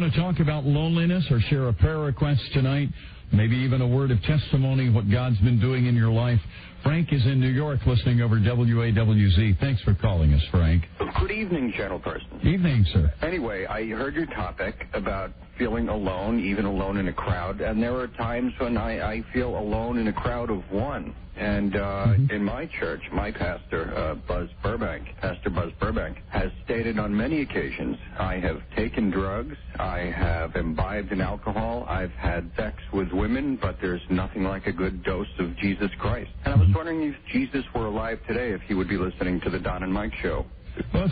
want to talk about loneliness or share a prayer request tonight, maybe even a word of testimony, what God's been doing in your life, Frank is in New York listening over WAWZ. Thanks for calling us, Frank. Good evening, gentleperson. Evening, sir. Anyway, I heard your topic about feeling alone, even alone in a crowd, and there are times when I feel alone in a crowd of one. And in my church, my pastor, Pastor Buzz Burbank, has stated on many occasions, I have taken drugs, I have imbibed in alcohol, I've had sex with women, but there's nothing like a good dose of Jesus Christ. And I was wondering if Jesus were alive today, if he would be listening to the Don and Mike show. Well,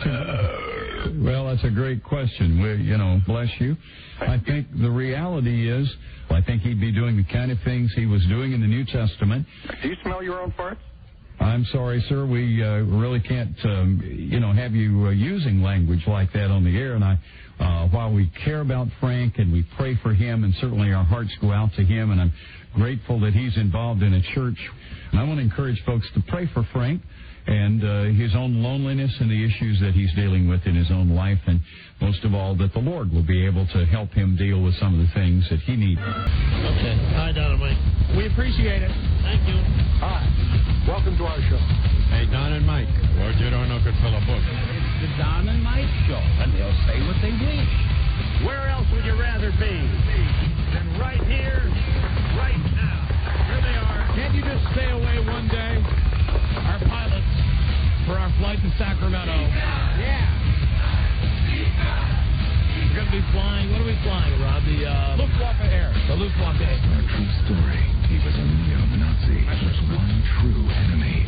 that's a great question. Bless you. I think the reality is, I think he'd be doing the kind of things he was doing in the New Testament. Do you smell your own farts? I'm sorry, sir. We really can't, have you using language like that on the air. And while we care about Frank and we pray for him, and certainly our hearts go out to him, and I'm grateful that he's involved in a church. And I want to encourage folks to pray for Frank and his own loneliness and the issues that he's dealing with in his own life, and most of all, that the Lord will be able to help him deal with some of the things that he needs. Okay. Hi, Don and Mike. We appreciate it. Thank you. Hi. Welcome to our show. Hey, Don and Mike. Roger Orno could fill a book. It's the Don and Mike show, and they'll say what they wish. Where else would you rather be than right here, right now? Here they are. Can't you just stay away one day? Our pilots for our flight to Sacramento. Yeah. We're going to be flying. What are we flying, Rob? The Luftwaffe Air. The Luftwaffe Air. A true story. He was a neo-Nazi. There's one true enemy.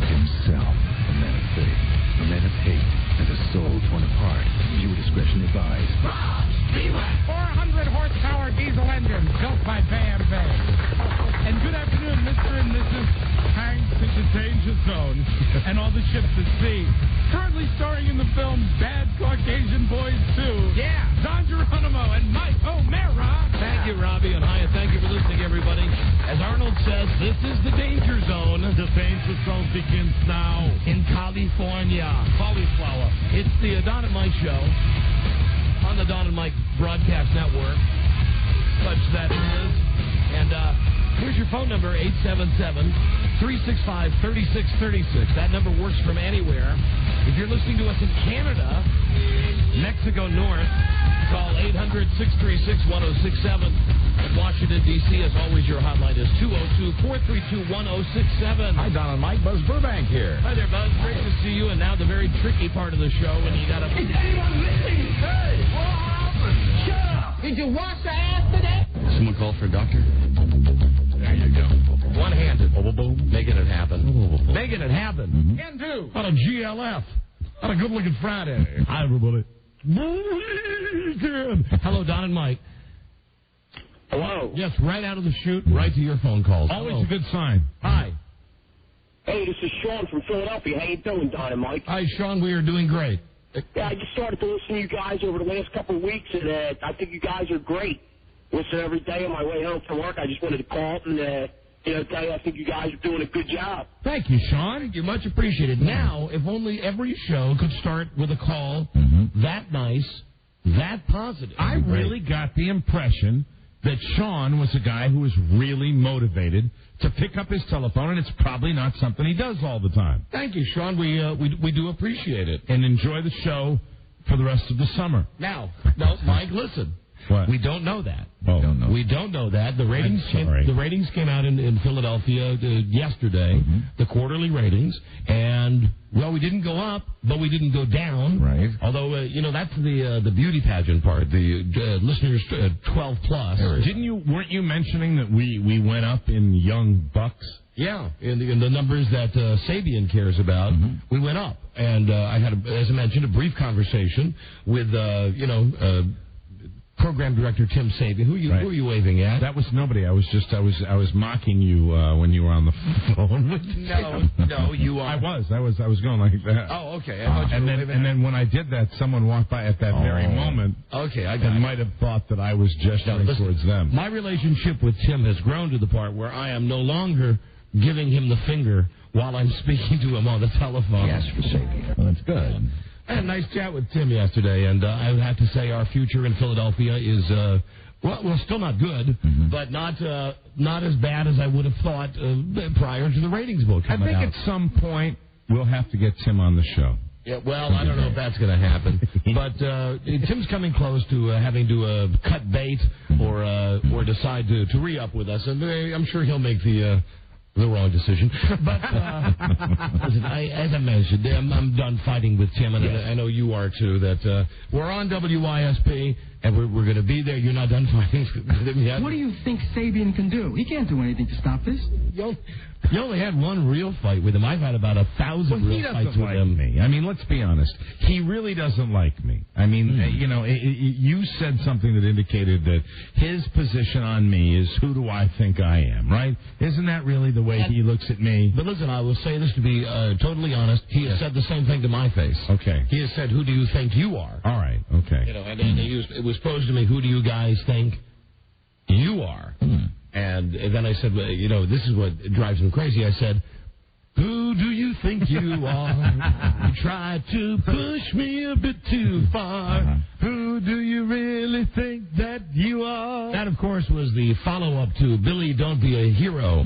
Himself. A man of faith. A man of hate. And a soul torn apart. Viewer discretion advised. 400 horsepower diesel engines built by BAMB. And good afternoon, Mr. and Mrs. Hanks in the Danger Zone and all the ships at sea. Currently starring in the film Bad Caucasian Boys 2. Yeah. Don Geronimo and Mike O'Mara. Thank you, Robbie, and hi, and thank you for listening, everybody. As Arnold says, this is the Danger Zone. The Danger Zone begins now. In California. Cauliflower. It's the Don and Mike show on the Don and Mike Broadcast Network. Such that it is. And here's your phone number, 877-365-3636. That number works from anywhere. If you're listening to us in Canada, Mexico North, call 800-636-1067. In Washington, D.C., as always, your hotline is 202-432-1067. Hi, Don and Mike. Buzz Burbank here. Hi there, Buzz. Great to see you. And now the very tricky part of the show when you got to... Is anyone listening? Hey, what happened? Shut up. Did you wash the ass today? Someone call for a doctor? There you go. One-handed. Making it happen. Making it happen. And two. On a GLF. On a good-looking Friday. Hi, everybody. Hello, Don and Mike. Hello. Yes, right out of the chute, right to your phone calls. Always a good sign. Hi. Hey, this is Sean from Philadelphia. How you doing, Don and Mike? Hi, Sean. We are doing great. Yeah, I just started to listen to you guys over the last couple of weeks, and I think you guys are great. Listen every day on my way home from work. I just wanted to call and tell you I think you guys are doing a good job. Thank you, Sean. Thank you. Much appreciated. Now, if only every show could start with a call that nice, that positive. I really got the impression that Sean was a guy who was really motivated to pick up his telephone, and it's probably not something he does all the time. Thank you, Sean. We do appreciate it. And enjoy the show for the rest of the summer. Now, no, Mike, listen. What? We don't know that. Oh, we don't know that. The ratings came out in Philadelphia yesterday, the quarterly ratings, and we didn't go up, but we didn't go down. Right. Although that's the beauty pageant part. The listeners 12 plus. Weren't you mentioning that we went up in young bucks? Yeah, in the numbers that Sabian cares about, we went up, and I had, as I mentioned, a brief conversation with Program Director Tim Sabian. Who are you waving at? That was nobody. I was mocking you when you were on the phone. No, you are. I was going like that. Oh, okay. And then when I did that, someone walked by at that very moment. Okay, I might have thought that I was gesturing towards them. My relationship with Tim has grown to the part where I am no longer giving him the finger while I'm speaking to him on the telephone. Yes, for Sabian. Well, that's good. I had a nice chat with Tim yesterday, and I would have to say our future in Philadelphia is, well, still not good, but not as bad as I would have thought prior to the ratings vote coming out. I think at some point we'll have to get Tim on the show. Yeah, well, I don't know if that's going to happen, but Tim's coming close to having to cut bait or decide to re-up with us, and I'm sure he'll make the wrong decision. But listen, as I mentioned, I'm done fighting with Tim, and I know you are too. That we're on WYSP, and we're going to be there. You're not done fighting with him yet. What do you think Sabian can do? He can't do anything to stop this. You only had one real fight with him. I've had about 1,000 real fights with him. Me. I mean, let's be honest. He really doesn't like me. I mean, you said something that indicated that his position on me is who do I think I am, right? Isn't that really the way he looks at me? But listen, I will say this to be totally honest. He has said the same thing to my face. Okay. He has said, who do you think you are? All right. Okay. And it was posed to me, who do you guys think you are? And then I said, well, this is what drives him crazy. I said, who do you think you are? You tried to push me a bit too far. Who do you really think that you are? That, of course, was the follow-up to Billy, Don't Be a Hero.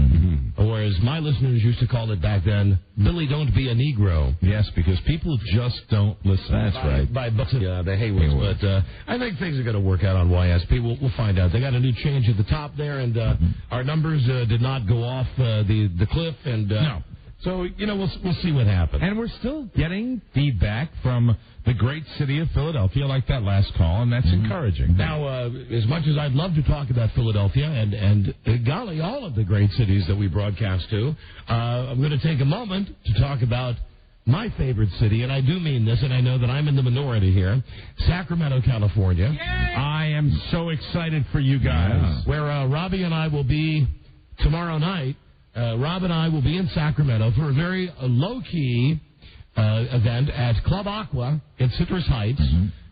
Or as my listeners used to call it back then, Billy, Don't Be a Negro. Yes, because people just don't listen. That's right. By Bucks and the Haywoods. But I think things are going to work out on YSP. We'll find out. They got a new change at the top there, and our numbers did not go off the cliff. And no. So, we'll see what happens. And we're still getting feedback from the great city of Philadelphia, like that last call, and that's encouraging. Now, as much as I'd love to talk about Philadelphia and golly, all of the great cities that we broadcast to, I'm going to take a moment to talk about my favorite city, and I do mean this, and I know that I'm in the minority here, Sacramento, California. Yay! I am so excited for you guys. Where Robbie and I will be tomorrow night. Rob and I will be in Sacramento for a very low-key event at Club Aqua in Citrus Heights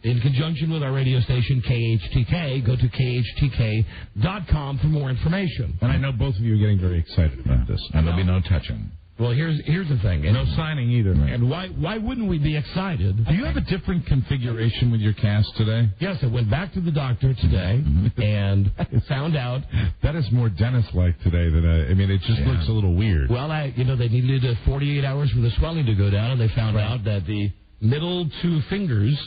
in conjunction with our radio station, KHTK. Go to KHTK.com for more information. And I know both of you are getting very excited about this. And there'll be no touching. Well, here's the thing. No signing either. Right? And why wouldn't we be excited? Do you have a different configuration with your cast today? Yes, I went back to the doctor today and found out. That is more dentist-like today than it just looks a little weird. Well, they needed 48 hours for the swelling to go down, and they found out that the middle two fingers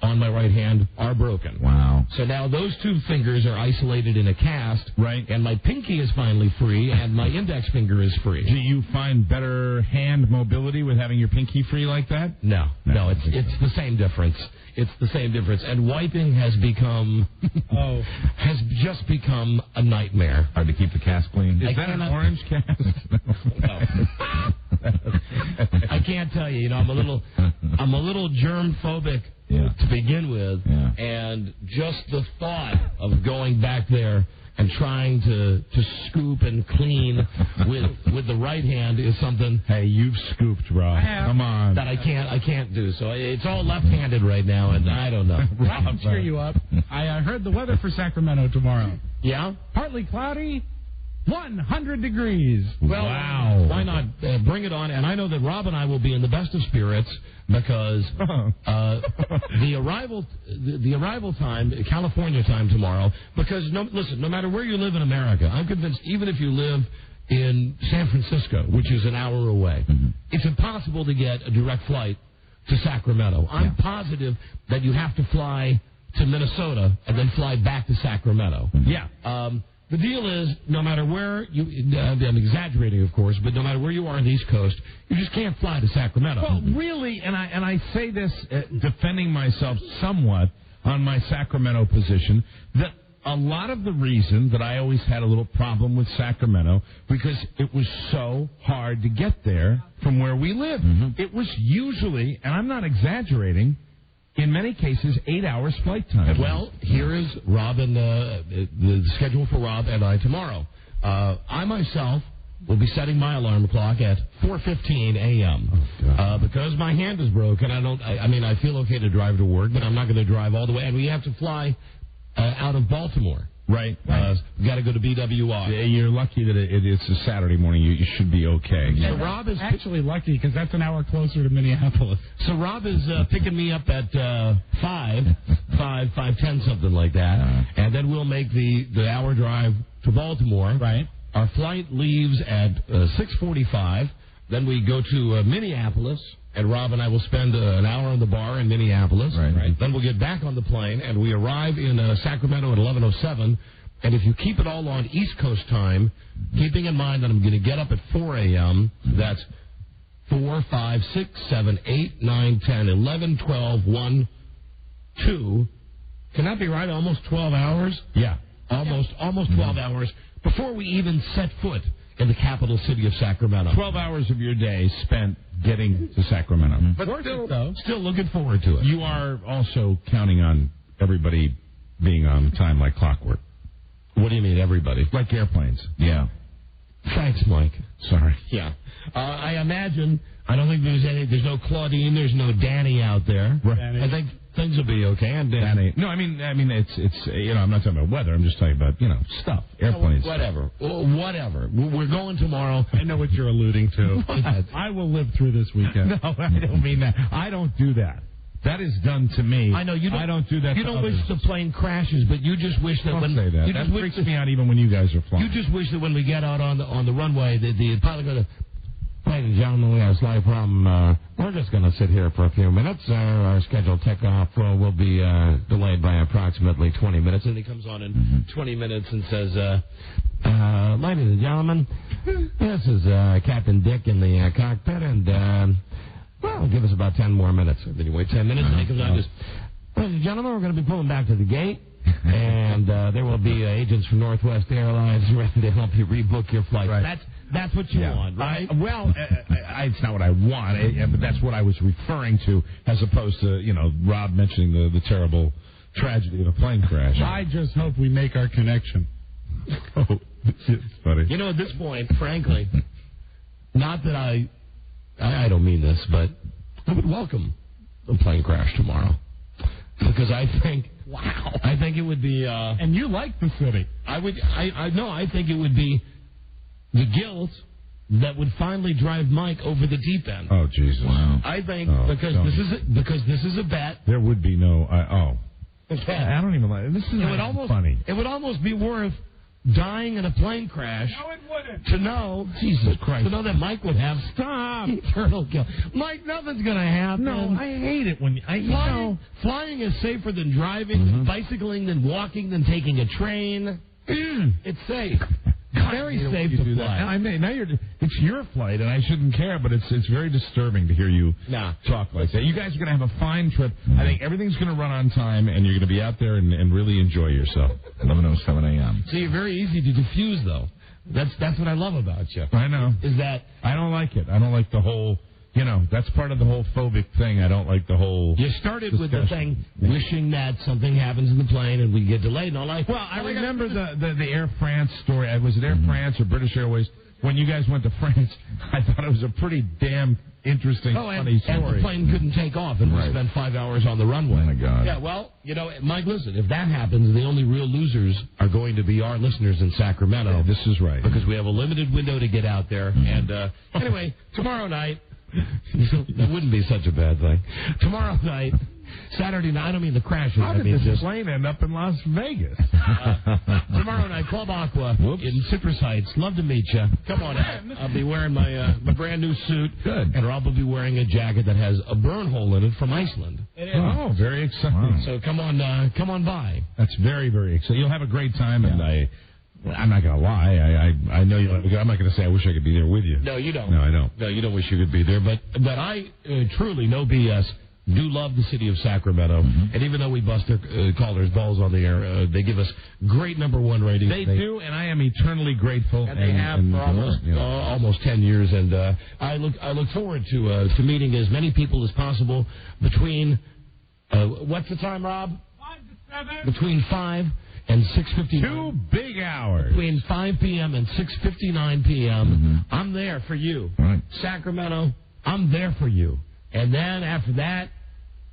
on my right hand are broken. Wow. So now those two fingers are isolated in a cast. Right. And my pinky is finally free, and my index finger is free. Do you find better hand mobility with having your pinky free like that? No, it's the same difference. It's the same difference. And wiping has become just become a nightmare. Hard to keep the cast clean. Is that an orange cast? No. I can't tell you. I'm a little germ phobic to begin with, and just the thought of going back there and trying to scoop and clean with the right hand is something. Hey, you've scooped, Rob. Come on. That I can't do. So it's all left-handed right now, and I don't know. I can cheer you up. I heard the weather for Sacramento tomorrow. Yeah? Partly cloudy. 100 degrees. Well, wow. Why not bring it on? And I know that Rob and I will be in the best of spirits because the arrival time, California time tomorrow, because, no matter where you live in America, I'm convinced even if you live in San Francisco, which is an hour away, it's impossible to get a direct flight to Sacramento. I'm positive that you have to fly to Minnesota and then fly back to Sacramento. Yeah. The deal is, no matter where you, I'm exaggerating, of course, but no matter where you are on the East Coast, you just can't fly to Sacramento. Well, really, and I say this defending myself somewhat on my Sacramento position, that a lot of the reason that I always had a little problem with Sacramento, because it was so hard to get there from where we live. It was usually, and I'm not exaggerating, in many cases, 8 hours flight time. Well, here is Rob and the schedule for Rob and I tomorrow. I myself will be setting my alarm clock at 4:15 a.m. Because my hand is broken. I feel okay to drive to work, but I'm not going to drive all the way. And we have to fly out of Baltimore. Right. Got to go to BWI. You're lucky that it's a Saturday morning. You should be okay. So Rob is actually lucky because that's an hour closer to Minneapolis. So Rob is picking me up at 5:10, something like that, and then we'll make the hour drive to Baltimore. Right. Our flight leaves at 6:45. Then we go to Minneapolis, and Rob and I will spend an hour in the bar in Minneapolis. Right. Then we'll get back on the plane, and we arrive in Sacramento at 11:07. And if you keep it all on East Coast time, keeping in mind that I'm going to get up at 4 a.m., that's 4, 5, 6, 7, 8, 9, 10, 11, 12, 1, 2. Can that be right? Almost 12 hours? Yeah. Almost 12 hours before we even set foot in the capital city of Sacramento. 12 hours of your day spent getting to Sacramento. But still looking forward to it. You are also counting on everybody being on time like clockwork. What do you mean, everybody? Like airplanes. Yeah. Thanks, Mike. Sorry. Yeah. I imagine, I don't think there's no Claudine, there's no Danny out there. Right. I think things will be okay. And Danny. No, I mean, it's I'm not talking about weather. I'm just talking about, stuff. Airplanes. Whatever. We're going tomorrow. I know what you're alluding to. I will live through this weekend. No, I don't mean that. I don't do that. That is done to me. I know you don't. I don't do that. You don't wish the plane crashes, but you just wish that don't say that. That freaks me out even when you guys are flying. You just wish that when we get out on the runway, the pilot goes, "Ladies and gentlemen, we have a slight problem. We're just going to sit here for a few minutes. Our scheduled takeoff will be delayed by approximately 20 minutes." And he comes on in 20 minutes and says, "Ladies and gentlemen, this is Captain Dick in the cockpit, and well, give us about 10 more minutes." Then you wait 10 minutes, and he comes on and goes, "Ladies and gentlemen, we're going to be pulling back to the gate, and there will be agents from Northwest Airlines ready to help you rebook your flight." Right. That's what you want, right? It's not what I want, but that's what I was referring to, as opposed to, Rob mentioning the terrible tragedy of a plane crash. I just hope we make our connection. Oh, it's funny. At this point, frankly, not that I don't mean this, but I would welcome a plane crash tomorrow. Because I think it would be... and you like the city. I think it would be the guilt that would finally drive Mike over the deep end. Oh, Jesus. Wow. I think because this is a bet. There would be no... I don't even like... This is funny. It would almost be worth dying in a plane crash. No, it wouldn't. To know... Jesus Christ. To know that Mike would have... Stop. Eternal guilt. Mike, nothing's going to happen. No, I hate it when... Flying is safer than driving, than bicycling, than walking, than taking a train. It's safe. Very safe to fly. It's your flight, and I shouldn't care, but it's very disturbing to hear you talk like that. You guys are going to have a fine trip. I think everything's going to run on time, and you're going to be out there and really enjoy yourself. 11:07 a.m. So you're very easy to diffuse, though. That's what I love about you. I know. Is that... I don't like it. I don't like the whole... that's part of the whole phobic thing. I don't like the whole... You started with the thing, wishing that something happens in the plane and we get delayed and all that. Well, I remember the Air France story. Was it Air France or British Airways? When you guys went to France, I thought it was a pretty damn interesting, funny story. And the plane couldn't take off, and we spent 5 hours on the runway. Oh, my God. Yeah, well, Mike, listen, if that happens, the only real losers are going to be our listeners in Sacramento. Yeah, this is right. Because we have a limited window to get out there. And anyway, tomorrow night... That wouldn't be such a bad thing. Tomorrow night, Saturday night, I don't mean the crashing. How did this plane end up in Las Vegas? Tomorrow night, Club Aqua in Cypress Heights. Love to meet you. Come on out. I'll be wearing my brand new suit. Good. And Rob will be wearing a jacket that has a burn hole in it from Iceland. Oh, very exciting. Wow. So come on by. That's very, very exciting. You'll have a great time, and I'm not going to lie. I know you. I'm not going to say I wish I could be there with you. No, you don't. No, I don't. No, you don't wish you could be there. But I truly, no BS, do love the city of Sacramento. And even though we bust their callers' balls on the air, they give us great #1 ratings. They do, and I am eternally grateful. And they have for almost 10 years. And I look forward to meeting as many people as possible between. What's the time, Rob? 5 to 7. Between 5 and 6:59. 2 big hours. Between 5 p.m. and 6:59 p.m. I'm there for you. Right. Sacramento, I'm there for you. And then after that,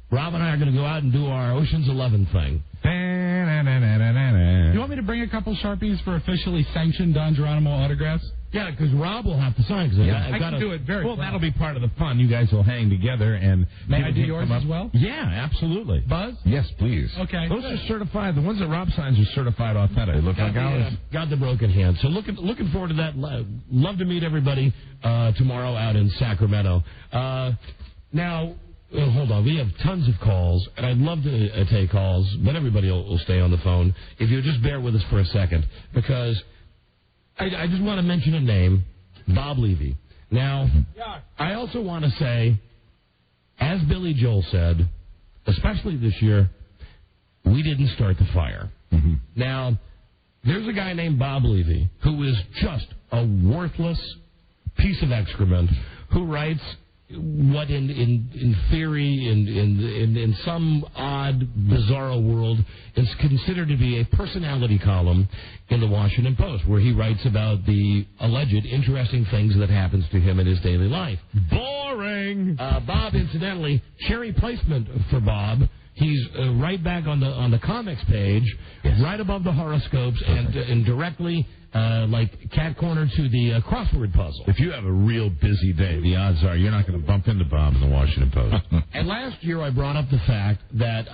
Rob and I are going to go out and do our Ocean's 11 thing. You want me to bring a couple Sharpies for officially sanctioned Don Geronimo autographs? Yeah, because Rob will have to sign. I can do it very well. That'll be part of the fun. You guys will hang together and... May I do yours as well? Yeah, absolutely. Buzz? Yes, please. Okay. Those are certified. The ones that Rob signs are certified authentic. They look like ours. Got the broken hand. So looking forward to that. Love to meet everybody tomorrow out in Sacramento. Now, hold on. We have tons of calls, and I'd love to take calls, but everybody will stay on the phone. If you'll just bear with us for a second, because... I just want to mention a name, Bob Levy. Now, I also want to say, as Billy Joel said, especially this year, we didn't start the fire. Mm-hmm. Now, there's a guy named Bob Levy who is just a worthless piece of excrement who writes what in theory, in some odd, bizarro world, is considered to be a personality column in the Washington Post, where he writes about the alleged interesting things that happens to him in his daily life. Boring! Bob, incidentally, cherry placement for Bob. He's right back on the comics page, right above the horoscopes, and directly like cat corner to the crossword puzzle. If you have a real busy day, the odds are you're not going to bump into Bob in the Washington Post. And last year I brought up the fact that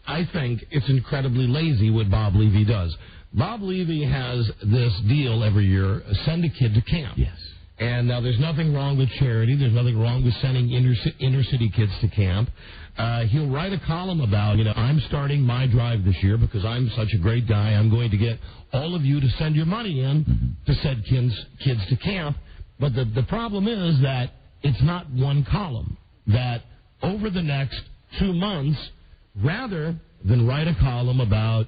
I think it's incredibly lazy what Bob Levy does. Bob Levy has this deal every year, send a kid to camp. Yes. And now there's nothing wrong with charity. There's nothing wrong with sending inner city kids to camp. He'll write a column about, I'm starting my drive this year because I'm such a great guy. I'm going to get all of you to send your money in to send kids to camp. But the problem is that it's not one column. That over the next 2 months, rather than write a column about,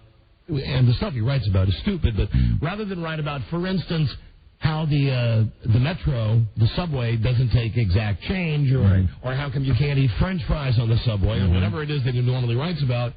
and the stuff he writes about is stupid, but rather than write about, for instance, how the metro, the subway, doesn't take exact change, or how come you can't eat French fries on the subway, or whatever it is that he normally writes about,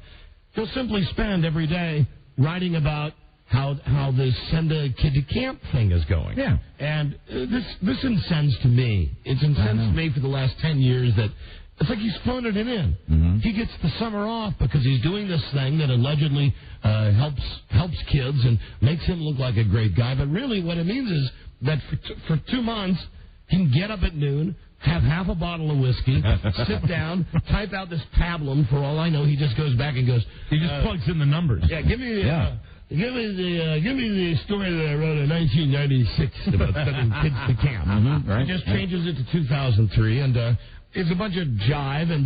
he'll simply spend every day writing about how this send a kid to camp thing is going. Yeah. And this incensed me. It's incensed me for the last 10 years that it's like he's phoning it in. Mm-hmm. He gets the summer off because he's doing this thing that allegedly helps kids and makes him look like a great guy. But really what it means is that for 2 months, he can get up at noon, have half a bottle of whiskey, sit down, type out this pablum. For all I know, he just goes back and goes... He just plugs in the numbers. Yeah, give me the story that I wrote in 1996 about sending kids to camp. Mm-hmm, right. He just changes it to 2003, and... it's a bunch of jive, and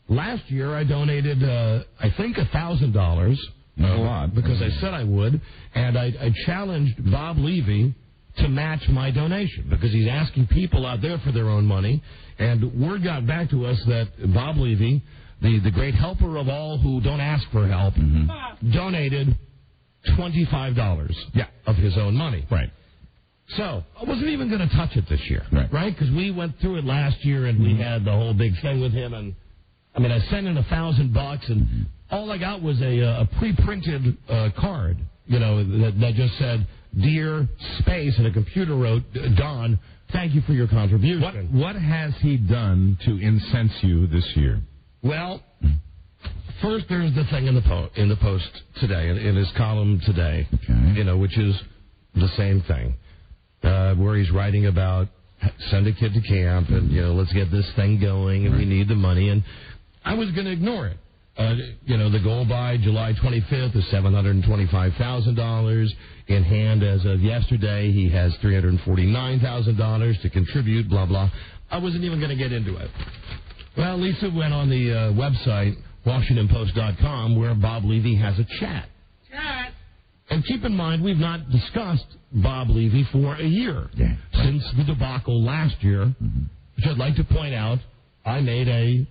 last year I donated, I think, $1,000. A lot. Because I said I would, and I challenged Bob Levy to match my donation, because he's asking people out there for their own money, and word got back to us that Bob Levy, the great helper of all who don't ask for help, donated $25 of his own money. Right. So, I wasn't even going to touch it this year, right? Because we went through it last year, and we had the whole big thing with him, and, I sent in $1,000, and all I got was a pre-printed card, that just said, Dear Space, and a computer wrote, Don, thank you for your contribution. What has he done to incense you this year? Well, first there's the thing in the Post today, in his column today, which is the same thing. Where he's writing about send a kid to camp and, let's get this thing going and we need the money. And I was going to ignore it. The goal by July 25th is $725,000 in hand as of yesterday. He has $349,000 to contribute, blah, blah. I wasn't even going to get into it. Well, Lisa went on the website, WashingtonPost.com, where Bob Levy has a chat. And keep in mind, we've not discussed Bob Levy for a year since the debacle last year, which I'd like to point out. I made a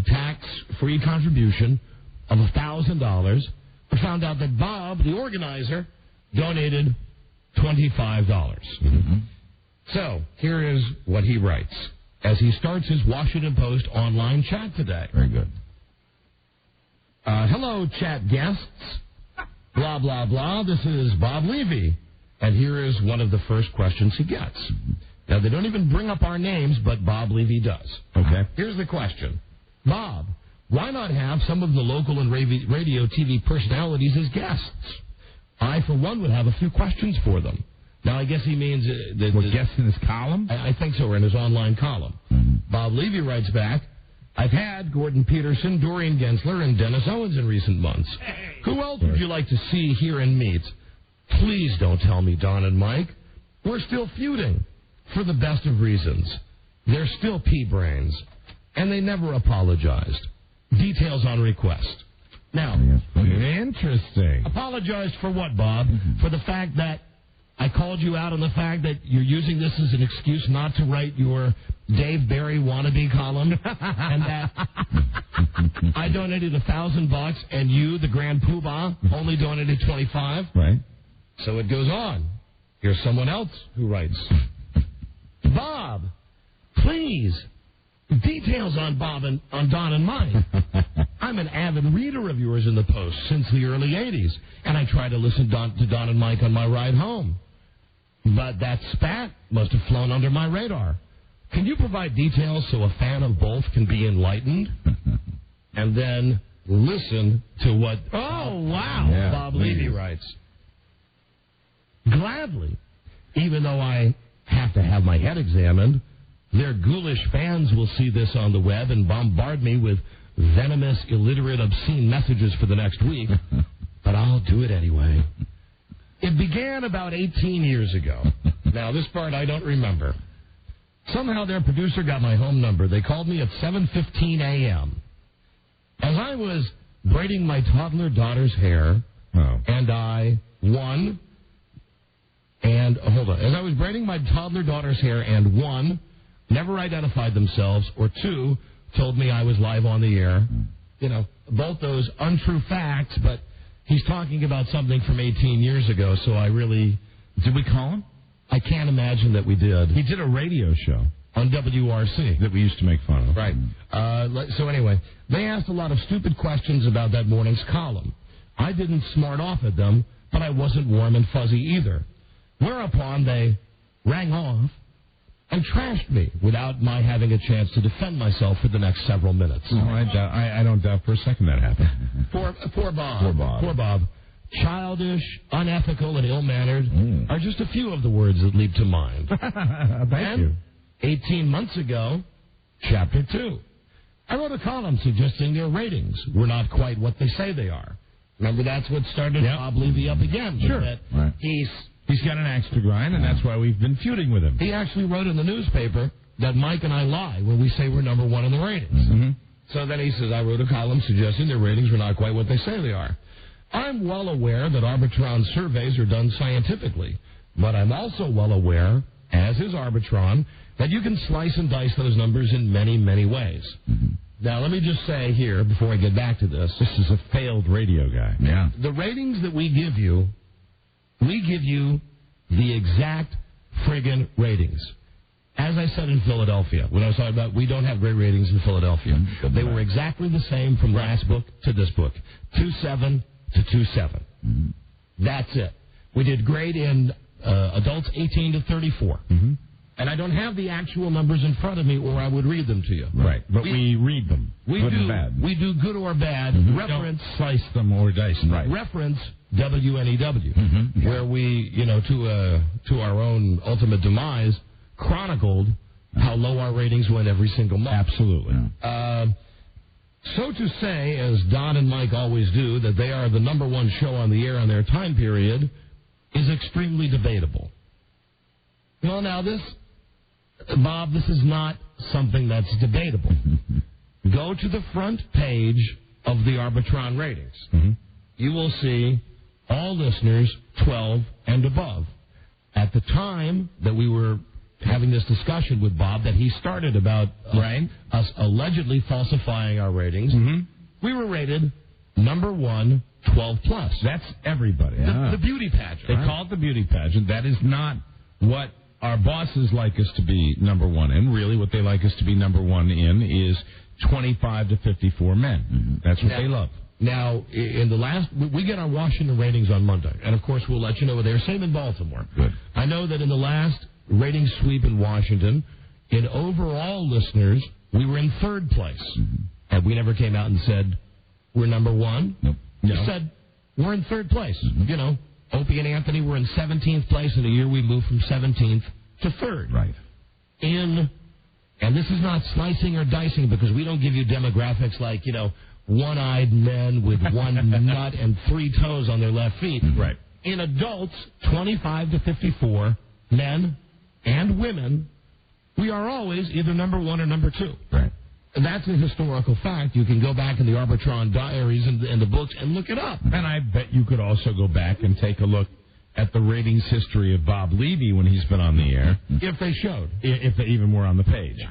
tax-free contribution of $1,000. I found out that Bob, the organizer, donated $25. So here is what he writes as he starts his Washington Post online chat today. Very good. Hello, chat guests. Blah, blah, blah. This is Bob Levy. And here is one of the first questions he gets. Now, they don't even bring up our names, but Bob Levy does. Okay. Here's the question. Bob, why not have some of the local and radio TV personalities as guests? I, for one, would have a few questions for them. Now, I guess he means... guests in his column? I think so, or in his online column. Bob Levy writes back, I've had Gordon Peterson, Dorian Gensler, and Dennis Owens in recent months. Who else would you like to see, hear, and meet? Please don't tell me Don and Mike. We're still feuding, for the best of reasons. They're still pea-brains, and they never apologized. Details on request. Now, interesting. Apologized for what, Bob? For the fact that I called you out on the fact that you're using this as an excuse not to write your Dave Barry wannabe column, and that I donated $1,000 and you, the Grand Poobah, only donated $25. Right. So it goes on. Here's someone else who writes, Bob, please, details on Don and Mike. I'm an avid reader of yours in the Post since the early 80s, and I try to listen to Don and Mike on my ride home. But that spat must have flown under my radar. Can you provide details so a fan of both can be enlightened? And then listen to what Bob Levy writes. Gladly, even though I have to have my head examined, their ghoulish fans will see this on the web and bombard me with venomous, illiterate, obscene messages for the next week. But I'll do it anyway. It began about 18 years ago. Now, this part I don't remember. Somehow their producer got my home number. They called me at 7:15 a.m. As I was braiding my toddler daughter's hair, and I, as I was braiding my toddler daughter's hair, and one, never identified themselves, or two, told me I was live on the air. You know, both those untrue facts, but he's talking about something from 18 years ago, so I really... Did we call him? I can't imagine that we did. He did a radio show. On WRC. That we used to make fun of. Right. So anyway, they asked a lot of stupid questions about that morning's column. I didn't smart off at them, but I wasn't warm and fuzzy either. Whereupon they rang off and trashed me without my having a chance to defend myself for the next several minutes. No, I don't doubt for a second that happened. Poor Bob. Childish, unethical, and ill-mannered are just a few of the words that leap to mind. Thank you. 18 months ago, Chapter 2. I wrote a column suggesting their ratings were not quite what they say they are. Remember, that's what started Bob Levy up again. Sure. That He's got an axe to grind, and that's why we've been feuding with him. He actually wrote in the newspaper that Mike and I lie when we say we're number one in the ratings. Mm-hmm. So then he says, I wrote a column suggesting their ratings were not quite what they say they are. I'm well aware that Arbitron surveys are done scientifically, but I'm also well aware, as is Arbitron, that you can slice and dice those numbers in many, many ways. Mm-hmm. Now, let me just say here, before I get back to this is a failed radio guy. Yeah. The ratings that we give you the exact friggin' ratings. As I said in Philadelphia, when I was talking about we don't have great ratings in Philadelphia, they were exactly the same from last book to this book. 2.7 to 2.7. Mm-hmm. That's it. We did great in adults 18 to 34. Mm-hmm. And I don't have the actual numbers in front of me, or I would read them to you. Right, but we read them. Good and bad. We do good or bad. Mm-hmm. Reference. Don't slice them or dice them. Right. Reference WNEW, mm-hmm. where we, to our own ultimate demise, chronicled how low our ratings went every single month. Absolutely. So to say, as Don and Mike always do, that they are the number one show on the air on their time period is extremely debatable. Well, now Bob, this is not something that's debatable. Go to the front page of the Arbitron ratings. Mm-hmm. You will see all listeners 12 and above. At the time that we were having this discussion with Bob that he started about us allegedly falsifying our ratings, we were rated number one, 12 plus. That's everybody. The beauty pageant. They call it the beauty pageant. That is not what our bosses like us to be number one in. Really, what they like us to be number one in is 25 to 54 men. Mm-hmm. That's what they love. Now, we get our Washington ratings on Monday, and of course we'll let you know they're same in Baltimore. Good. I know that in the last rating sweep in Washington, in overall listeners, we were in third place. Mm-hmm. And we never came out and said, we're number one. Nope. We said, we're in third place. Mm-hmm. Opie and Anthony were in 17th place in a year we moved from 17th to 3rd. Right. And this is not slicing or dicing because we don't give you demographics like, one-eyed men with one nut and 3 toes on their left feet. Right. In adults, 25 to 54, men and women, we are always either number 1 or number 2. Right. And that's a historical fact. You can go back in the Arbitron diaries and the books and look it up. And I bet you could also go back and take a look at the ratings history of Bob Levy when he's been on the air. If they showed. If they even were on the page. Yeah.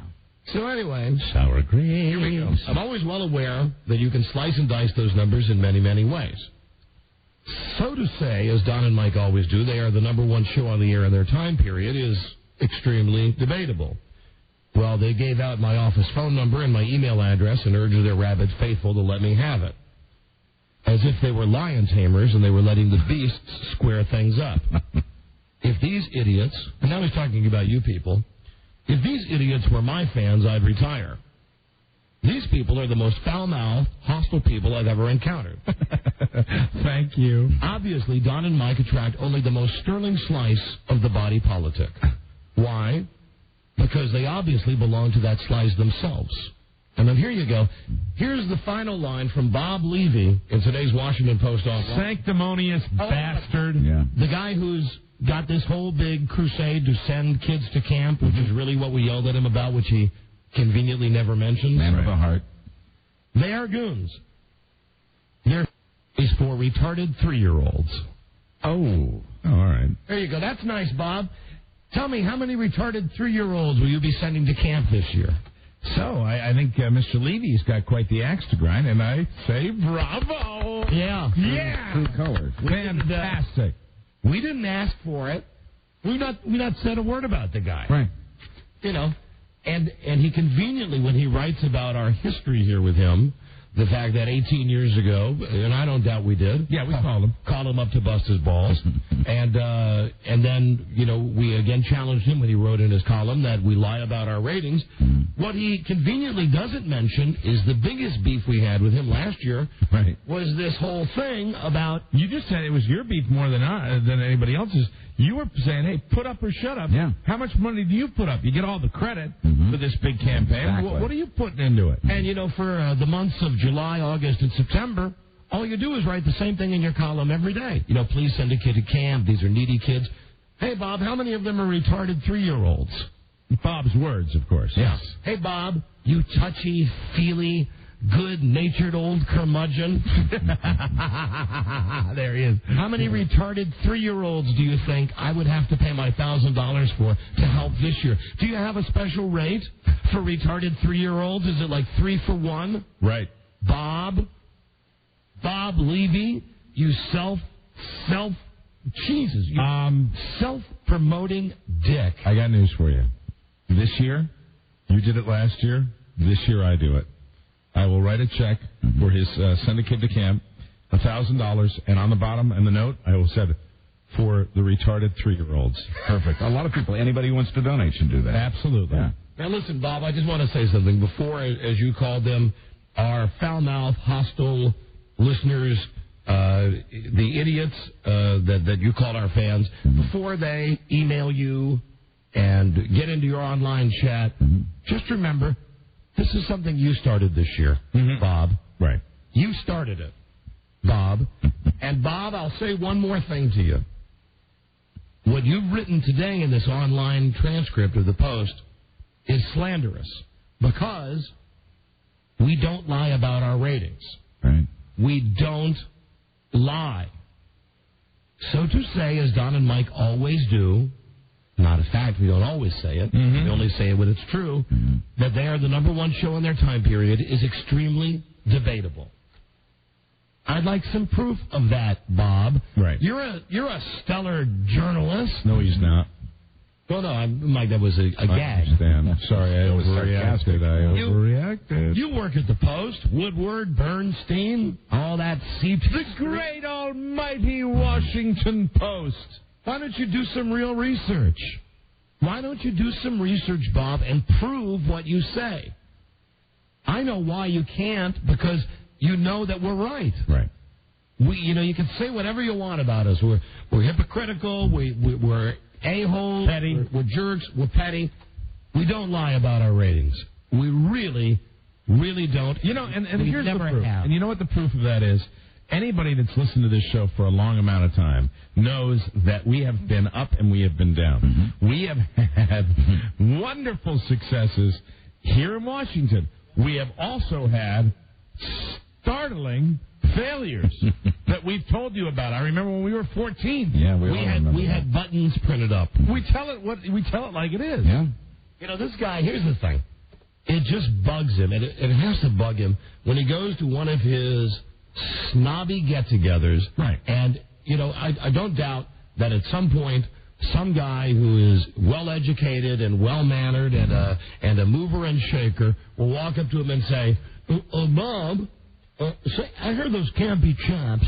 So anyway, sour grapes. Here we go. I'm always well aware that you can slice and dice those numbers in many, many ways. So to say, as Don and Mike always do, they are the number 1 show on the air in their time period is extremely debatable. Well, they gave out my office phone number and my email address and urged their rabid faithful to let me have it. As if they were lion tamers and they were letting the beasts square things up. If these idiots, and now he's talking about you people, if these idiots were my fans, I'd retire. These people are the most foul-mouthed, hostile people I've ever encountered. Thank you. Obviously, Don and Mike attract only the most sterling slice of the body politic. Why? Because they obviously belong to that slice themselves. And then here you go. Here's the final line from Bob Levy in today's Washington Post office. Sanctimonious bastard. Yeah. The guy who's got this whole big crusade to send kids to camp, which is really what we yelled at him about, which he conveniently never mentions. Man of the heart. They are goons. Their is for retarded 3-year-olds. Oh, all right. There you go. That's nice, Bob. Tell me, how many retarded 3-year-olds will you be sending to camp this year? So, I think Mr. Levy's got quite the axe to grind, and I say bravo. Yeah. Yeah. True colors. Fantastic. We didn't ask for it. We not said a word about the guy. Right. And he conveniently, when he writes about our history here with him, the fact that 18 years ago, and I don't doubt we did. Yeah, we called him up to bust his balls. And then, we again challenged him when he wrote in his column that we lie about our ratings. What he conveniently doesn't mention is the biggest beef we had with him last year was this whole thing about... You just said it was your beef more than anybody else's. You were saying, hey, put up or shut up. Yeah. How much money do you put up? You get all the credit for this big campaign. Exactly. What are you putting into it? And, for the months of July, August, and September, all you do is write the same thing in your column every day. Please send a kid to camp. These are needy kids. Hey, Bob, how many of them are retarded 3-year-olds? Bob's words, of course. Yes. Hey, Bob, you touchy-feely, good-natured old curmudgeon. There he is. How many retarded 3-year-olds do you think I would have to pay my $1,000 for to help this year? Do you have a special rate for retarded 3-year-olds? Is it like 3 for 1? Right. Bob Levy, you self-promoting dick. I got news for you. This year, you did it last year. This year, I do it. I will write a check for his send a kid to camp, $1,000, and on the bottom and the note, I will say for the retarded 3-year-olds. Perfect. A lot of people, anybody who wants to donate should do that. Absolutely. Yeah. Now, listen, Bob, I just want to say something. Before, as you called them, our foul-mouthed, hostile listeners, the idiots that you call our fans, before they email you and get into your online chat, just remember, this is something you started this year, Bob. Right. You started it, Bob. And, Bob, I'll say one more thing to you. What you've written today in this online transcript of the Post is slanderous because we don't lie about our ratings. Right. We don't lie. So to say, as Don and Mike always do, not a fact, we don't always say it, we only say it when it's true, that they are the number 1 show in their time period is extremely debatable. I'd like some proof of that, Bob. Right. You're a stellar journalist. No, he's not. Well, no, Mike, that was a I gag. understand. Sorry, I overreacted. You work at the Post, Woodward, Bernstein, all that CP. The great almighty Washington Post. Why don't you do some real research? Why don't you do some research, Bob, and prove what you say? I know why you can't, because you know that we're right. Right. you can say whatever you want about us. We're hypocritical. We're a-holes. Petty. We're jerks. We're petty. We don't lie about our ratings. We really, really don't. And we here's never the proof. have. And you know what the proof of that is? Anybody that's listened to this show for a long amount of time knows that we have been up and we have been down. Mm-hmm. We have had wonderful successes here in Washington. We have also had startling failures that we've told you about. I remember when we were 14. Yeah, we had buttons printed up. We tell it like it is. Yeah. This guy, here's the thing. It just bugs him, and it has to bug him when he goes to one of his snobby get-togethers. Right. And, I don't doubt that at some point some guy who is well-educated and well-mannered and a mover and shaker will walk up to him and say, Bob, say, I heard those campy chaps,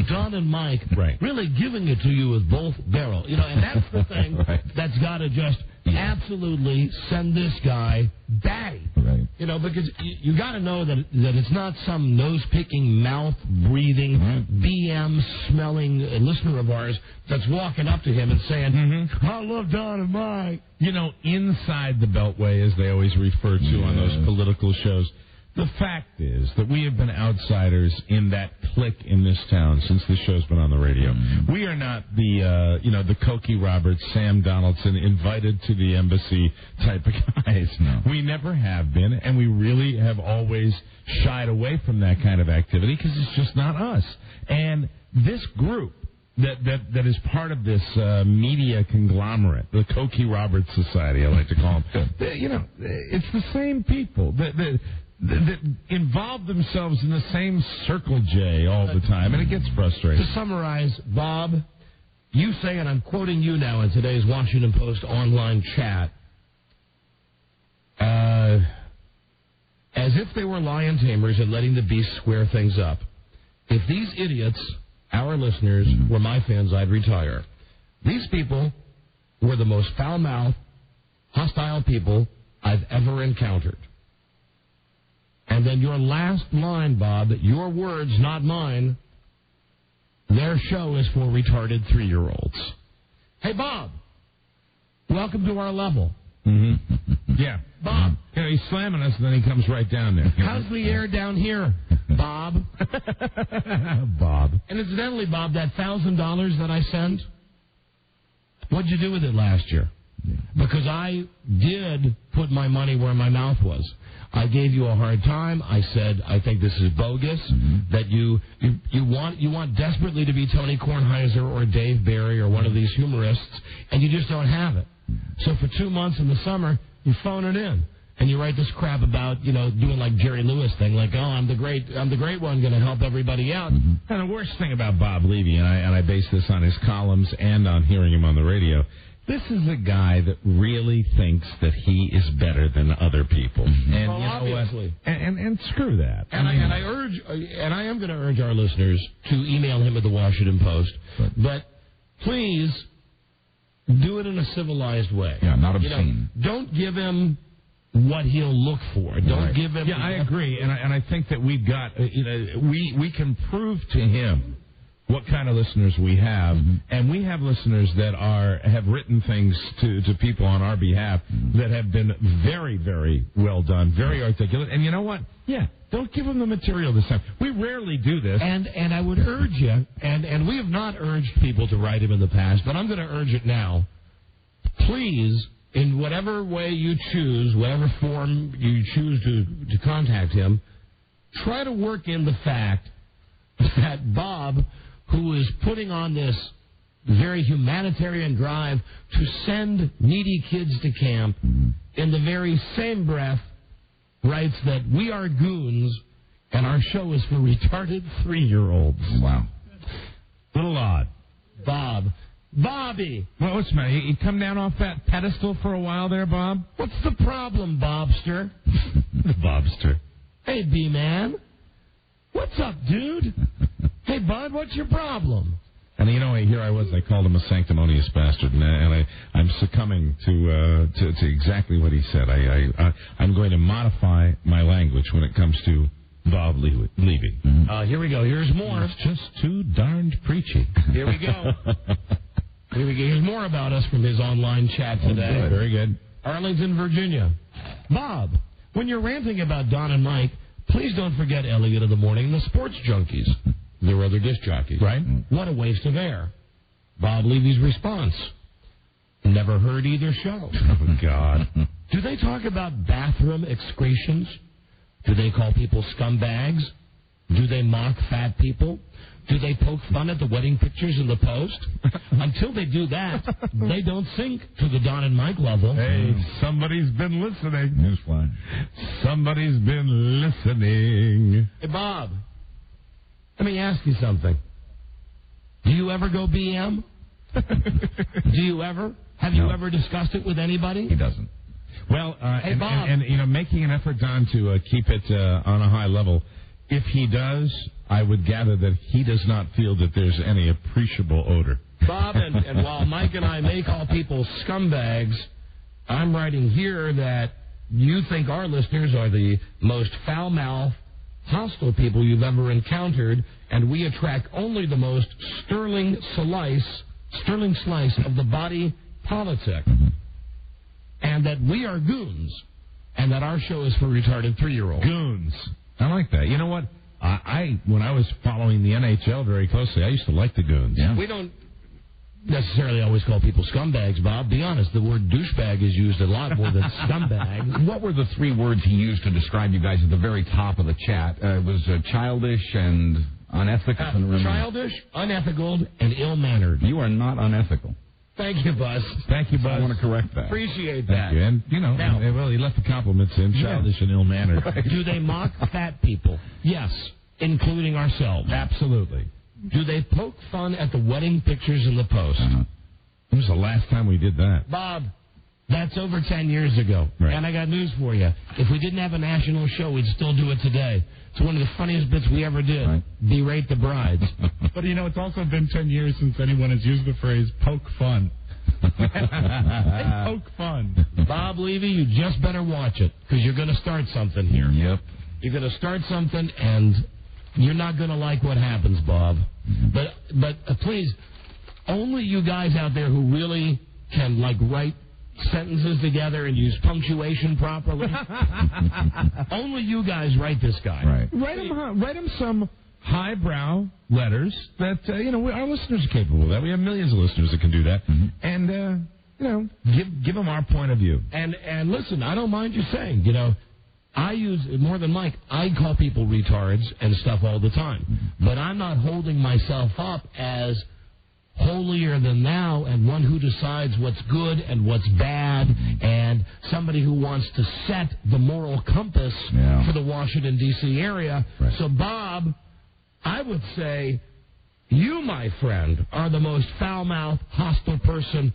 Don and Mike, right, really giving it to you with both barrels. And that's the thing right, that's got to just absolutely send this guy batty. Right. Because you got to know that it's not some nose-picking, mouth-breathing, BM-smelling listener of ours that's walking up to him and saying, I love Don and Mike. Inside the Beltway, as they always refer to on those political shows, the fact is that we have been outsiders in that clique in this town since the show's been on the radio. Mm-hmm. We are not the Cokie Roberts, Sam Donaldson, invited to the embassy type of guys. No. We never have been, and we really have always shied away from that kind of activity because it's just not us. And this group that is part of this media conglomerate, the Cokie Roberts Society, I like to call them, it's the same people that involve themselves in the same circle J all the time, and it gets frustrating. To summarize, Bob, you say, and I'm quoting you now in today's Washington Post online chat, as if they were lion tamers and letting the beast square things up. If these idiots, our listeners, were my fans, I'd retire. These people were the most foul-mouthed, hostile people I've ever encountered. And then your last line, Bob, your words, not mine. Their show is for retarded 3-year-olds. Hey, Bob, welcome to our level. Mm-hmm. Yeah. Bob. He's slamming us, and then he comes right down there. How's the air down here, Bob? Bob. And incidentally, Bob, that $1,000 that I sent, what'd you do with it last year? Because I did put my money where my mouth was. I gave you a hard time. I said, I think this is bogus, that you want desperately to be Tony Kornheiser or Dave Barry or one of these humorists, and you just don't have it. So for 2 months in the summer, you phone it in, and you write this crap about, doing like Jerry Lewis thing, like, oh, I'm the great one, going to help everybody out. And the worst thing about Bob Levy, and I base this on his columns and on hearing him on the radio, this is a guy that really thinks that he is better than other people, and obviously, and screw that. And I am going to urge our listeners to email him at the Washington Post, but please do it in a civilized way. Yeah, not obscene. Don't give him what he'll look for. Don't give him. Yeah, I agree, and I think that we've got we can prove to him what kind of listeners we have, and we have listeners that have written things to people on our behalf that have been very, very well done, very articulate. And you know what? Yeah, don't give them the material this time. We rarely do this. And I would urge you, and we have not urged people to write him in the past, but I'm going to urge it now. Please, in whatever way you choose, whatever form you choose to contact him, try to work in the fact that Bob, who is putting on this very humanitarian drive to send needy kids to camp, in the very same breath writes that we are goons and our show is for retarded 3-year-olds. Wow. Little odd. Bobby. Well, what's the matter? You come down off that pedestal for a while there, Bob? What's the problem, Bobster? The Bobster. Hey, B-Man. What's up, dude? Hey, Bud, what's your problem? And here I was. I called him a sanctimonious bastard, and I'm succumbing to exactly what he said. I'm going to modify my language when it comes to Bob Levy. Here we go. Here's more. It's just too darned preachy. Here we go. Here's more about us from his online chat today. Oh, very good. Arlington, Virginia. Bob, when you're ranting about Don and Mike, please don't forget Elliot of the Morning and the Sports Junkies. They're other disc jockeys. Right. What a waste of air. Bob Levy's response. Never heard either show. Oh, God. Do they talk about bathroom excretions? Do they call people scumbags? Do they mock fat people? Do they poke fun at the wedding pictures in the Post? Until they do that, they don't sink to the Don and Mike level. Hey, somebody's been listening. Newsflash. Somebody's been listening. Hey, Bob, let me ask you something. Do you ever go BM? Do you ever? Have you ever discussed it with anybody? He doesn't. Well, hey, Bob. and making an effort, Don, to keep it on a high level. If he does, I would gather that he does not feel that there's any appreciable odor. Bob, and while Mike and I may call people scumbags, I'm writing here that you think our listeners are the most foul-mouthed, hostile people you've ever encountered, and we attract only the most sterling slice of the body politic, and that we are goons, and that our show is for retarded 3-year-olds. Goons. I like that. You know what? When I was following the NHL very closely, I used to like the Goons. Yeah. We don't necessarily always call people scumbags, Bob. Be honest, the word douchebag is used a lot more than scumbag. What were the 3 words he used to describe you guys at the very top of the chat? It was childish and unethical. Childish, unethical, and ill-mannered. You are not unethical. Thank you, Buzz. Thank you, Buzz. I want to correct that. Appreciate Thank that. you. And, Now, well, he left the compliments in, childish and ill-mannered. Right. Do they mock fat people? Yes, including ourselves. Absolutely. Do they poke fun at the wedding pictures in the Post? When was the last time we did that? Bob, that's over 10 years ago. Right. And I got news for you. If we didn't have a national show, we'd still do it today. It's one of the funniest bits we ever did. Right. Berate the brides. But, it's also been 10 years since anyone has used the phrase poke fun. Poke fun. Bob Levy, you just better watch it, because you're going to start something here. Yep. You're going to start something, and you're not going to like what happens, Bob. But please, only you guys out there who really can, write sentences together and use punctuation properly. Only you guys write this guy. Right. Write him some highbrow letters that, our listeners are capable of that. We have millions of listeners that can do that. And, give them our point of view. And listen, I don't mind you saying, I use, more than Mike, I call people retards and stuff all the time. But I'm not holding myself up as holier than thou and one who decides what's good and what's bad and somebody who wants to set the moral compass for the Washington, D.C. area. Right. So, Bob, I would say you, my friend, are the most foul-mouthed, hostile person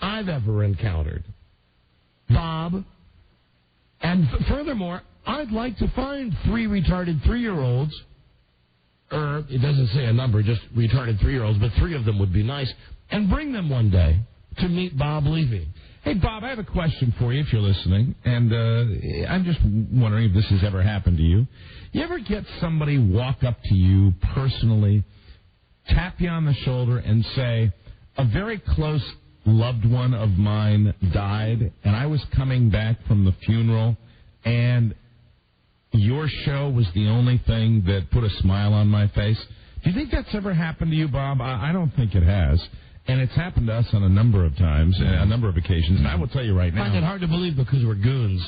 I've ever encountered. Bob, and furthermore, I'd like to find 3 retarded 3-year-olds, or it doesn't say a number, just retarded 3-year-olds, but 3 of them would be nice, and bring them one day to meet Bob Levy. Hey, Bob, I have a question for you if you're listening, and I'm just wondering if this has ever happened to you. You ever get somebody walk up to you personally, tap you on the shoulder, and say, a very close loved one of mine died, and I was coming back from the funeral, and your show was the only thing that put a smile on my face? Do you think that's ever happened to you, Bob? I don't think it has. And it's happened to us on a number of times, a number of occasions. And I will tell you right now. I find it hard to believe because we're goons.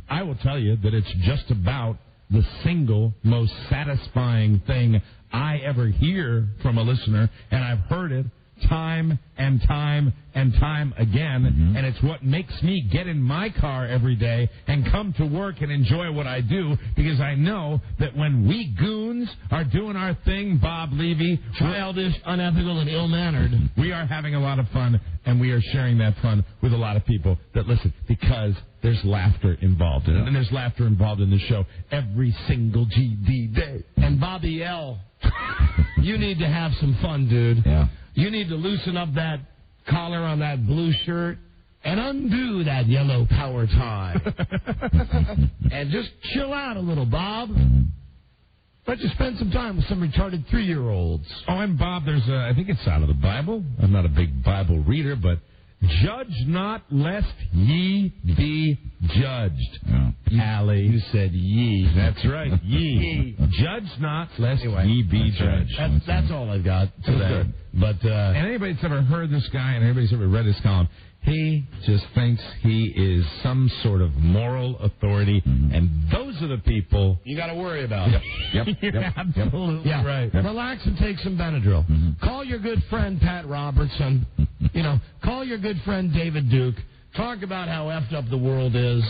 I will tell you that it's just about the single most satisfying thing I ever hear from a listener, and I've heard it time and time and time again, and it's what makes me get in my car every day and come to work and enjoy what I do, because I know that when we goons are doing our thing, Bob Levy, childish, unethical, and ill-mannered, we are having a lot of fun, and we are sharing that fun with a lot of people that listen, because there's laughter involved in it, and there's laughter involved in the show every single GD day. And Bobby L., you need to have some fun, dude. Yeah. You need to loosen up that collar on that blue shirt and undo that yellow power tie. And just chill out a little, Bob. Let you spend some time with some retarded 3-year-olds. Oh, and Bob, I think it's out of the Bible. I'm not a big Bible reader, but judge not lest ye be judged. Allie. You said ye. That's right, ye. Judge not lest ye be judged. That's all I've got today. But and anybody that's ever heard this guy and anybody's ever read his column, he just thinks he is some sort of moral authority, and those are the people you got to worry about. Yep. Absolutely right. Relax and take some Benadryl. Call your good friend Pat Robertson. Call your good friend David Duke. Talk about how effed up the world is.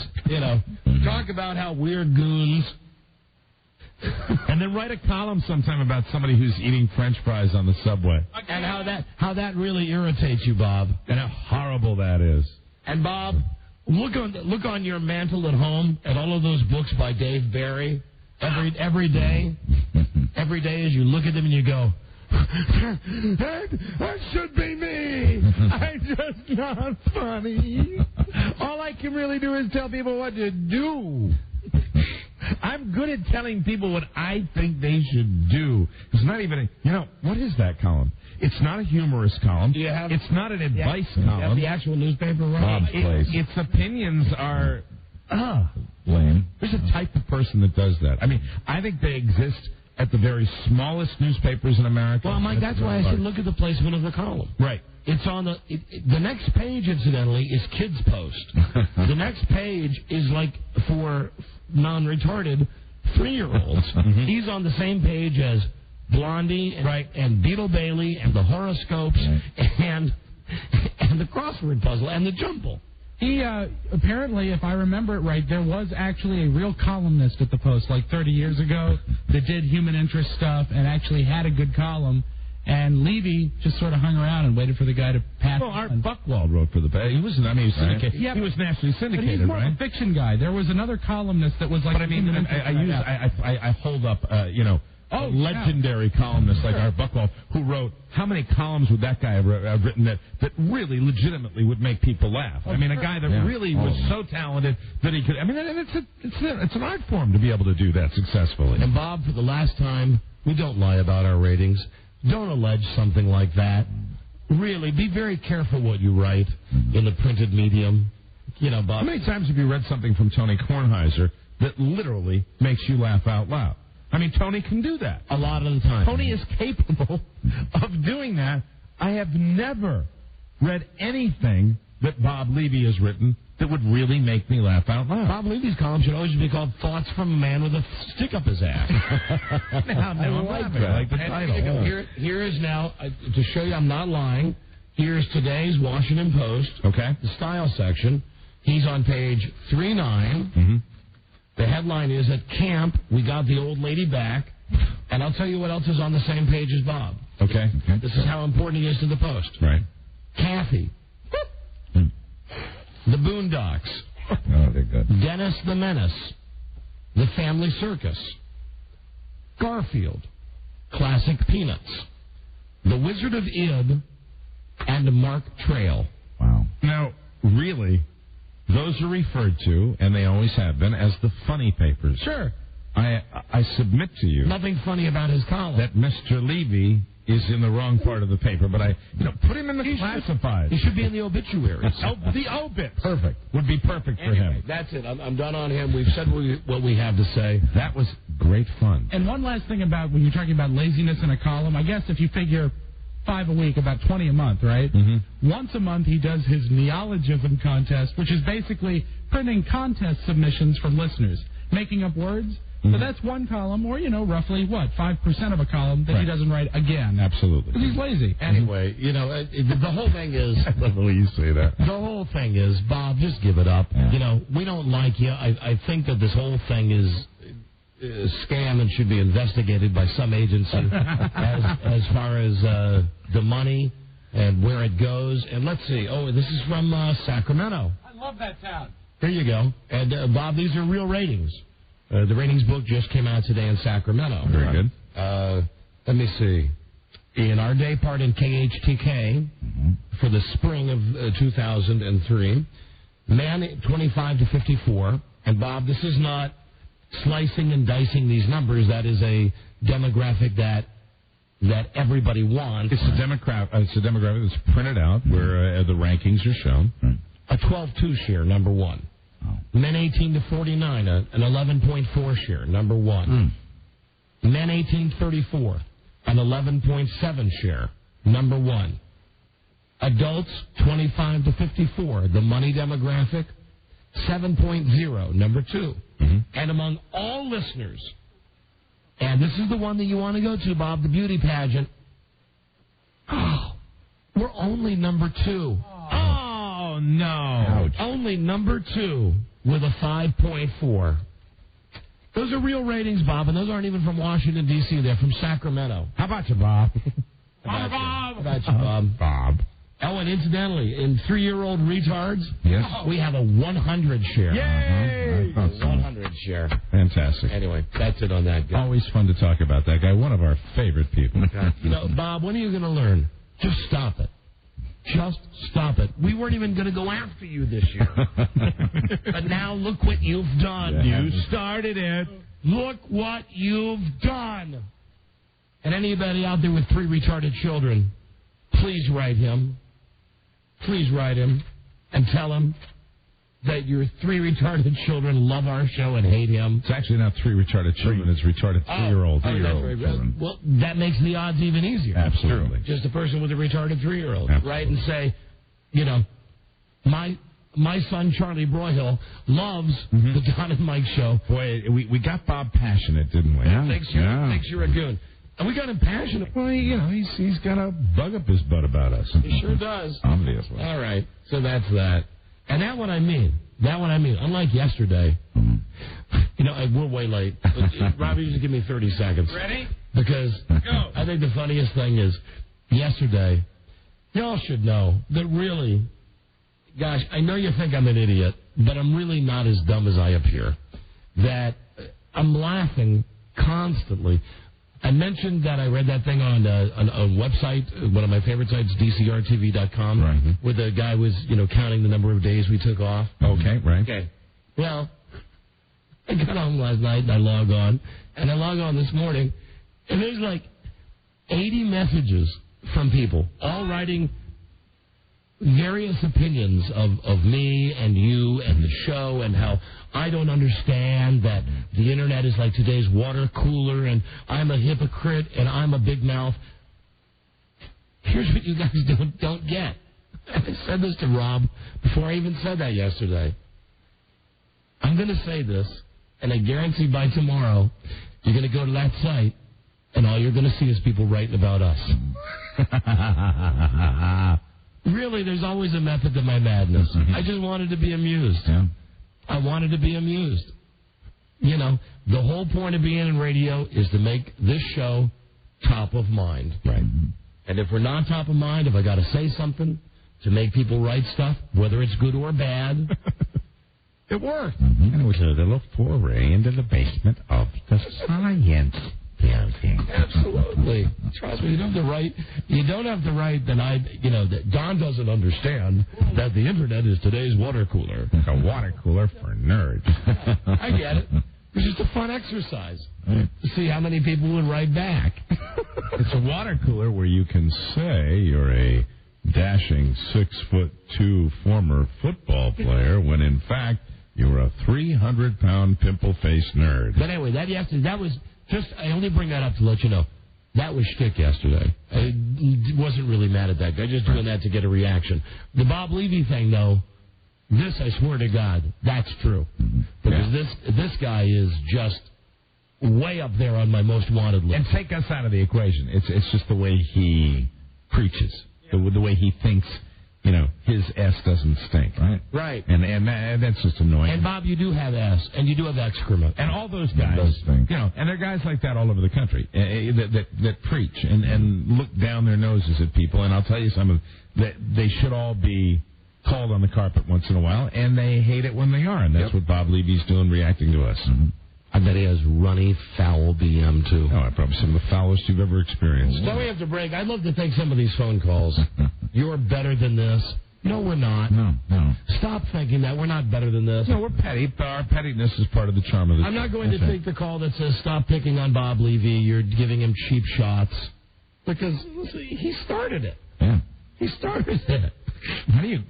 Talk about how weird goons. And then write a column sometime about somebody who's eating French fries on the subway. And how that really irritates you, Bob. And how horrible that is. And Bob, look on your mantle at home at all of those books by Dave Barry. Every day. Every day as you look at them and you go, that should be me. I'm just not funny. All I can really do is tell people what to do. I'm good at telling people what I think they should do. It's not even what is that column? It's not a humorous column. It's not an advice column. The actual newspaper, right? Bob's place. Its opinions are lame. There's a type of person that does that. I mean, I think they exist at the very smallest newspapers in America. Well, Mike, that's why I said look at the placement of the column. Right. It's on the next page, incidentally, is Kids Post. The next page is like for non-retarded 3-year-olds. He's on the same page as Blondie and Beetle Bailey and the horoscopes and the crossword puzzle and the jumble. He apparently, if I remember it right, there was actually a real columnist at the Post like 30 years ago that did human interest stuff and actually had a good column. And Levy just sort of hung around and waited for the guy to pass. Well, Art Buchwald wrote for the paper. He was syndicated. Yeah, he was nationally syndicated, but he's more right? of a fiction guy. There was another columnist that was like. But I mean, I hold up, a legendary columnist like Art Buchwald who wrote. How many columns would that guy have written that really, legitimately would make people laugh? I mean, a guy that really was so talented that he could. I mean, it's an art form to be able to do that successfully. And Bob, for the last time, we don't lie about our ratings. Don't allege something like that. Really, be very careful what you write in the printed medium. Bob. How many times have you read something from Tony Kornheiser that literally makes you laugh out loud? I mean, Tony can do that. A lot of the time. Tony is capable of doing that. I have never read anything that Bob Levy has written that would really make me laugh out loud. Bob Levy's column should always be called Thoughts from a Man with a Stick Up His Ass. I like the title. Here is now, to show you I'm not lying, here's today's Washington Post. Okay. The style section. He's on page 39. The headline is, at camp, we got the old lady back. And I'll tell you what else is on the same page as Bob. Okay. This is how important he is to the Post. Right. Kathy. The Boondocks. Oh, they're good. Dennis the Menace. The Family Circus. Garfield. Classic Peanuts. The Wizard of Id. And Mark Trail. Wow. Now, really, those are referred to, and they always have been, as the funny papers. Sure. I submit to you. Nothing funny about his column. That Mr. Levy is in the wrong part of the paper, but put him in the classified. He should be in the obituaries. The obit. Perfect. Would be perfect for him. That's it. I'm done on him. We've said what we have to say. That was great fun. And one last thing about when you're talking about laziness in a column, I guess if you figure 5 a week, about 20 a month, right? Once a month he does his neologism contest, which is basically printing contest submissions from listeners, making up words. So that's one column, or, roughly, 5% of a column that he doesn't write again. Absolutely. Because he's lazy. Anyway, the whole thing is... I love the way you say that. The whole thing is, Bob, just give it up. Yeah. We don't like you. I think that this whole thing is a scam and should be investigated by some agency as far as the money and where it goes. And let's see. Oh, this is from Sacramento. I love that town. There you go. And, Bob, these are real ratings. The ratings book just came out today in Sacramento. Very good. Let me see. In our day part in KHTK, for the spring of 2003. Men 25 to 54. And, Bob, this is not slicing and dicing these numbers. That is a demographic that everybody wants. It's a demographic that's printed out where the rankings are shown. A 12.2 share, number one. Men 18 to 49, an 11.4 share, number one. Men 18 to 34, an 11.7 share, number one. Adults 25 to 54, the money demographic, 7.0, number two. And among all listeners, and this is the one that you want to go to, Bob, the beauty pageant. Oh, we're only number two. Oh, no. Ouch. Only number two with a 5.4. Those are real ratings, Bob, and those aren't even from Washington, D.C. They're from Sacramento. How about you, Bob? How about you, Bob? Bob. Oh, and incidentally, in 3-year-old retards, yes, we have a 100 share. Yay! 100 share. Fantastic. Anyway, that's it on that guy. Always fun to talk about that guy. One of our favorite people. You know, Bob, when are you going to learn? Just stop it. Just stop it. We weren't even going to go after you this year. But now look what you've done. You started it. Look what you've done. And anybody out there with 3 retarded children, please write him. Please write him and tell him that your 3 retarded children love our show and hate him. It's actually not 3 retarded children. It's retarded 3-year-old. Children. Well, that makes the odds even easier. Absolutely. Just a person with a retarded 3-year-old. Right? And say, you know, my son Charlie Broyhill loves the Don and Mike show. Boy, we got Bob passionate, didn't we? Thinks you're a goon. And we got him passionate. Well, you know, he's got a bug up his butt about us. He sure does. Obviously. All right. So that's that. And that one I mean. Unlike yesterday, you know, we're way late. Robbie, just give me 30 seconds. Ready? Because go. I think the funniest thing is yesterday, y'all should know that really, gosh, I know you think I'm an idiot, but I'm really not as dumb as I appear. That I'm laughing constantly. I mentioned that I read that thing on a website, one of my favorite sites, DCRTV.com, right, where the guy was, you know, counting the number of days we took off. Okay, right. Okay. Well, I got home last night and I logged on, and I logged on this morning, and there's like 80 messages from people, all writing various opinions of me and you and the show and how I don't understand that the internet is like today's water cooler and I'm a hypocrite and I'm a big mouth. Here's what you guys don't get. And I said this to Rob before I even said that yesterday. I'm going to say this, and I guarantee by tomorrow you're going to go to that site and all you're going to see is people writing about us. Really, there's always a method to my madness. I just wanted to be amused. Yeah. I wanted to be amused. You know, the whole point of being in radio is to make this show top of mind. Right. And if we're not top of mind, if I got to say something to make people write stuff, whether it's good or bad, it worked. And it was a little foray into the basement of the science. Absolutely. Trust me, you don't have to write that Don doesn't understand that the internet is today's water cooler. A water cooler for nerds. I get it. It's just a fun exercise to see how many people would write back. It's a water cooler where you can say you're a dashing 6'2" former football player when in fact you're a 300-pound pimple-faced nerd. But anyway, I only bring that up to let you know. That was shtick yesterday. I wasn't really mad at that guy, just doing that to get a reaction. The Bob Levy thing, though, this, I swear to God, that's true. Because this guy is just way up there on my most wanted list. And take us out of the equation. It's just the way he preaches, the way he thinks. You know, his S doesn't stink, right? Right. And that's just annoying. And, Bob, you do have S, and you do have excrement. And all those guys, you know, and there are guys like that all over the country that preach and look down their noses at people. And I'll tell you something, that they should all be called on the carpet once in a while, and they hate it when they are. And that's what Bob Levy's doing, reacting to us. I bet he has runny, foul BM, too. Oh, probably some of the foulest you've ever experienced. So we have to break. I'd love to take some of these phone calls. you're better than this. No, we're not. No. Stop thinking that. We're not better than this. No, we're petty. Our pettiness is part of the charm of the show. I'm not going to take the call that says, stop picking on Bob Levy. You're giving him cheap shots. Because he started it. Yeah. He started it.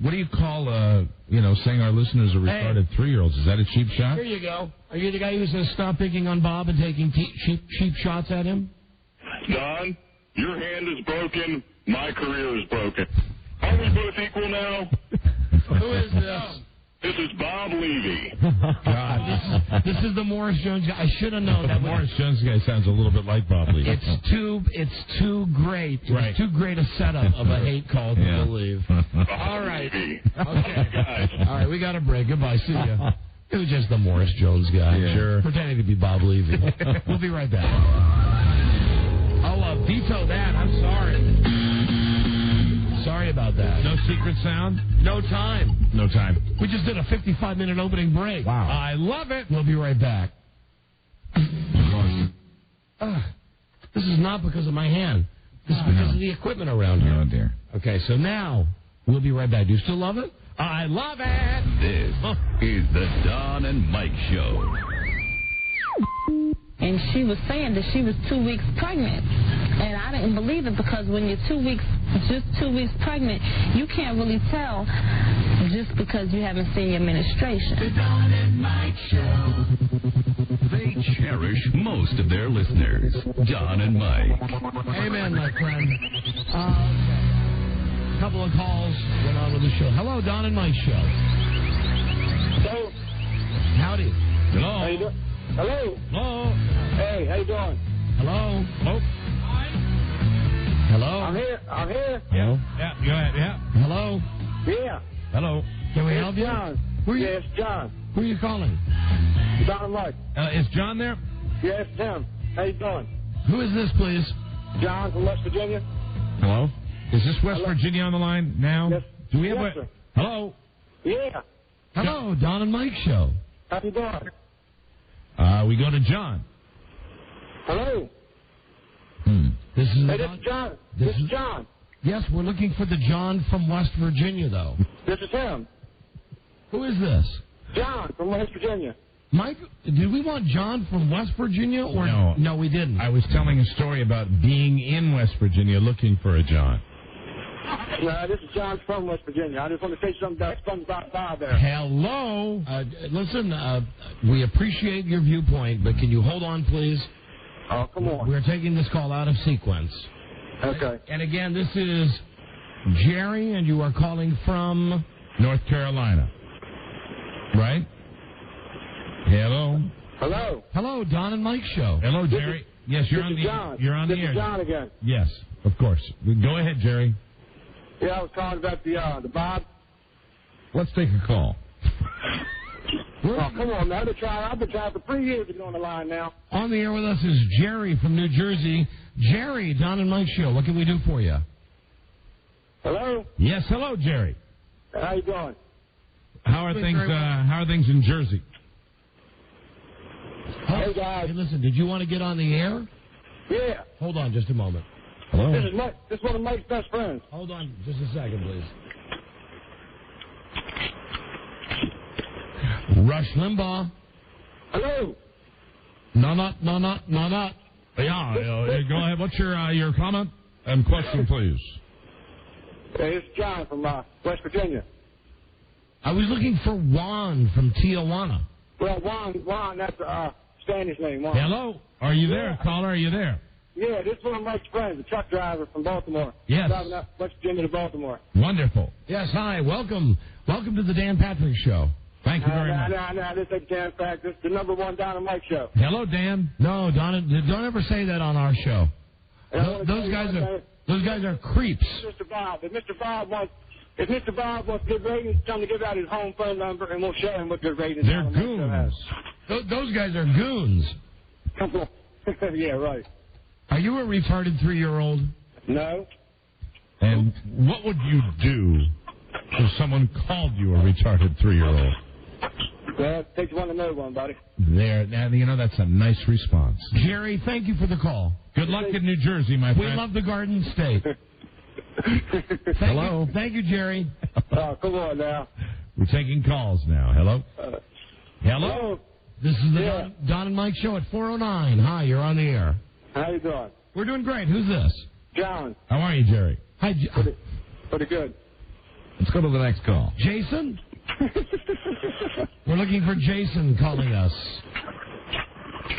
What do you call, saying our listeners are retarded 3-year-olds? Is that a cheap shot? Here you go. Are you the guy who says, stop picking on Bob and taking cheap shots at him? Don, your hand is broken. My career is broken. Are we both equal now? Who is this? This is Bob Levy. God, this is the Morris Jones guy. I should have known that. The Morris Jones guy sounds a little bit like Bob Levy. It's too great. Right. It's too great a setup of a hate call to believe. All right. Okay. Guys. All right, we got a break. Goodbye. See ya. It was just the Morris Jones guy. Yeah. Sure. Pretending to be Bob Levy. We'll be right back. I'll veto that. I'm sorry. Sorry about that. No secret sound? No time. No time. We just did a 55-minute opening break. Wow. I love it. We'll be right back. This is not because of my hand. This is because of the equipment around here. Oh, dear. Okay, so now we'll be right back. Do you still love it? I love it. This is the Don and Mike Show. And she was saying that she was 2 weeks pregnant. And I didn't believe it because when you're 2 weeks, just 2 weeks pregnant, you can't really tell just because you haven't seen your menstruation. The Don and Mike Show. They cherish most of their listeners. Don and Mike. Amen, my friend. A couple of calls went on with the show. Hello, Don and Mike Show. Hello. Howdy. Hello. How you doing? Hello. Hello. Hey, how you doing? Hello. Oh. Hello. I'm here. Yeah. Yeah. Go ahead. Yeah. Hello. Yeah. Hello. Can we help you? John. you? Yes, John. Who are you calling? Don and Mike. Is John there? Yes, Tim. How you doing? Who is this, please? John from West Virginia. Hello. Is this West Virginia on the line now? Yes. Do we have Yes, a... sir. Hello. Yeah. Hello, Don and Mike Show. How you doing? We go to John. Hello. This is Hey, this is John. This is John. Yes, we're looking for the John from West Virginia, though. This is him. Who is this? John from West Virginia. Mike, did we want John from West Virginia? Or no, we didn't. I was telling a story about being in West Virginia looking for a John. No, this is John from West Virginia. I just want to say something about SpongeBob Bob there. Hello. Listen, we appreciate your viewpoint, but can you hold on, please? Oh, come on. We're taking this call out of sequence. Okay. And again, this is Jerry, and you are calling from... North Carolina. Right? Hello. Hello. Hello, Don and Mike Show. Hello, Jerry. Yes, you're This on is the John. You're on This the is air. John again. Yes, of course. Go ahead, Jerry. Yeah, I was calling about the Bob. Let's take a call. Oh, come on, man. I've been trying for 3 years to get on the line now. On the air with us is Jerry from New Jersey. Jerry, Don and Mike Show. What can we do for you? Hello. Yes, hello, Jerry. How you doing? How are things? How are things in Jersey? Hey, guys. Hey, listen, did you want to get on the air? Yeah. Hold on just a moment. Hello. This is Mike. This is one of Mike's best friends. Hold on just a second, please. Rush Limbaugh. Hello. No, not. Yeah, go ahead. What's your comment and question, please? Hey, it's John from West Virginia. I was looking for Juan from Tijuana. Well, Juan, that's Spanish name, Juan. Hello. Are you there, caller? Are you there? Yeah, this is one of Mike's friends, a truck driver from Baltimore. Yes. Driving up West Virginia to Baltimore. Wonderful. Yes, hi. Welcome to the Dan Patrick Show. Thank you very much. No, this ain't Dan Patrick. This is the number one Don and Mike show. Hello, Dan. No, don't ever say that on our show. Those guys are creeps. Mr. Bob. If Mr. Bob wants good ratings, tell him to give out his home phone number, and we'll show him what good ratings They're Don and Mike show has. goons. Those guys are goons. Come on. Yeah, right. Are you a retarded 3-year-old? No. And what would you do if someone called you a retarded 3-year-old? Well, it takes one to know one, buddy. There, now, that's a nice response. Jerry, thank you for the call. Good luck in New Jersey, my friend. We love the Garden State. Hello. Thank you, Jerry. Oh, come on now. We're taking calls now. Hello? Hello? This is the Don and Mike Show at 409. Hi, you're on the air. How you doing? We're doing great. Who's this? John. How are you, Jerry? Hi, Pretty good. Let's go to the next call. Jason? We're looking for Jason calling us.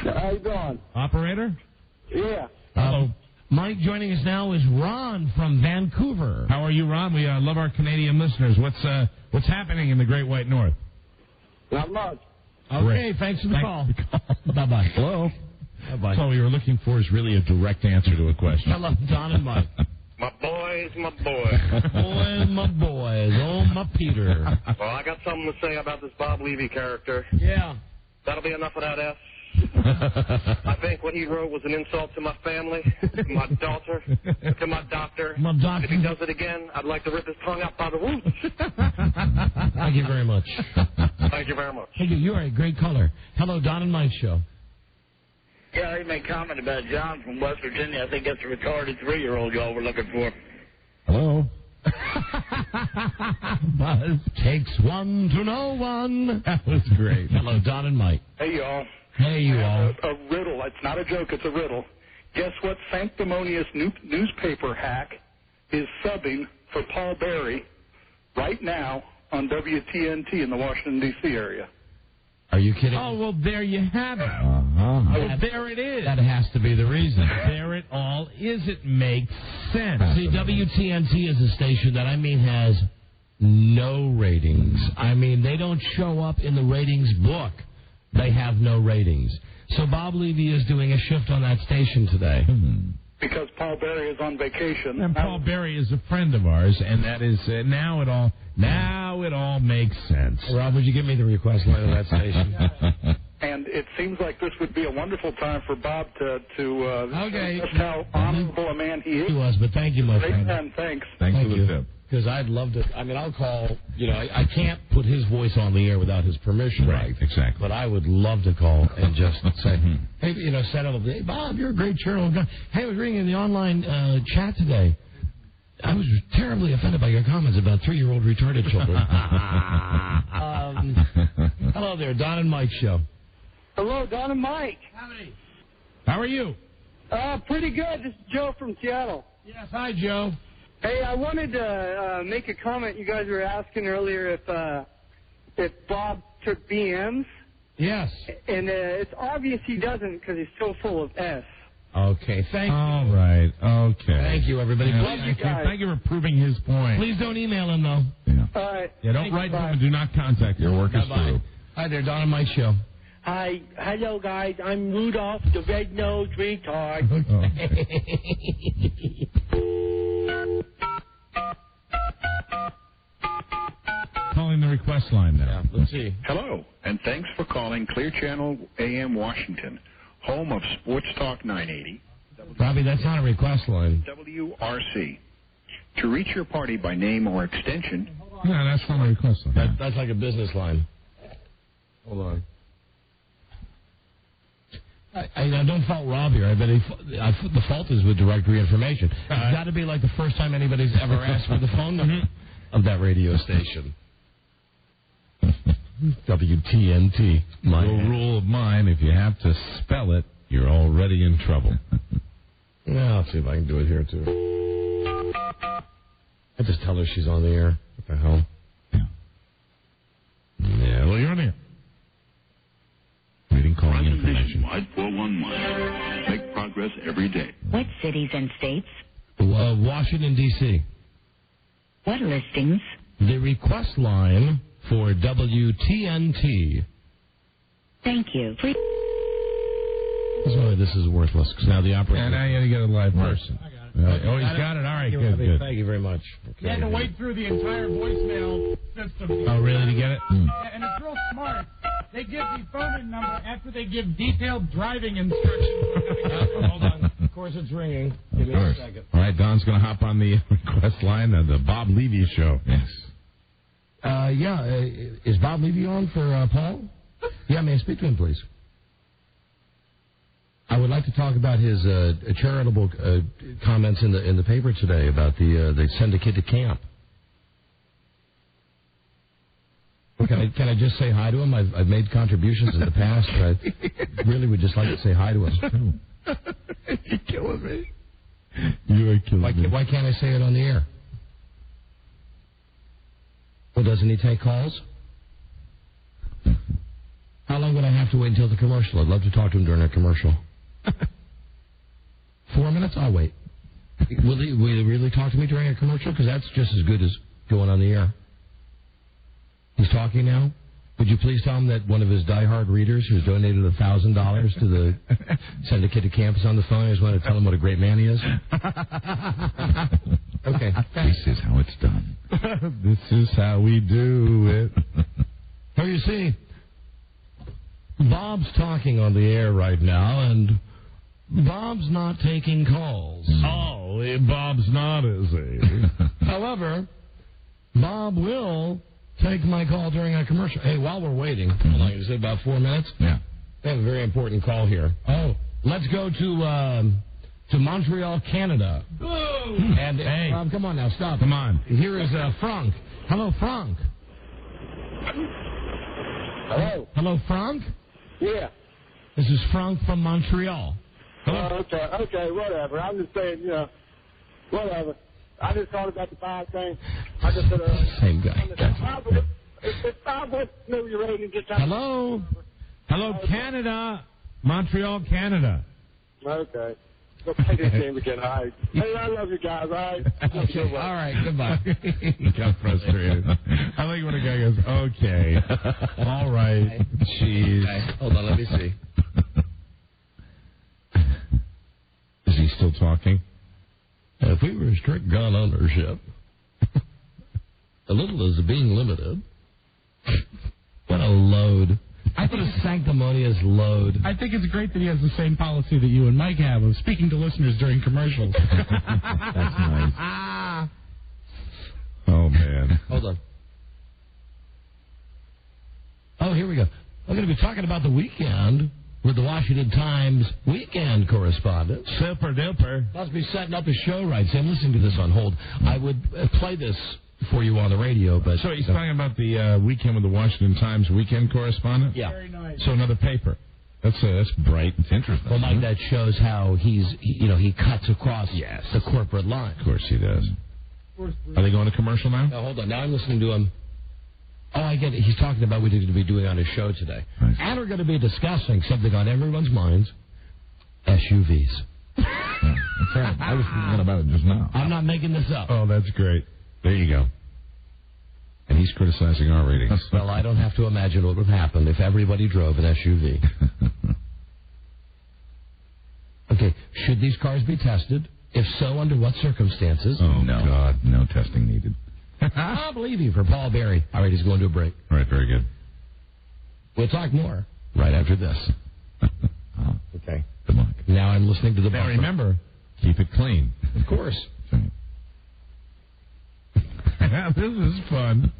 How you doing? Operator? Yeah. Hello. Mike, joining us now is Ron from Vancouver. How are you, Ron? We love our Canadian listeners. What's happening in the Great White North? Not much. Okay, Great. thanks for the call. Bye-bye. Hello? Bye-bye. That's all we were looking for is really a direct answer to a question. Hello, Don and Mike. My boys, my boys. Boys, my boys. Oh, my Peter. Well, I got something to say about this Bob Levy character. Yeah. That'll be enough of that S. I think what he wrote was an insult to my family, to my daughter, to my doctor. My doctor. If he does it again, I'd like to rip his tongue out by the roots. Thank you very much. Thank you very much. Thank you. You're a great caller. Hello, Don and Mike Show. Yeah, I made a comment about John from West Virginia. I think that's a retarded 3-year-old y'all were looking for. Hello? Buzz takes one to know one. That was great. Hello, Don and Mike. Hey, y'all. Hey, you all. A riddle. It's not a joke. It's a riddle. Guess what sanctimonious newspaper hack is subbing for Paul Berry right now on WTNT in the Washington, D.C. area? Are you kidding? Oh, well, there you have it. Well, there it is. That has to be the reason. There it all is. It makes sense. See, WTNT is a station that, has no ratings. They don't show up in the ratings book. They have no ratings. So Bob Levy is doing a shift on that station today. Because Paul Berry is on vacation. And Paul Berry is a friend of ours, and that is now it all makes sense. Rob, would you give me the request line of that station? And it seems like this would be a wonderful time for Bob to okay. just how honorable a man he is. To us, but thank you, my Great friend. man, thanks. Thanks Thank for you. the tip. Because I'd love to. I'll call. I can't put his voice on the air without his permission. Right, exactly. But I would love to call and just say, hey, set up. Hey, Bob, you're a great charitable guy. Hey, I was reading in the online chat today. I was terribly offended by your comments about 3-year-old retarded children. Hello there, Don and Mike Show. Hello, Don and Mike. How are you? Pretty good. This is Joe from Seattle. Yes, hi, Joe. Hey, I wanted to make a comment. You guys were asking earlier if Bob took BMs. Yes. And it's obvious he doesn't because he's so full of S. Okay, thank you. All right, okay. Thank you, everybody. Thank you for proving his point. Please don't email him, though. Yeah, All right. don't write to him and do not contact him. Your work is through. Hi there, Don and Mike Show. Hi, hello guys. I'm Rudolph, the red-nosed retard. Calling the request line now. Let's see. Hello, and thanks for calling Clear Channel AM Washington, home of Sports Talk 980. Robbie, that's not a request line. WRC. To reach your party by name or extension. No, that's not a request line. That's like a business line. Hold on. I don't fault Rob here. I bet the fault is with directory information. It's got to be like the first time anybody's ever asked for the phone number of that radio station. WTNT. Rule of mine, if you have to spell it, you're already in trouble. Yeah, I'll see if I can do it here, too. I just tell her she's on the air. What the hell? Yeah, well, you're on the air. Reading calling information. Nationwide 411. Make progress every day. What cities and states? Washington, D.C. What listings? The request line for WTNT. Thank you. Please. This is worthless because now the operator. And now you got to get a live person. Oh, he's got it. All right, good. Thank you very much. Okay. You had to wait through the entire voicemail system. Oh, really? To get it? Yeah, and it's real smart. They give the phone number after they give detailed driving instructions. Hold on. Of course, it's ringing. Give me a second. All right, Don's going to hop on the request line of the Bob Levy Show. Yes. Is Bob Levy on for Paul? Yeah, may I speak to him, please? I would like to talk about his charitable comments in the paper today about they send a kid to camp. Can I just say hi to him? I've made contributions in the past, but I really would just like to say hi to him. You're killing me. You are killing me. Why can't I say it on the air? Well, doesn't he take calls? How long would I have to wait until the commercial? I'd love to talk to him during a commercial. 4 minutes? I'll wait. Will he really talk to me during a commercial? Because that's just as good as going on the air. He's talking now. Would you please tell him that one of his diehard readers who's donated $1,000 to the Send a Kid to Camp is on the phone? I just want to tell him what a great man he is. Okay. This is how it's done. This is how we do it. Well, you see, Bob's talking on the air right now, and Bob's not taking calls. Oh, Bob's not, is he? However, Bob will take my call during a commercial. Hey, while we're waiting, hold on, you said about 4 minutes? Yeah. We have a very important call here. Oh, let's go to Montreal, Canada. Whoa. And hey, Bob, come on now, stop. Come on. Here is Frank. Hello, Frank. Hello. Hello, Frank. Yeah. This is Frank from Montreal. Hello. Okay, whatever. I'm just saying, whatever. I just thought about the fire thing. I just said, same guy. It's 5 West New Uranium. Hello. Hello, Canada. Montreal, Canada. Okay. Go play this game again, all right. Hey, I love you guys, all right? Okay. All right, goodbye. He got frustrated. I like when a guy goes, okay. All right. Jeez. Hold on, let me see. Is he still talking? If we restrict gun ownership, a little is being limited. What a load. What a sanctimonious load. I think it's great that he has the same policy that you and Mike have of speaking to listeners during commercials. That's nice. Oh, man. Hold on. Oh, here we go. I'm going to be talking about the weekend with the Washington Times weekend correspondent. Super duper. Must be setting up a show right. See, I'm listening to this on hold. I would play this for you on the radio, but... So he's talking about the weekend with the Washington Times weekend correspondent? Yeah. Very nice. So another paper. That's bright. It's interesting. Well, Mike, that shows how he cuts across the corporate line. Of course he does. Are they going to commercial now? No, hold on. Now I'm listening to him. Oh, I get it. He's talking about what he's going to be doing on his show today. Nice. And we're going to be discussing something on everyone's minds, SUVs. Yeah, that's right. I was thinking about it just now. I'm not making this up. Oh, that's great. There you go. And he's criticizing our ratings. Well, I don't have to imagine what would happen if everybody drove an SUV. Okay, should these cars be tested? If so, under what circumstances? Oh, no. God, no testing needed. I believe you for Paul Berry. All right, he's going to a break. All right, very good. We'll talk more right after this. Okay. Good luck. Now I'm listening to the Now bumper. remember, keep it clean. Of course. This is fun.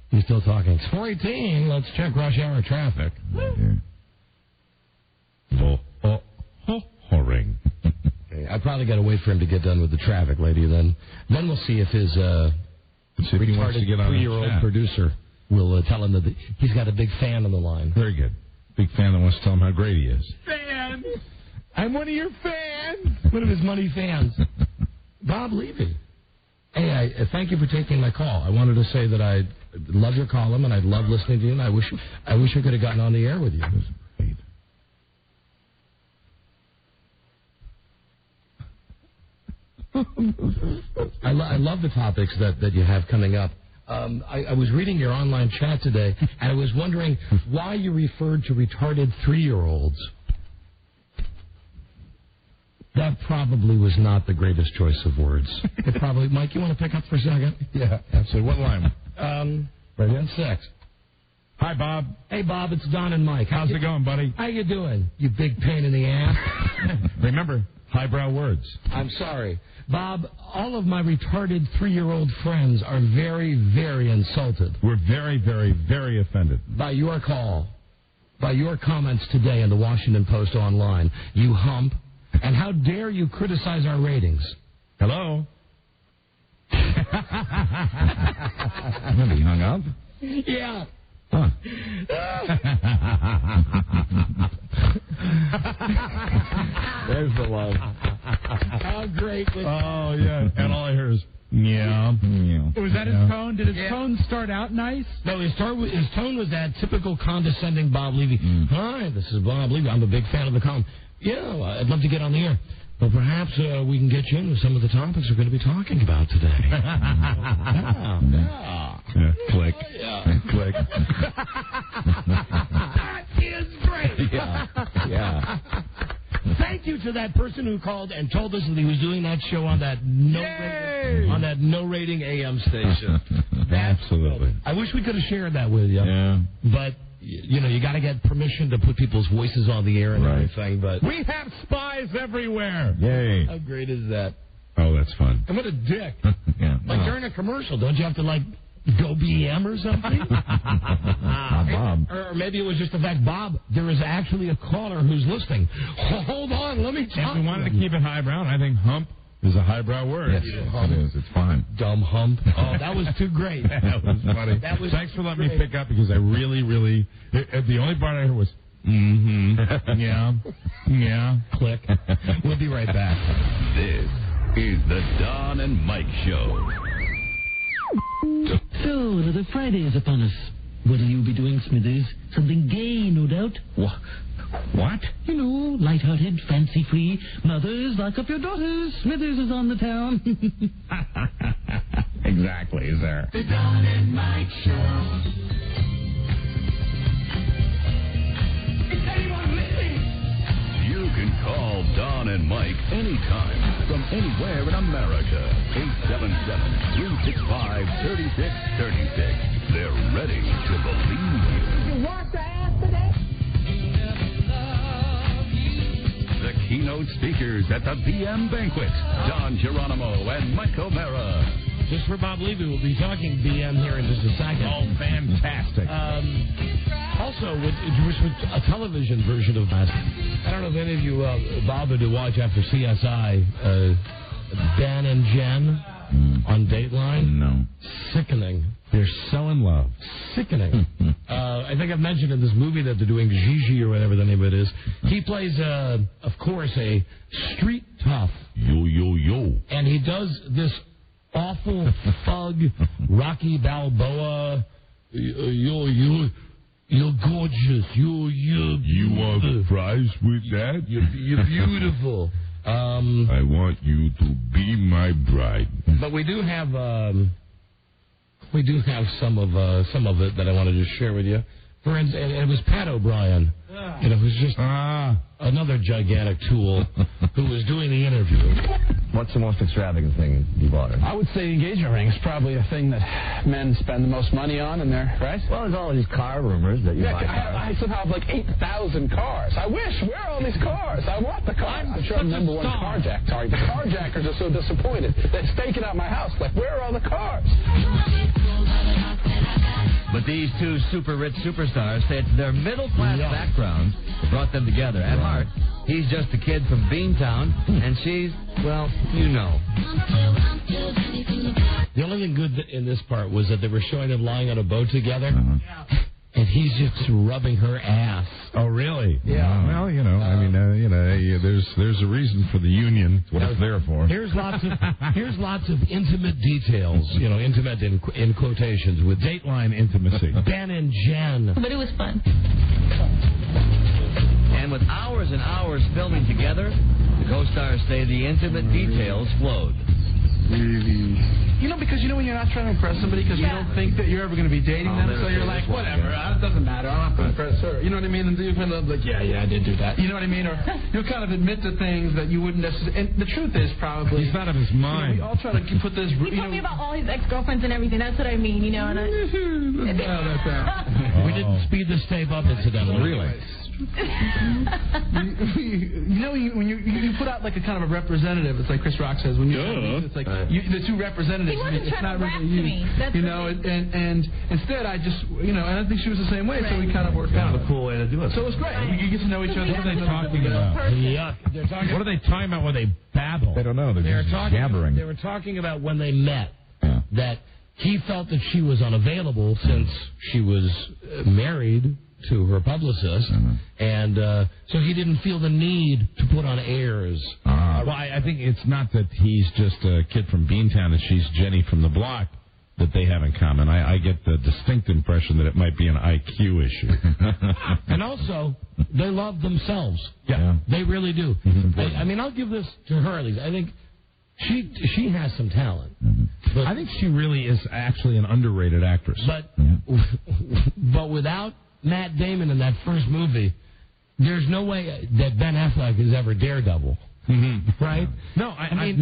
He's still talking. It's 4:18. Let's check rush hour traffic. Ring. Okay, I probably got to wait for him to get done with the traffic, lady. Then we'll see if his retarded 3-year-old producer will tell him that he's got a big fan on the line. Very good. Big fan that wants to tell him how great he is. Fans! I'm one of your fans! One of his money fans. Bob Levy. Hey, I thank you for taking my call. I wanted to say that I love your column and I love listening to you, and I wish I could have gotten on the air with you. I love the topics that you have coming up. I was reading your online chat today, and I was wondering why you referred to retarded 3-year-olds. That probably was not the greatest choice of words. It probably, Mike, you want to pick up for a second? Yeah, absolutely. What line? Right in 6. Hi, Bob. Hey, Bob, it's Don and Mike. How's it going, buddy? How you doing, you big pain in the ass? Remember, highbrow words. I'm sorry. Bob, all of my retarded 3-year-old friends are very, very insulted. We're very, very, very offended. By your call, by your comments today in the Washington Post online, you hump, and how dare you criticize our ratings? Hello? Have he hung up? Yeah. Huh. There's the love. How great was Oh, yeah. And all I hear is, yeah. Was that his tone? Did his tone start out nice? No, his tone was that typical condescending Bob Levy. Hi, this is Bob Levy. I'm a big fan of the column. Yeah, I'd love to get on the air. Well, perhaps we can get you into some of the topics we're going to be talking about today. Click. Click. That is great. Yeah. Thank you to that person who called and told us that he was doing that show on that no rating AM station. Absolutely. I wish we could have shared that with you. Yeah. But you got to get permission to put people's voices on the air and everything. But we have spies everywhere. Yay! How great is that? Oh, that's fun. And what a dick! Yeah. Like during a commercial, don't you have to go BM or something? Bob. Or maybe it was just the fact, Bob, there is actually a caller who's listening. Hold on, let me talk. If we wanted to keep it highbrow, I think hump is a highbrow word. Yes, it is. It's fine. Dumb hump. Oh, that was too great. That was funny. Thanks for letting me pick up because I really, the only part I heard was, yeah, click. We'll be right back. This is the Don and Mike Show. So, the Friday is upon us. What'll you be doing, Smithers? Something gay, no doubt. What? You know, light-hearted, fancy-free. Mothers, lock up your daughters. Smithers is on the town. Exactly, sir. The Don and Mike Show. Is anyone listening? You can call Don and Mike anytime from anywhere in America. 877-365-3636. They're ready to believe you. You wash your ass today? The keynote speakers at the BM Banquet, Don Geronimo and Mike O'Mara. Just for Bob Levy, we'll be talking BM here in just a second. Oh, fantastic. Also, with a television version of that, I don't know if any of you bothered to watch after CSI, Dan and Jen on Dateline. No. Sickening. They're so in love. Sickening. I think I've mentioned in this movie that they're doing Gigi or whatever the name of it is. He plays, of course, a street tough. Yo. And he does this awful thug, Rocky Balboa. You're gorgeous. You want fries with that? You're beautiful. I want you to be my bride. But we do have some of it that I wanted to share with you. For instance, and it was Pat O'Brien. And it was just another gigantic tool who was doing the interview. What's the most extravagant thing you bought her? I would say the engagement ring is probably a thing that men spend the most money on in there, right? Well, there's all these car rumors that you buy cars. I somehow have like 8,000 cars. I wish. Where are all these cars? I want the cars. I'm sure I'm number one carjack. Sorry, the carjackers are so disappointed. They're staking out my house. Like, where are all the cars? But these two super rich superstars say it's their middle-class backgrounds that brought them together. At heart, he's just a kid from Beantown, and she's, well, you know. The only thing good in this part was that they were showing them lying on a boat together, and he's just rubbing her ass. Oh, really? Yeah. Well, there's a reason for the union. It's what it's there for. Here's lots of intimate details, intimate in quotations with Dateline intimacy. Ben and Jen. But it was fun. And with hours and hours filming together, the co-stars say the intimate details flowed. really... Because when you're not trying to impress somebody because you don't think that you're ever going to be dating them, so you're like, whatever, it doesn't matter, I'm not going to impress her. You know what I mean? And you kind of like, yeah, I did do that. You know what I mean? Or you'll kind of admit to things that you wouldn't necessarily... And the truth is probably... He's out of his mind. We all try to put this... He told me about all his ex-girlfriends and everything. That's what I mean, And We didn't speed this tape up, incidentally. Really? When you put out like a kind of a representative, it's like Chris Rock says, when it's like the two representatives. He wasn't it's trying not to rap really to me. That's and instead I just and I think she was the same way, so we kind of worked out a cool way to do it. So it was great. You get to know each other. What are they talking about? Yuck. What are they talking about when they babble? They don't know. They're just jabbering. They were talking about when they met that he felt that she was unavailable since she was married to her publicist, and so he didn't feel the need to put on airs. Well, I think it's not that he's just a kid from Beantown and she's Jenny from the block that they have in common. I get the distinct impression that it might be an IQ issue. And also, they love themselves. Yeah. They really do. I mean, I'll give this to her at least. I think she has some talent. But I think she really is actually an underrated actress. But without Matt Damon in that first movie, there's no way that Ben Affleck is ever Daredevil, right? No, I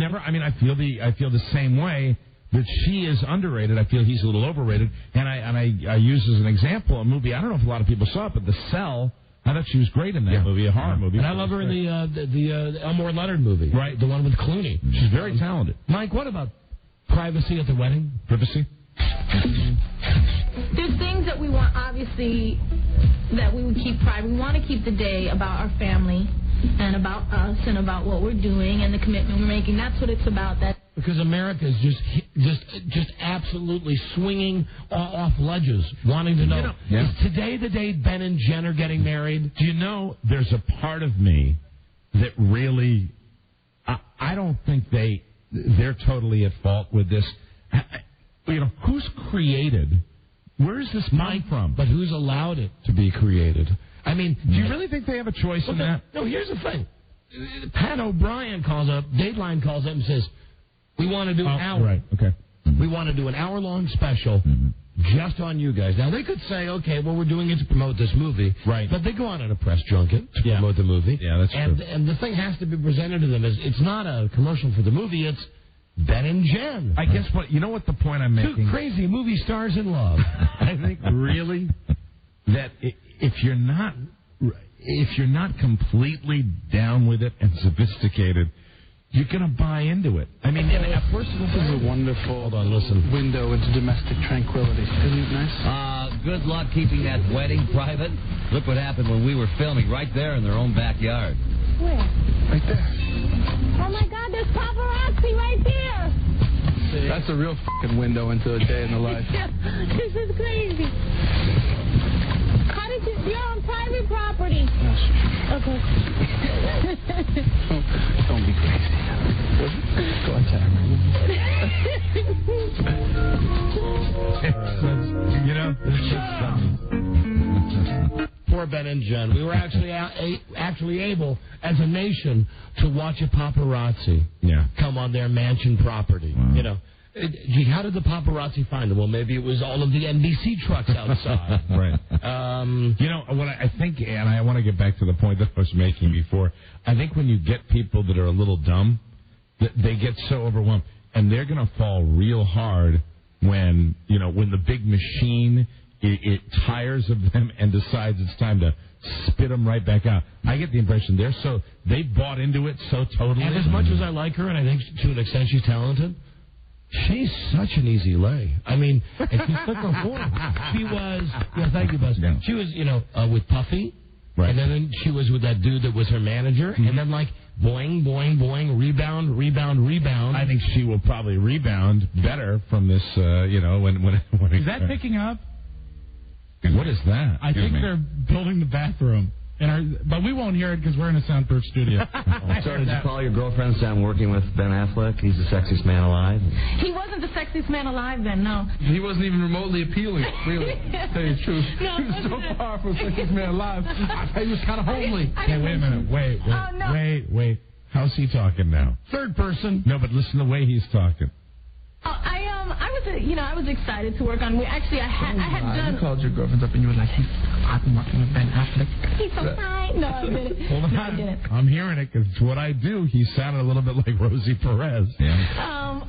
feel the same way that she is underrated. I feel he's a little overrated, and I use as an example a movie. I don't know if a lot of people saw it, but The Cell. I thought she was great in that movie, a horror movie. And I love her in the Elmore Leonard movie, right? The one with Clooney. She's very talented. Mike, what about privacy at the wedding? Privacy. There's things that we want, obviously, that we would keep private. We want to keep the day about our family and about us and about what we're doing and the commitment we're making. That's what it's about. Because America is just absolutely swinging off ledges, wanting to know, is today the day Ben and Jen are getting married? Do you know, there's a part of me that really, I don't think they're totally at fault with this. Who's created? Where does this come from? But who's allowed it to be created? I mean, do you really think they have a choice in that? No, here's the thing. Pat O'Brien calls up, Dateline calls up and says, we want to do an hour. Right, okay. We want to do an hour-long special just on you guys. Now, they could say, okay, well, we're doing it to promote this movie. Right. But they go on a press junket to promote the movie. Yeah, that's true. And the thing has to be presented to them as it's not a commercial for the movie, it's Ben and Jen. I guess what the point I'm making? Two crazy movie stars in love. I think really that if you're not completely down with it and sophisticated, you're going to buy into it. I mean, first of all, this is a wonderful window into domestic tranquility. Isn't it nice? Good luck keeping that wedding private. Look what happened when we were filming right there in their own backyard. Where? Right there. Oh, my God, there's paparazzi right there. See? That's a real fucking window into a day in the life. This is crazy. How did you're on private property. Okay. Don't be crazy. Go ahead. Poor Ben and Jen. We were actually able, as a nation, to watch a paparazzi come on their mansion property. Wow. Gee, how did the paparazzi find them? Well, maybe it was all of the NBC trucks outside. Right. What I think, and I want to get back to the point that I was making before, I think when you get people that are a little dumb, they get so overwhelmed, and they're going to fall real hard when the big machine, it tires of them and decides it's time to spit them right back out. I get the impression they bought into it so totally. And as much as I like her, and I think to an extent she's talented, she's such an easy lay. I mean, if you click her form, she was. Yeah, thank you, Buzz. Yeah. She was, with Puffy, right? And then she was with that dude that was her manager, and then boing, boing, boing, rebound, rebound, rebound. I think she will probably rebound better from this. When is that picking up? What is that? I think they're building the bathroom. But we won't hear it because we're in a soundproof studio. So did you call your girlfriend say I'm working with Ben Affleck? He's the sexiest man alive. He wasn't the sexiest man alive then, no. He wasn't even remotely appealing, really, to tell you the truth. No, he was so far from the sexiest man alive. He was kind of homely. Hey, wait a minute. Wait. Oh, no. Wait. How's he talking now? Third person. No, but listen to the way he's talking. I was excited to work on. I had done. You called your girlfriend up and you were like, I've been working with Ben Affleck. He's so fine. No, I didn't. Hold on. No, I didn't. I'm hearing it because it's what I do. He sounded a little bit like Rosie Perez. Yeah.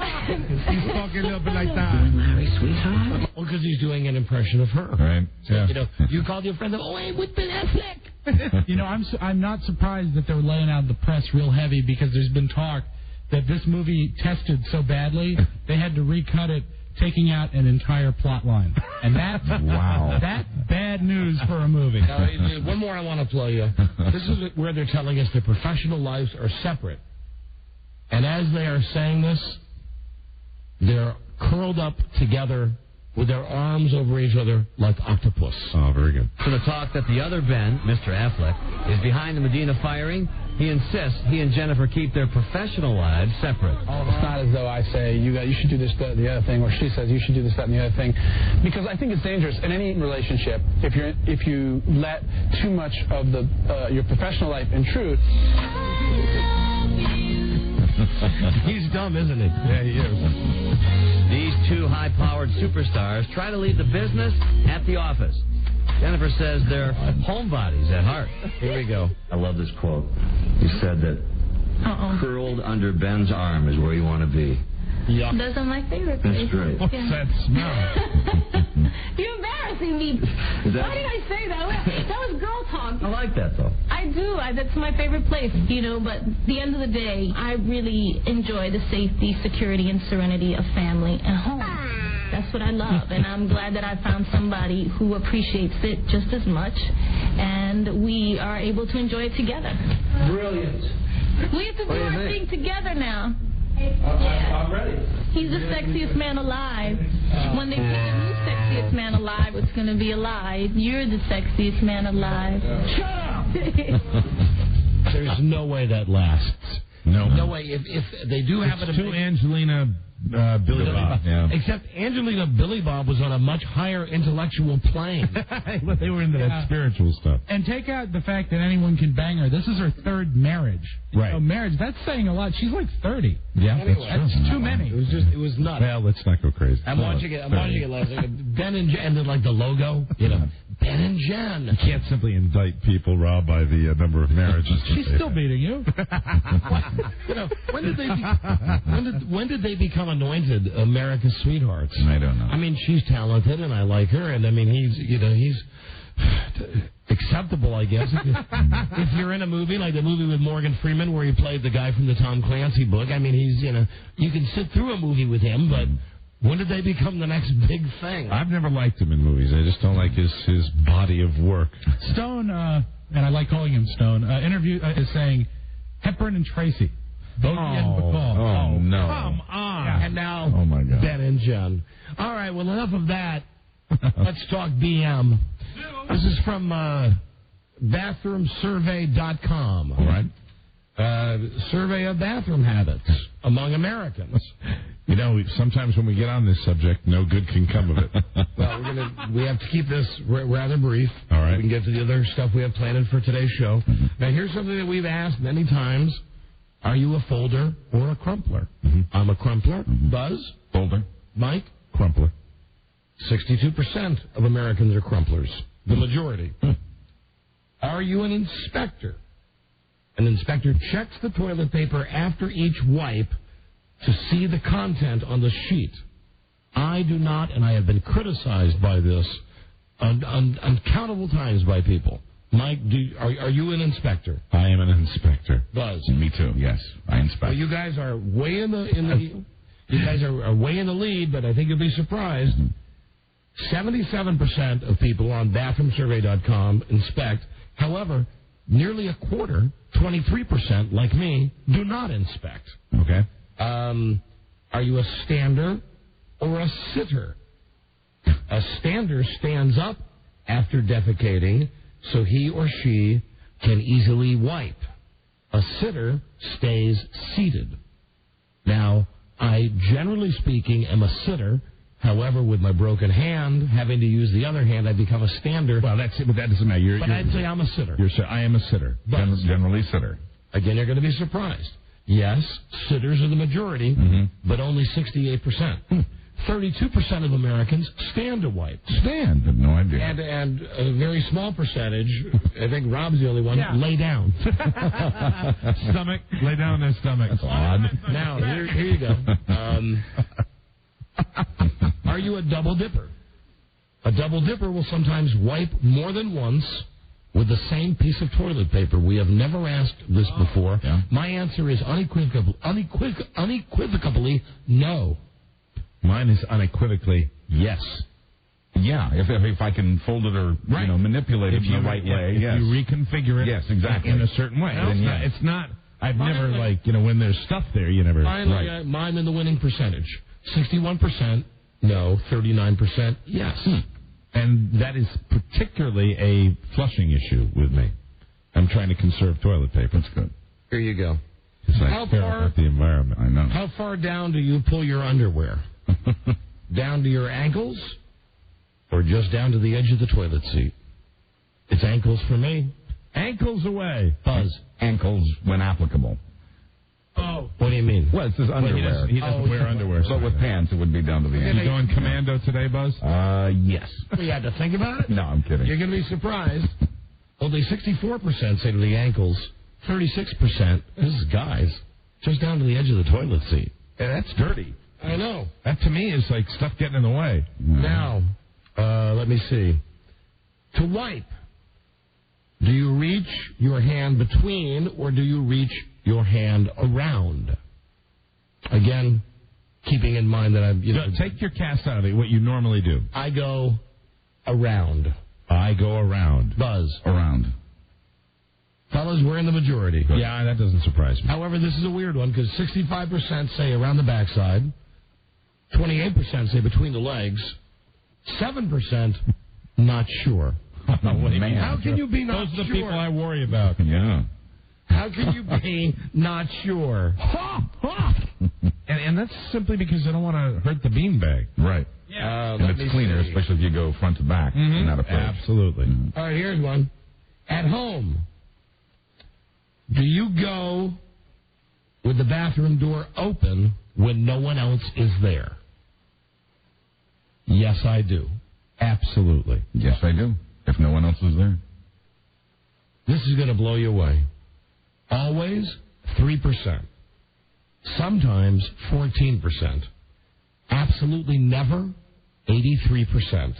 He's talking a little bit like that. Hey, sweetheart. Well, because he's doing an impression of her. Right. So, Yeah. you called your friend, hey, with Ben Affleck. I'm not surprised that they're laying out the press real heavy because there's been talk that this movie tested so badly they had to recut it, taking out an entire plot line. And that's that's bad news for a movie. Now, one more I want to play you. This is where they're telling us their professional lives are separate. And as they are saying this, they're curled up together with their arms over each other like octopus. Oh, very good. For the talk that the other Ben, Mr. Affleck, is behind the Medina firing, he insists he and Jennifer keep their professional lives separate. It's not as though I say, you should do this, that, and the other thing, or she says, you should do this, that, and the other thing. Because I think it's dangerous in any relationship if you let too much of your professional life intrude. He's dumb, isn't he? Yeah, he is. These two high-powered superstars try to leave the business at the office. Jennifer says they're homebodies at heart. Here we go. I love this quote. You said that curled under Ben's arm is where you want to be. Yeah. Those are my favorite places. That's great. What's that smell? You're embarrassing me. Why did I say that? That was girl talk. I like that, though. I do. That's my favorite place, but at the end of the day, I really enjoy the safety, security, and serenity of family and home. That's what I love, and I'm glad that I found somebody who appreciates it just as much, and we are able to enjoy it together. Brilliant. We have to do our thing together now. I'm ready. He's the sexiest man alive. When they pick a new sexiest man alive, it's going to be alive. You're the sexiest man alive. Shut up! There's no way that lasts. No way. If they do have it's too Angelina Billy Bob. Yeah. Except Angelina Billy Bob was on a much higher intellectual plane. They were into that spiritual stuff. And take out the fact that anyone can bang her. This is her third marriage. Right. So marriage, that's saying a lot. She's like 30. Yeah, that's too many. It was nuts. Well, let's not go crazy. I'm watching it last night. Ben and Jen, and then like the logo, Ben and Jen. You can't simply indict people, Rob, by the number of marriages. She's still beating you. When did they become anointed America's sweethearts? I don't know. I mean, she's talented, and I like her, and I mean, he's acceptable, I guess. If you're in a movie like the movie with Morgan Freeman where he played the guy from the Tom Clancy book, I mean, he's you can sit through a movie with him, but when did they become the next big thing? I've never liked him in movies. I just don't like his body of work. Stone, and I like calling him Stone, interview is saying Hepburn and Tracy. Both getting the call. Oh, no. Come on. Yeah. And now oh my God. Ben and Jen. All right, well, enough of that. Let's talk BM. This is from bathroomsurvey.com. All right. Survey of bathroom habits among Americans. Sometimes when we get on this subject, no good can come of it. Well, we have to keep this rather brief. All right. We can get to the other stuff we have planned for today's show. Mm-hmm. Now, here's something that we've asked many times. Are you a folder or a crumpler? Mm-hmm. I'm a crumpler. Mm-hmm. Buzz? Folder. Mike? Crumpler. 62% of Americans are crumplers. The majority. Are you an inspector? An inspector checks the toilet paper after each wipe to see the content on the sheet. I do not, and I have been criticized by this uncountable times by people. Mike, are you an inspector? I am an inspector. Buzz. Me too. Yes, I inspect. Well, you guys are way in the you guys are way in the lead, but I think you'll be surprised. 77% of people on bathroomsurvey.com inspect. However, nearly a quarter, 23%, like me, do not inspect. Okay. Are you a stander or a sitter? A stander stands up after defecating so he or she can easily wipe. A sitter stays seated. Now, I, generally speaking, am a sitter. However, with my broken hand, having to use the other hand, I become a stander. Well, that's it, but that doesn't matter. I'd say I'm a sitter. I am a sitter. Generally sitter. Again, you're going to be surprised. Yes, sitters are the majority, but only 68%. 32% of Americans stand to wipe. Stand? I have no idea. And a very small percentage, I think Rob's the only one, lay down. Stomach, lay down on their stomach. That's odd. Now, here you go. Are you a double dipper? A double dipper will sometimes wipe more than once with the same piece of toilet paper. We have never asked this before. Yeah. My answer is unequivocally no. Mine is unequivocally yes. Yeah, if I can fold it or manipulate it in the right way. If yes. you reconfigure it, yes, exactly, in a certain way. Then It's not. I've never when there's stuff there, you never. Finally, mine in the winning percentage: 61% no, 39% yes. And that is particularly a flushing issue with me. I'm trying to conserve toilet paper. That's good. Here you go. How far about the environment? I know. How far down do you pull your underwear? Down to your ankles, or just down to the edge of the toilet seat? It's ankles for me. Ankles away. Buzz. Ankles when applicable. Oh. What do you mean? Well, it says underwear. He doesn't wear underwear. But with pants, it would be down to the ankles. You going commando today, Buzz? Yes. We had to think about it? No, I'm kidding. You're going to be surprised. Only 64% say to the ankles. 36%, this is guys, just down to the edge of the toilet seat. Yeah, that's dirty. I know. That to me is like stuff getting in the way. Now, let me see. To wipe, do you reach your hand between or do you reach your hand around? Again, keeping in mind that I'm... take your cast out of it, what you normally do. I go around. I go around. Buzz. Around. Fellas, we're in the majority. Good. Yeah, that doesn't surprise me. However, this is a weird one because 65% say around the backside, 28% say between the legs, 7% not sure. What do you mean? How can you be not sure? Those are the sure? people I worry about. Yeah. How can you be not sure? And that's simply because I don't want to hurt the beanbag. Right. Yeah. And it's cleaner, especially if you go front to back in that approach. Absolutely. All right, here's one. At home, do you go with the bathroom door open when no one else is there? Yes, I do. Absolutely. Yes, I do. If no one else is there. This is going to blow you away. Always 3%. Sometimes 14%. Absolutely never 83%.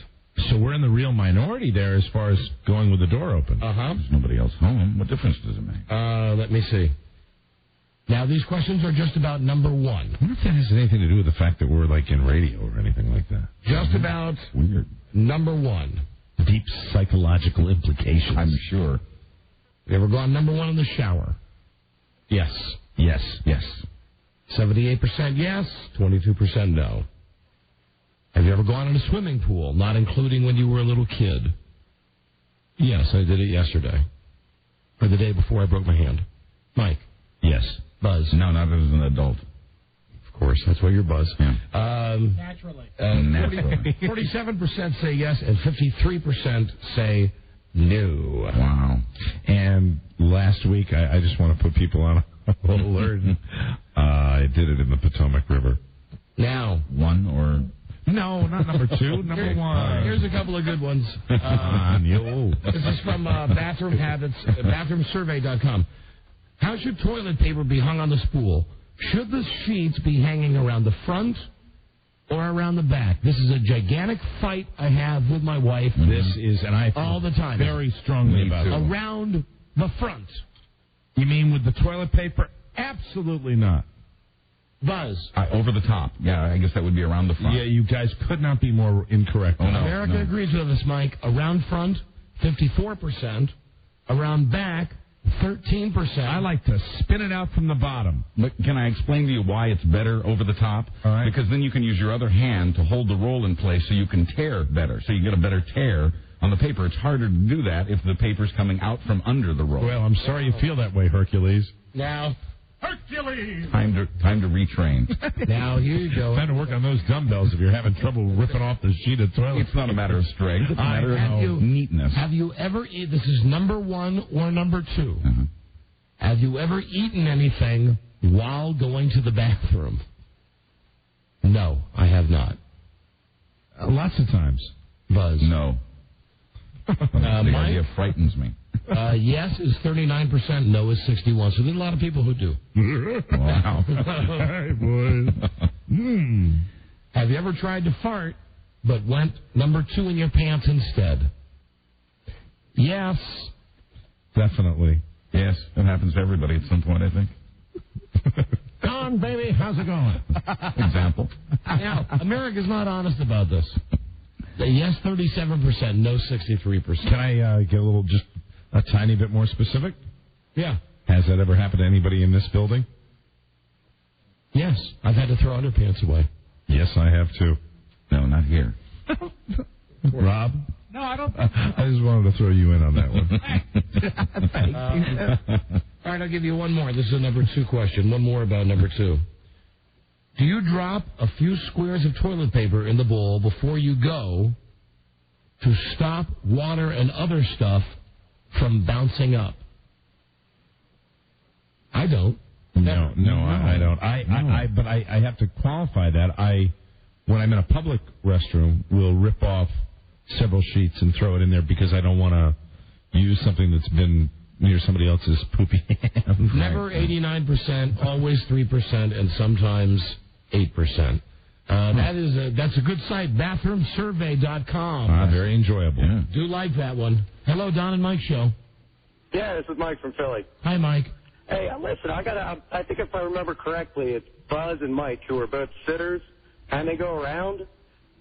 So we're in the real minority there as far as going with the door open. There's nobody else home. What difference does it make? Let me see. Now, these questions are just about number one. I wonder if that has anything to do with the fact that we're like in radio or anything like that. Just about weird. Number one. Deep psychological implications. I'm sure. You ever gone number one in the shower? Yes. Yes. Yes. 78% yes, 22% no. Have you ever gone in a swimming pool, not including when you were a little kid? Yes, I did it yesterday. Or the day before I broke my hand. Mike? Yes. Buzz? No, not as an adult. Of course, that's why you're Buzz. Yeah. Naturally. Naturally. 47% say yes, and 53% say no. Wow. And last week, I just want to put people on a little alert. I did it in the Potomac River. Now. One or... No, not number two. Number one. Here's a couple of good ones. This is from bathroomsurvey.com. How should toilet paper be hung on the spool? Should the sheets be hanging around the front or around the back? This is a gigantic fight I have with my wife. This is, and I all the time. Very strongly about it. Around the front. You mean with the toilet paper? Absolutely not. Buzz. Over the top. Yeah, I guess that would be around the front. Yeah, you guys could not be more incorrect. Oh, no, America agrees with us, Mike. Around front, 54%. Around back, 13%. I like to spin it out from the bottom. But can I explain to you why it's better over the top? All right. Because then you can use your other hand to hold the roll in place so you can tear better. So you get a better tear on the paper. It's harder to do that if the paper's coming out from under the roll. Well, I'm sorry you feel that way, Hercules. Now... Hercules! Time to retrain. Now, here you go. Time to work on those dumbbells if you're having trouble ripping off the sheet of toilet. It's not a matter of strength. It's a matter of neatness. Have you ever... This is number one or number two. Have you ever eaten anything while going to the bathroom? No, I have not. Lots of times. Buzz. No. The idea frightens me. Yes is 39%, no is 61%. So there's a lot of people who do. Wow. Hey, boys. Have you ever tried to fart but went number 2 in your pants instead? Yes. Definitely. Yes, it happens to everybody at some point, I think. Don, baby, how's it going? Example. Now, America's not honest about this. Yes, 37%, no, 63%. Can I get just a tiny bit more specific? Yeah. Has that ever happened to anybody in this building? Yes, I've had to throw underpants away. Yes, I have too. No, not here. Rob? No, I don't. I just wanted to throw you in on that one. Thank you. All right, I'll give you one more. This is a number 2 question. One more about number 2. Do you drop a few squares of toilet paper in the bowl before you go to stop water and other stuff from bouncing up? I don't. No, I don't. But I have to qualify that. When I'm in a public restroom, will rip off several sheets and throw it in there because I don't want to use something that's been near somebody else's poopy hand. Never 89%, always 3%, and sometimes 8%. That's a good site, bathroomsurvey.com. Very enjoyable. Yeah. Do like that one. Hello, Don and Mike Show. Yeah, this is Mike from Philly. Hi, Mike. Hey, listen, I think if I remember correctly, it's Buzz and Mike who are both sitters, and they go around,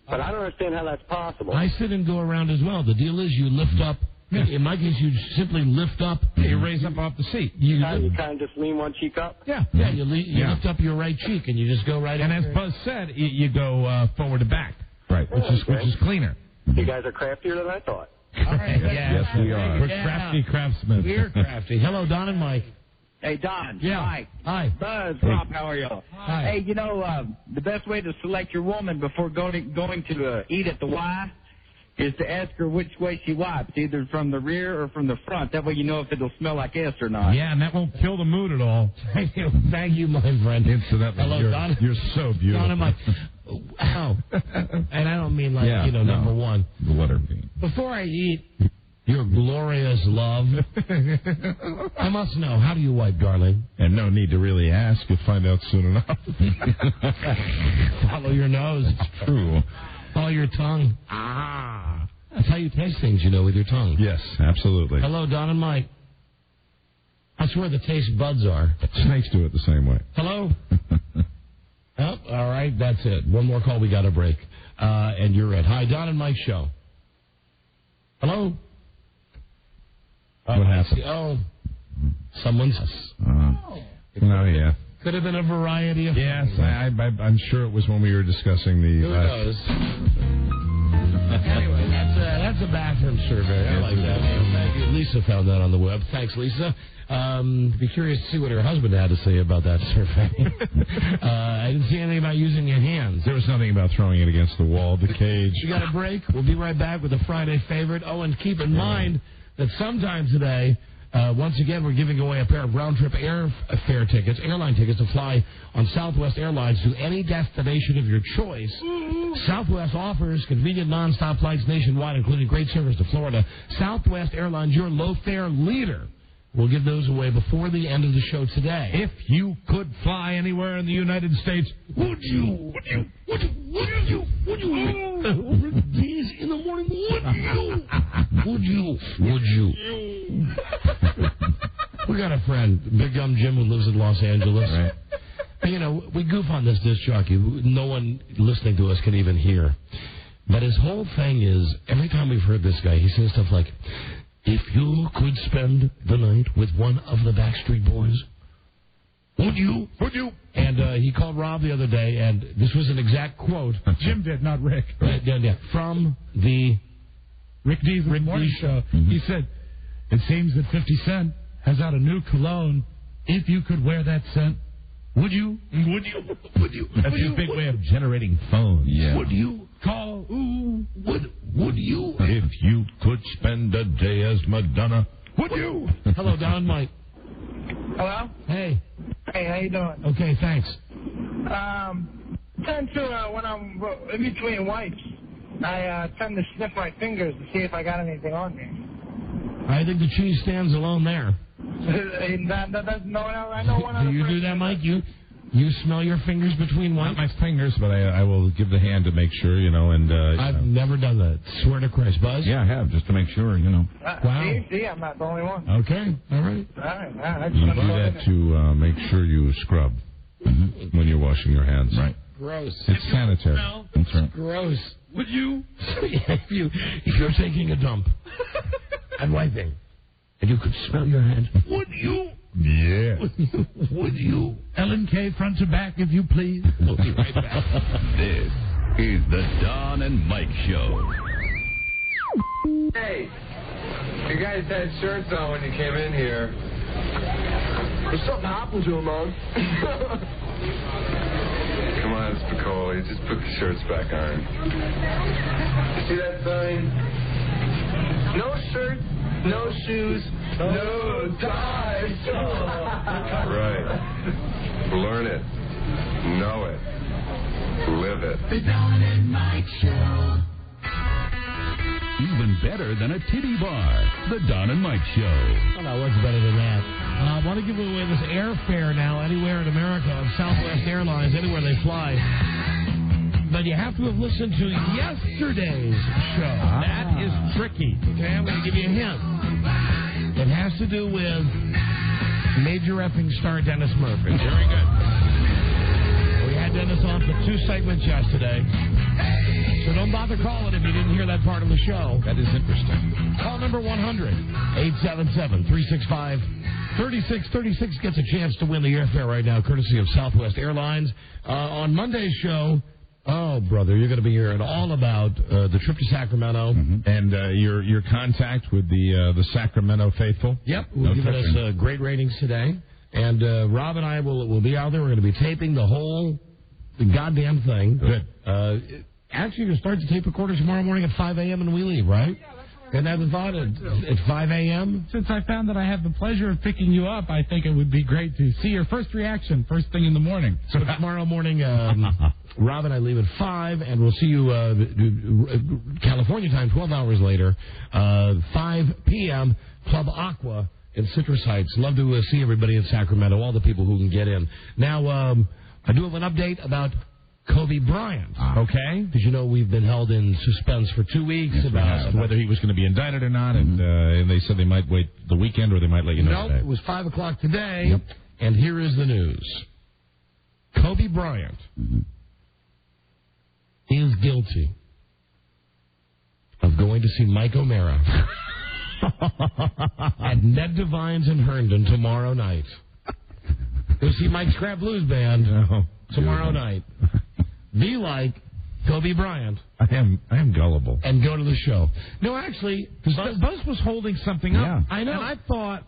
but I don't understand how that's possible. I sit and go around as well. The deal is you lift up. Yeah. In my case, you simply lift up. You raise up off the seat. You kind of just lean one cheek up? Yeah, you lift up your right cheek, and you just go right and in. And as Buzz said, you go forward to back. Right, which is cleaner. You guys are craftier than I thought. All right. Yes, we are. We're crafty craftsmen. We're crafty. Hello, Don and Mike. Hey, Don. Yeah. Mike. Hi. Buzz. Rob, how are y'all? Hi. Hey, the best way to select your woman before going to eat at the Y is to ask her which way she wipes, either from the rear or from the front. That way you know if it'll smell like S or not. Yeah, and that won't kill the mood at all. Thank you, my friend. Incidentally, hello, Don. You're so beautiful. Don and Mike. Ow. And I don't mean number 1. The letter B. Before I eat your glorious love, I must know, how do you wipe, darling? And no need to really ask. You'll find out soon enough. Follow your nose. It's true. Follow your tongue. That's how you taste things, with your tongue. Yes, absolutely. Hello, Don and Mike. That's where the taste buds are. Snakes do it the same way. Hello? Oh, all right, that's it. One more call, we got a break. And you're it. Hi, Don and Mike Show. Hello? What happened? Someone's... yeah. Could have been a variety of... Yes, I'm sure it was when we were discussing the... Who knows? Anyway, that's a bathroom survey. I like that. Thank you. Lisa found that on the web. Thanks, Lisa. Be curious to see what her husband had to say about that survey. I didn't see anything about using your hands. There was nothing about throwing it against the wall, the cage. We got a break. We'll be right back with a Friday favorite. Oh, and keep in mind that sometime today, once again, we're giving away a pair of round-trip airfare tickets, airline tickets to fly on Southwest Airlines to any destination of your choice. Southwest offers convenient non-stop flights nationwide, including great service to Florida. Southwest Airlines, your low-fare leader. We'll give those away before the end of the show today. If you could fly anywhere in the United States, would you? Over these in the morning, would you? We got a friend, Big Gum Jim, who lives in Los Angeles. Right. And, we goof on this disc jockey. No one listening to us can even hear. But his whole thing is, every time we've heard this guy, he says stuff like, if you could spend the night with one of the Backstreet Boys, would you? And he called Rob the other day, and this was an exact quote. Jim did, not Rick. From the Rick D's Morning Show. Mm-hmm. He said, it seems that 50 Cent has out a new cologne. If you could wear that scent, would you? That's his big way of generating phones. Yeah. Would you? Call, Would you? If you could spend a day as Madonna, would you? Hello, Don and Mike. Hello? Hey. Hey, how you doing? Okay, thanks. Tend to, when I'm in between wipes, I tend to sniff my fingers to see if I got anything on me. I think the cheese stands alone there. I know one other Do you do that, Mike? You smell your fingers between wipes? Not my fingers, but I will give the hand to make sure, and... I've never done that. Swear to Christ. Buzz? Yeah, I have, just to make sure, Wow. See, I'm not the only one. Okay, all right. All right. You do that to make sure you scrub when you're washing your hands. Right. Gross. It's sanitary. That's right. Gross. Would you? if you're taking a dump and wiping, and you could smell your hand, would you? Yeah. Would you? Ellen K. front to back, if you please. We'll be right back. This is the Don and Mike Show. Hey, you guys had shirts on when you came in here. There's something happened to them, man. Come on, Spicoli, just put the shirts back on. See that sign? No shirt, no shoes, no ties. Right. Learn it. Know it. Live it. The Don and Mike Show. Even better than a titty bar. The Don and Mike Show. Oh, no, what's better than that? I want to give away this airfare now anywhere in America on Southwest Airlines, anywhere they fly. But you have to have listened to yesterday's show. That is tricky. Okay, I'm going to give you a hint. It has to do with Major Effing Star Dennis Murphy. Very good. We had Dennis on for 2 segments yesterday. So don't bother calling if you didn't hear that part of the show. That is interesting. Call number 100-877-365-3636 gets a chance to win the airfare right now, courtesy of Southwest Airlines. On Monday's show, oh, brother, you're going to be hearing all about the trip to Sacramento. And your contact with the Sacramento faithful. Yep, we'll give us great ratings today. And Rob and I will be out there. We're going to be taping the whole goddamn thing. Good. Actually, you're starting to tape recorder tomorrow morning at 5 a.m. and we leave, right? And I thought at 5 a.m. Since I found that I have the pleasure of picking you up, I think it would be great to see your first reaction first thing in the morning. So tomorrow morning, Rob and I leave at 5, and we'll see you California time 12 hours later, 5 p.m., Club Aqua in Citrus Heights. Love to see everybody in Sacramento, all the people who can get in. Now, I do have an update about Kobe Bryant. Okay. Because, we've been held in suspense for 2 weeks about whether he was going to be indicted or not, and they said they might wait the weekend or they might let you know today. It was 5 o'clock today, and here is the news. Kobe Bryant is guilty of going to see Mike O'Mara at Ned Devine's in Herndon tomorrow night. Go see Mike's Crab Blues Band tomorrow night. Be like Kobe Bryant. I am gullible. And go to the show. No, actually, Buzz was holding something up. I know. And I thought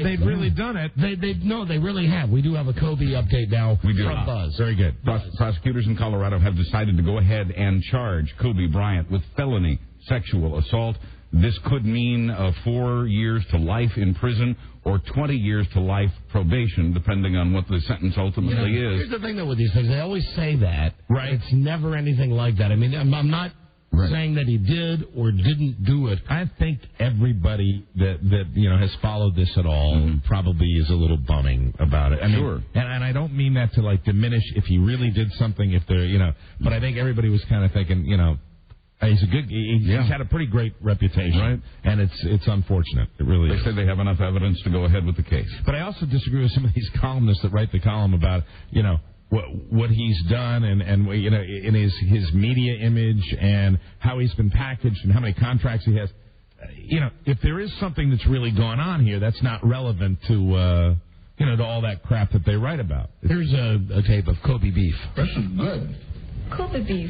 they'd really done it. They really have. We do have a Kobe update now We do. from Buzz. Very good. Prosecutors in Colorado have decided to go ahead and charge Kobe Bryant with felony sexual assault. This could mean 4 years to life in prison or 20 years to life probation, depending on what the sentence ultimately is. Here's the thing, though, with these things. They always say that. Right. It's never anything like that. I mean, I'm not saying that he did or didn't do it. I think everybody that has followed this at all probably is a little bumming about it. I mean, and I don't mean that to diminish if he really did something. If they're but I think everybody was kind of thinking he's he's had a pretty great reputation, right? And it's unfortunate. It really is. They say they have enough evidence to go ahead with the case. But I also disagree with some of these columnists that write the column about what he's done and in his media image and how he's been packaged and how many contracts he has. If there is something that's really gone on here, that's not relevant to to all that crap that they write about. Here's a tape of Kobe beef. This is good. Kobe beef,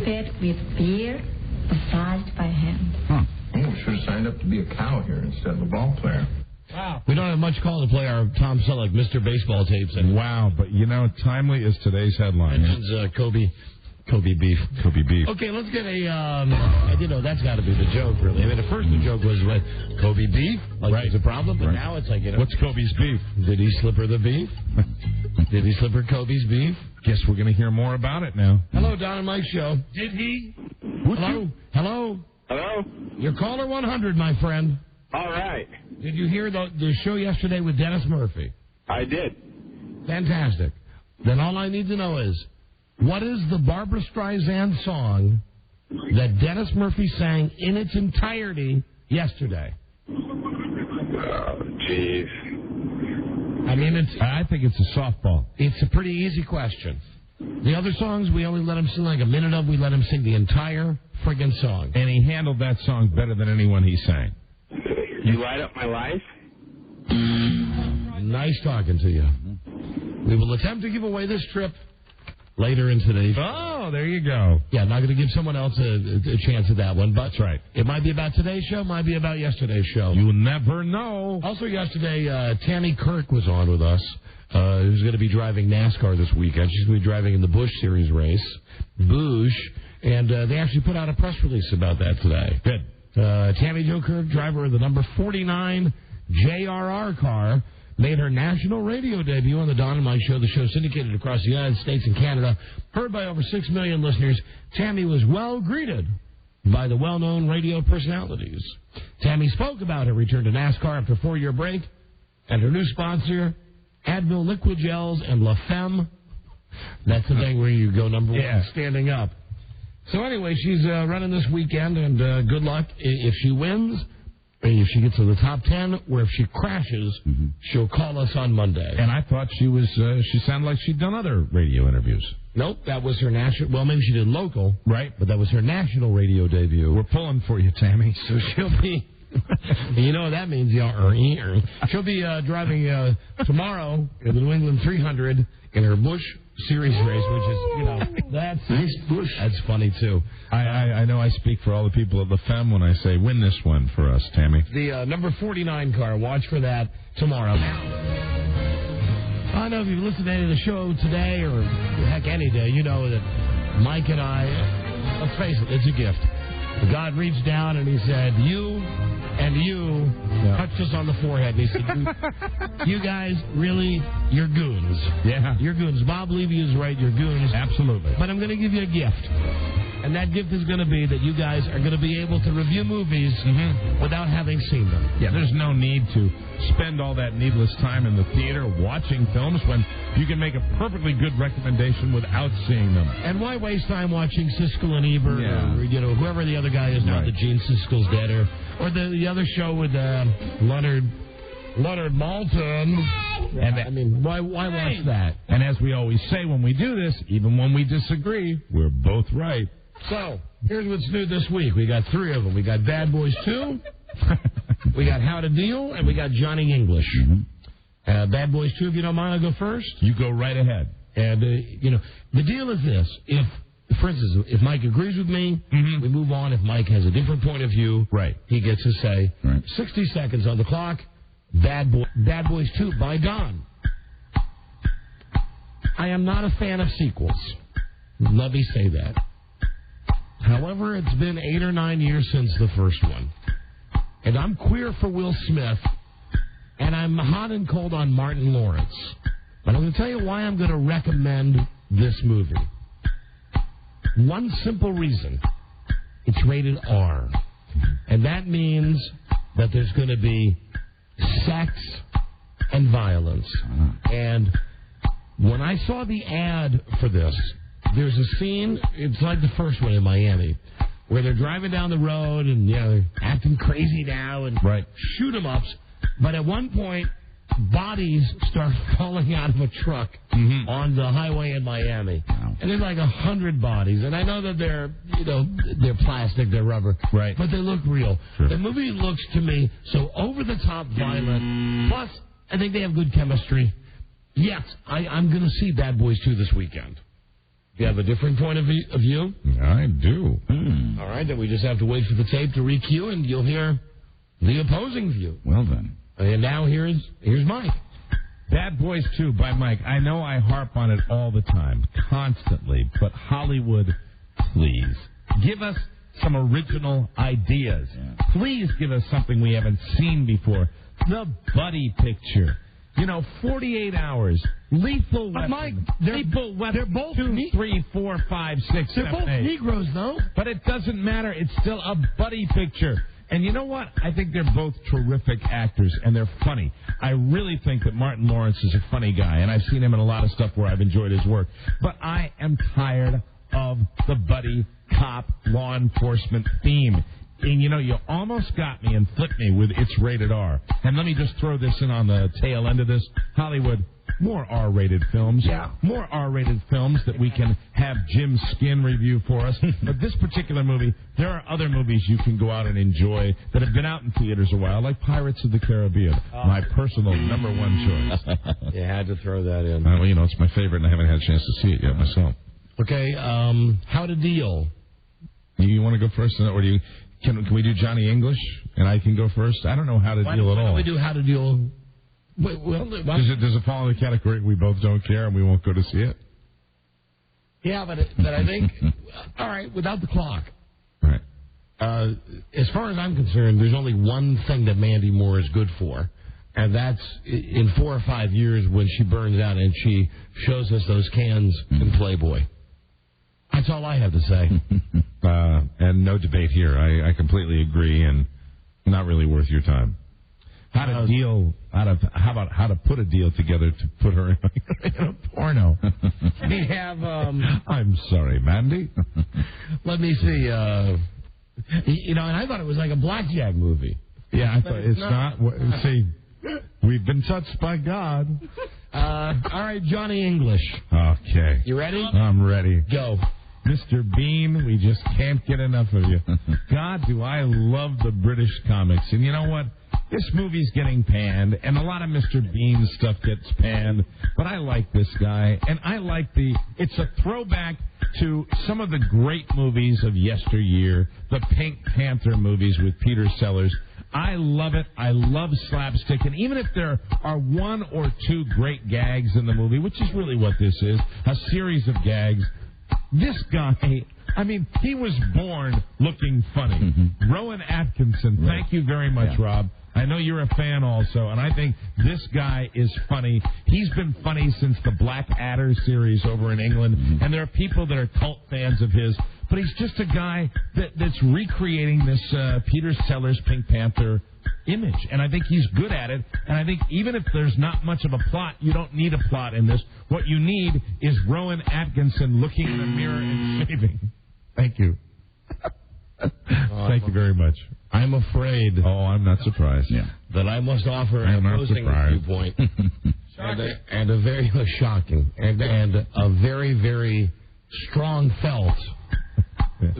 fed with beer, massaged by hand. Oh, we should have signed up to be a cow here instead of a ball player. Wow. We don't have much call to play our Tom Selleck Mr. Baseball tapes. And wow, but timely is today's headline. Mentions Kobe Kobe beef. Kobe beef. Okay, let's get a, that's got to be the joke, really. I mean, at first the joke was with Kobe beef, like there's a problem, but now it's like, What's Kobe's beef? Did he slip her the beef? Did he slip her Kobe's beef? Guess we're going to hear more about it now. Hello, Don and Mike Show. Did he? Hello? Hello? Hello? You're caller 100, my friend. All right. Did you hear the show yesterday with Dennis Murphy? I did. Fantastic. Then all I need to know is, what is the Barbra Streisand song that Dennis Murphy sang in its entirety yesterday? Oh, jeez. I mean, I think it's a softball. It's a pretty easy question. The other songs, we only let him sing like a minute of. We let him sing the entire friggin' song. And he handled that song better than anyone he sang. You light up my life? Nice talking to you. We will attempt to give away this trip later in today's show. Oh, there you go. Yeah, not going to give someone else a chance at that one, but that's right. It might be about today's show, might be about yesterday's show. You'll never know. Also yesterday, Tammy Kirk was on with us, who's going to be driving NASCAR this weekend. She's going to be driving in the Busch Series race, and they actually put out a press release about that today. Good. Tammy Jo Kirk, driver of the number 49 JRR car, made her national radio debut on the Don and Mike Show, the show syndicated across the United States and Canada. Heard by over 6 million listeners, Tammy was well greeted by the well-known radio personalities. Tammy spoke about her return to NASCAR after a 4-year break and her new sponsor, Advil Liquid Gels and La Femme. That's the thing where you go number one standing up. So anyway, she's running this weekend, and good luck. If she wins, if she gets to the top 10, or if she crashes, she'll call us on Monday. And I thought she sounded like she'd done other radio interviews. Nope, that was her national, well, maybe she did local. Right. But that was her national radio debut. We're pulling for you, Tammy. So she'll be, you know what that means, she'll be driving tomorrow in the New England 300 in her Busch Series race, which is, that's nice Busch. That's funny, too. I know I speak for all the people at La Femme when I say win this one for us, Tammy. The number 49 car, watch for that tomorrow. I know if you've listened to any of the show today, or heck, any day, you know that Mike and I, let's face it, it's a gift. God reached down and he said, you touched us on the forehead. And he said, you guys, really, you're goons. Yeah. You're goons. Bob Levy is right, you're goons. Absolutely. But I'm going to give you a gift. And that gift is going to be that you guys are going to be able to review movies without having seen them. Yeah, there's no need to spend all that needless time in the theater watching films when you can make a perfectly good recommendation without seeing them. And why waste time watching Siskel and Ebert or whoever the other guy is now that Gene Siskel's dead, or the other show with Leonard Maltin. And why watch that? And as we always say when we do this, even when we disagree, we're both right. So, here's what's new this week. We got 3 of them. We got Bad Boys 2, we got How to Deal, and we got Johnny English. Bad Boys 2, if you don't mind, I'll go first. You go right ahead. And, the deal is this. For instance, if Mike agrees with me, we move on. If Mike has a different point of view, he gets to say, 60 seconds on the clock, Bad Boys 2 by Don. I am not a fan of sequels. Let me say that. However, it's been 8 or 9 years since the first one. And I'm queer for Will Smith, and I'm hot and cold on Martin Lawrence. But I'm going to tell you why I'm going to recommend this movie. One simple reason. It's rated R. And that means that there's going to be sex and violence. And when I saw the ad for this, there's a scene, it's like the first one in Miami, where they're driving down the road and they're acting crazy now and shoot 'em ups. But at one point, bodies start falling out of a truck on the highway in Miami. Wow. And there's like 100 bodies. And I know that they're plastic, they're rubber. Right. But they look real. Sure. The movie looks to me so over-the-top violent. Plus, I think they have good chemistry. Yes, I'm going to see Bad Boys 2 this weekend. Do you have a different point of view? I do. All right, then we just have to wait for the tape to re-cue, and you'll hear the opposing view. Well, then. And now here's Mike. Bad Boys 2 by Mike. I know I harp on it all the time, constantly, but Hollywood, please, give us some original ideas. Yeah. Please give us something we haven't seen before. The Buddy picture. 48 hours. Lethal Weapon. Mike, Lethal Weapon. They're both 2, 3, 4, 5, 6, They're 7, both 8. Negroes, though. But it doesn't matter. It's still a buddy picture. And you know what? I think they're both terrific actors, and they're funny. I really think that Martin Lawrence is a funny guy, and I've seen him in a lot of stuff where I've enjoyed his work. But I am tired of the buddy cop law enforcement theme. And, you almost got me and flipped me with It's Rated R. And let me just throw this in on the tail end of this. Hollywood, more R-rated films. Yeah. More R-rated films that we can have Jim Skin review for us. But this particular movie, there are other movies you can go out and enjoy that have been out in theaters a while, like Pirates of the Caribbean, my personal number one choice. You had to throw that in. Well, it's my favorite, and I haven't had a chance to see it yet myself. Okay, How to Deal. You want to go first, or do you... Can we do Johnny English, and I can go first? I don't know How to Deal at all. Why don't we do How to Deal? Does it fall in the category we both don't care and we won't go to see it? Yeah, but I think, all right, without the clock. Right. As far as I'm concerned, there's only one thing that Mandy Moore is good for, and that's in 4 or 5 years when she burns out and she shows us those cans in Playboy. That's all I have to say. And no debate here. I completely agree, and not really worth your time. How about how to put a deal together to put her in a porno? We have. I'm sorry, Mandy. Let me see. And I thought it was like a blackjack movie. Yeah, I thought it's not. See, we've been touched by God. All right, Johnny English. Okay. You ready? I'm ready. Go. Mr. Bean, we just can't get enough of you. God, do I love the British comics. And you know what? This movie's getting panned, and a lot of Mr. Bean stuff gets panned, but I like this guy, and I like it's a throwback to some of the great movies of yesteryear, the Pink Panther movies with Peter Sellers. I love it. I love slapstick, and even if there are 1 or 2 great gags in the movie, which is really what this is, a series of gags, this guy, he was born looking funny. Mm-hmm. Rowan Atkinson, thank you very much, Rob. I know you're a fan also, and I think this guy is funny. He's been funny since the Black Adder series over in England, and there are people that are cult fans of his, but he's just a guy that's recreating this Peter Sellers Pink Panther image, and I think he's good at it, and I think even if there's not much of a plot, you don't need a plot in this. What you need is Rowan Atkinson looking in the mirror and shaving. Thank you. Thank you very much. I'm afraid. Oh, I'm not surprised. Yeah. That I must offer an opposing viewpoint. and a very shocking and a very, very strong felt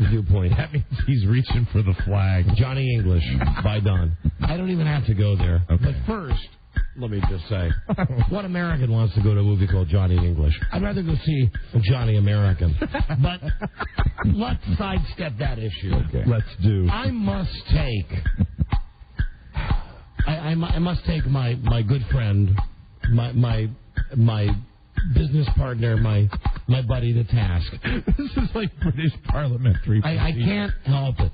viewpoint. That means he's reaching for the flag. Johnny English by Don. I don't even have to go there. Okay. But first, let me just say, what American wants to go to a movie called Johnny English? I'd rather go see Johnny American. But let's sidestep that issue. Okay. Let's do. I must take. I must take my good friend, my business partner, my buddy to task. This is like British parliamentary. I can't help it.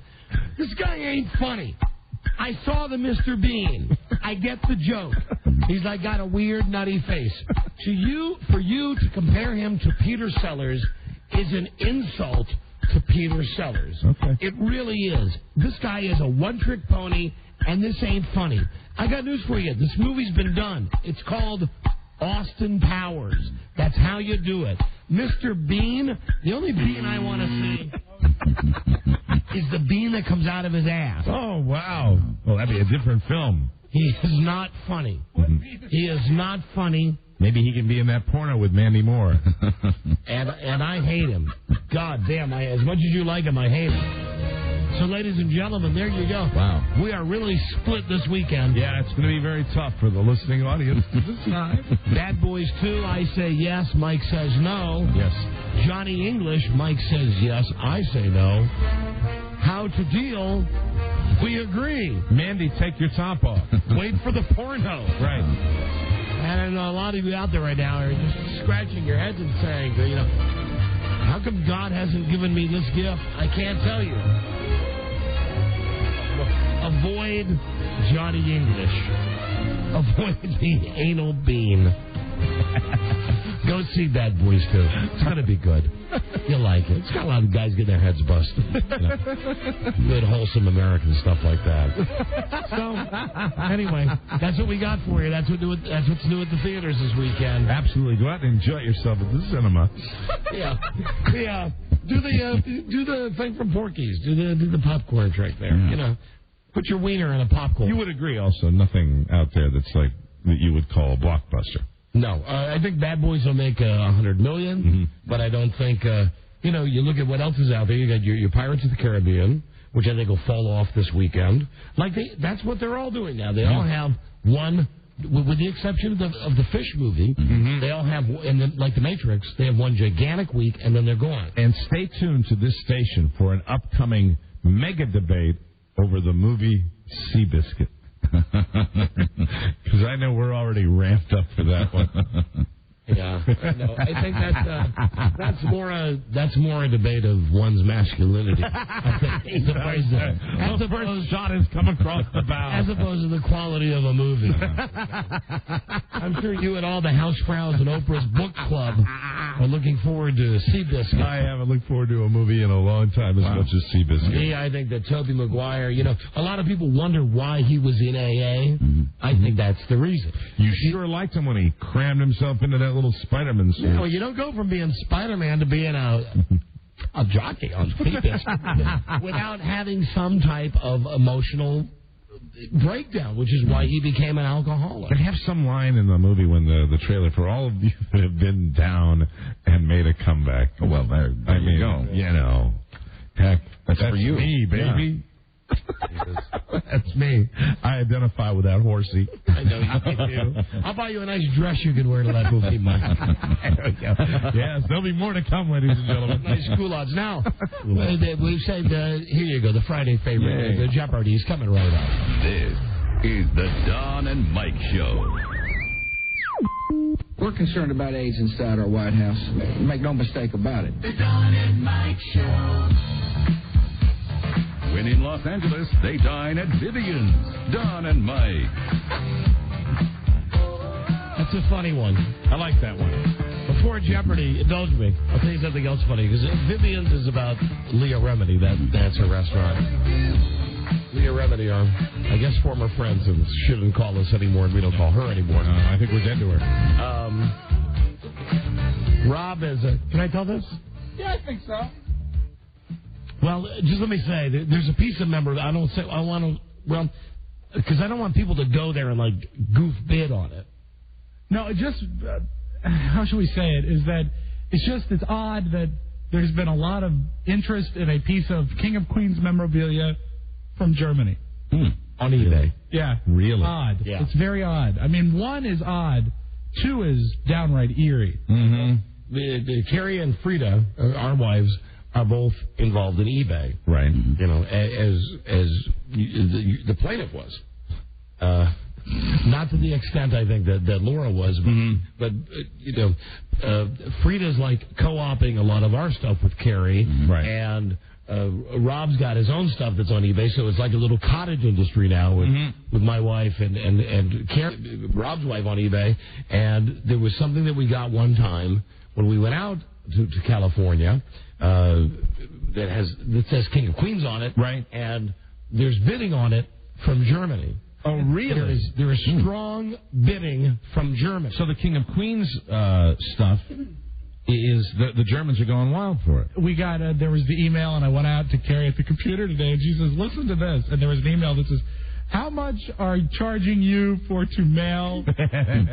This guy ain't funny. I saw the Mr. Bean. I get the joke. He's like got a weird, nutty face. For you to compare him to Peter Sellers is an insult to Peter Sellers. Okay. It really is. This guy is a one-trick pony, and this ain't funny. I got news for you. This movie's been done. It's called Austin Powers. That's how you do it. Mr. Bean, the only Bean I want to see is the bean that comes out of his ass. Oh, wow. Well, that'd be a different film. He is not funny. He is not funny. Maybe he can be in that porno with Mandy Moore. and I hate him. God damn, as much as you like him, I hate him. So, ladies and gentlemen, there you go. Wow. We are really split this weekend. Yeah, it's going to be very tough for the listening audience to decide. Bad Boys 2, I say yes. Mike says no. Yes. Johnny English, Mike says yes. I say no. How to Deal, we agree. Mandy, take your top off. Wait for the porno. Right. And I know a lot of you out there right now are just scratching your heads and saying, you know, how come God hasn't given me this gift? I can't tell you. Avoid Johnny English. Avoid the anal bean. Go see Bad Boys 2. It's going to be good. You'll like it. It's got a lot of guys getting their heads busted. You know, good, wholesome American stuff like that. So, anyway, that's what we got for you. That's what's new at the theaters this weekend. Absolutely. Go out and enjoy yourself at the cinema. Yeah. Do the thing from Porky's. Do the popcorn trick there. Yeah. You know, put your wiener in a popcorn. You would agree also, nothing out there that's like that you would call a blockbuster. No, I think Bad Boys will make $100 million, but I don't think, you know, you look at what else is out there. You got your Pirates of the Caribbean, which I think will fall off this weekend. Like that's what they're all doing now. They all have one, with the exception of the Fish movie. They all have, and then, like the Matrix, they have one gigantic week and then they're gone. And stay tuned to this station for an upcoming mega debate over the movie Seabiscuit. Because I know we're already ramped up for that one. Yeah, no, I think that's more a debate of one's masculinity. As the first shot has come across the bow, as opposed to the quality of a movie. I'm sure you and all the Hausfraus and Oprah's book club are looking forward to Seabiscuit. I haven't looked forward to a movie in a long time as much as Seabiscuit. Me, I think that Tobey Maguire. You know, a lot of people wonder why he was in AA. I think that's the reason. You sure liked him when he crammed himself into that little Spider-Man suit. Yeah, well, you don't go from being Spider-Man to being a jockey on Seabiscuit without having some type of emotional breakdown, which is why he became an alcoholic. But have some line in the movie when the trailer for all of you that have been down and made a comeback. Oh, well, there you go. You know, heck, that's for you. Me, baby. Yeah. That's me. I identify with that horsey. I know you do. I'll buy you a nice dress you can wear to that movie, Mike. There we go. Yes, there'll be more to come, ladies and gentlemen. Nice culottes. Now, we've said, here you go, the Friday favorite, the Jeopardy is coming right up. This is the Don and Mike Show. We're concerned about AIDS inside our White House. Make no mistake about it. The Don and Mike Show. When in Los Angeles, they dine at Vivian's. Don and Mike. That's a funny one. I like that one. Before Jeopardy, indulge me. I'll tell you something else funny, because Vivian's is about Leah Remini, that's her restaurant. Leah Remini are, I guess, former friends and shouldn't call us anymore, and we don't call her anymore. I think we're dead to her. Rob is a... Can I tell this? Yeah, I think so. Well, just let me say, there's a piece of member, I want to, because I don't want people to go there and, like, goof bid on it. No, just, how should we say it, is that it's odd that there's been a lot of interest in a piece of King of Queens memorabilia from Germany. On eBay. Yeah. Really? Odd. Yeah. It's very odd. I mean, one is odd. Two is downright eerie. The Carrie and Frida, our wives, are both involved in eBay. Right. You know, as the plaintiff was. Not to the extent, I think, that Laura was, but you know, Frida's like co-oping a lot of our stuff with Carrie, and Rob's got his own stuff that's on eBay, so it's like a little cottage industry now with my wife and Carrie, Rob's wife on eBay, and there was something that we got one time when we went out to California that says King of Queens on it, and there's bidding on it from Germany. Oh, really? There is strong bidding from Germany. So the King of Queens stuff is the Germans are going wild for it. We got there was the email, and I went out to Carrie at the computer today, and she says, "Listen to this." And there was an email that says, "How much are charging you to mail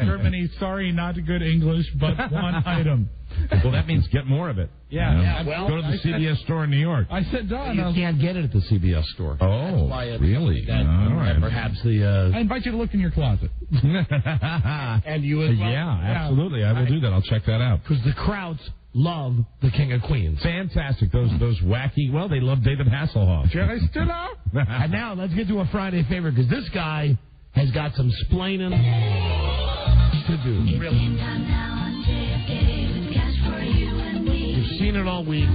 Germany? Sorry, not good English, but one item." Well, that means get more of it. Yeah. Well, go to the CBS store in New York. I said, Don, you can't get it at the CBS store. Oh, really? All right. Perhaps I invite you to look in your closet. And you as well? Yeah, absolutely. I will do that. I'll check that out. Because the Krauts love the King of Queens. Fantastic. Those wacky, well, they love David Hasselhoff. Jerry Stiller. And now let's get to a Friday favorite, because this guy has got some splaining. to do. Really. You've seen it all week.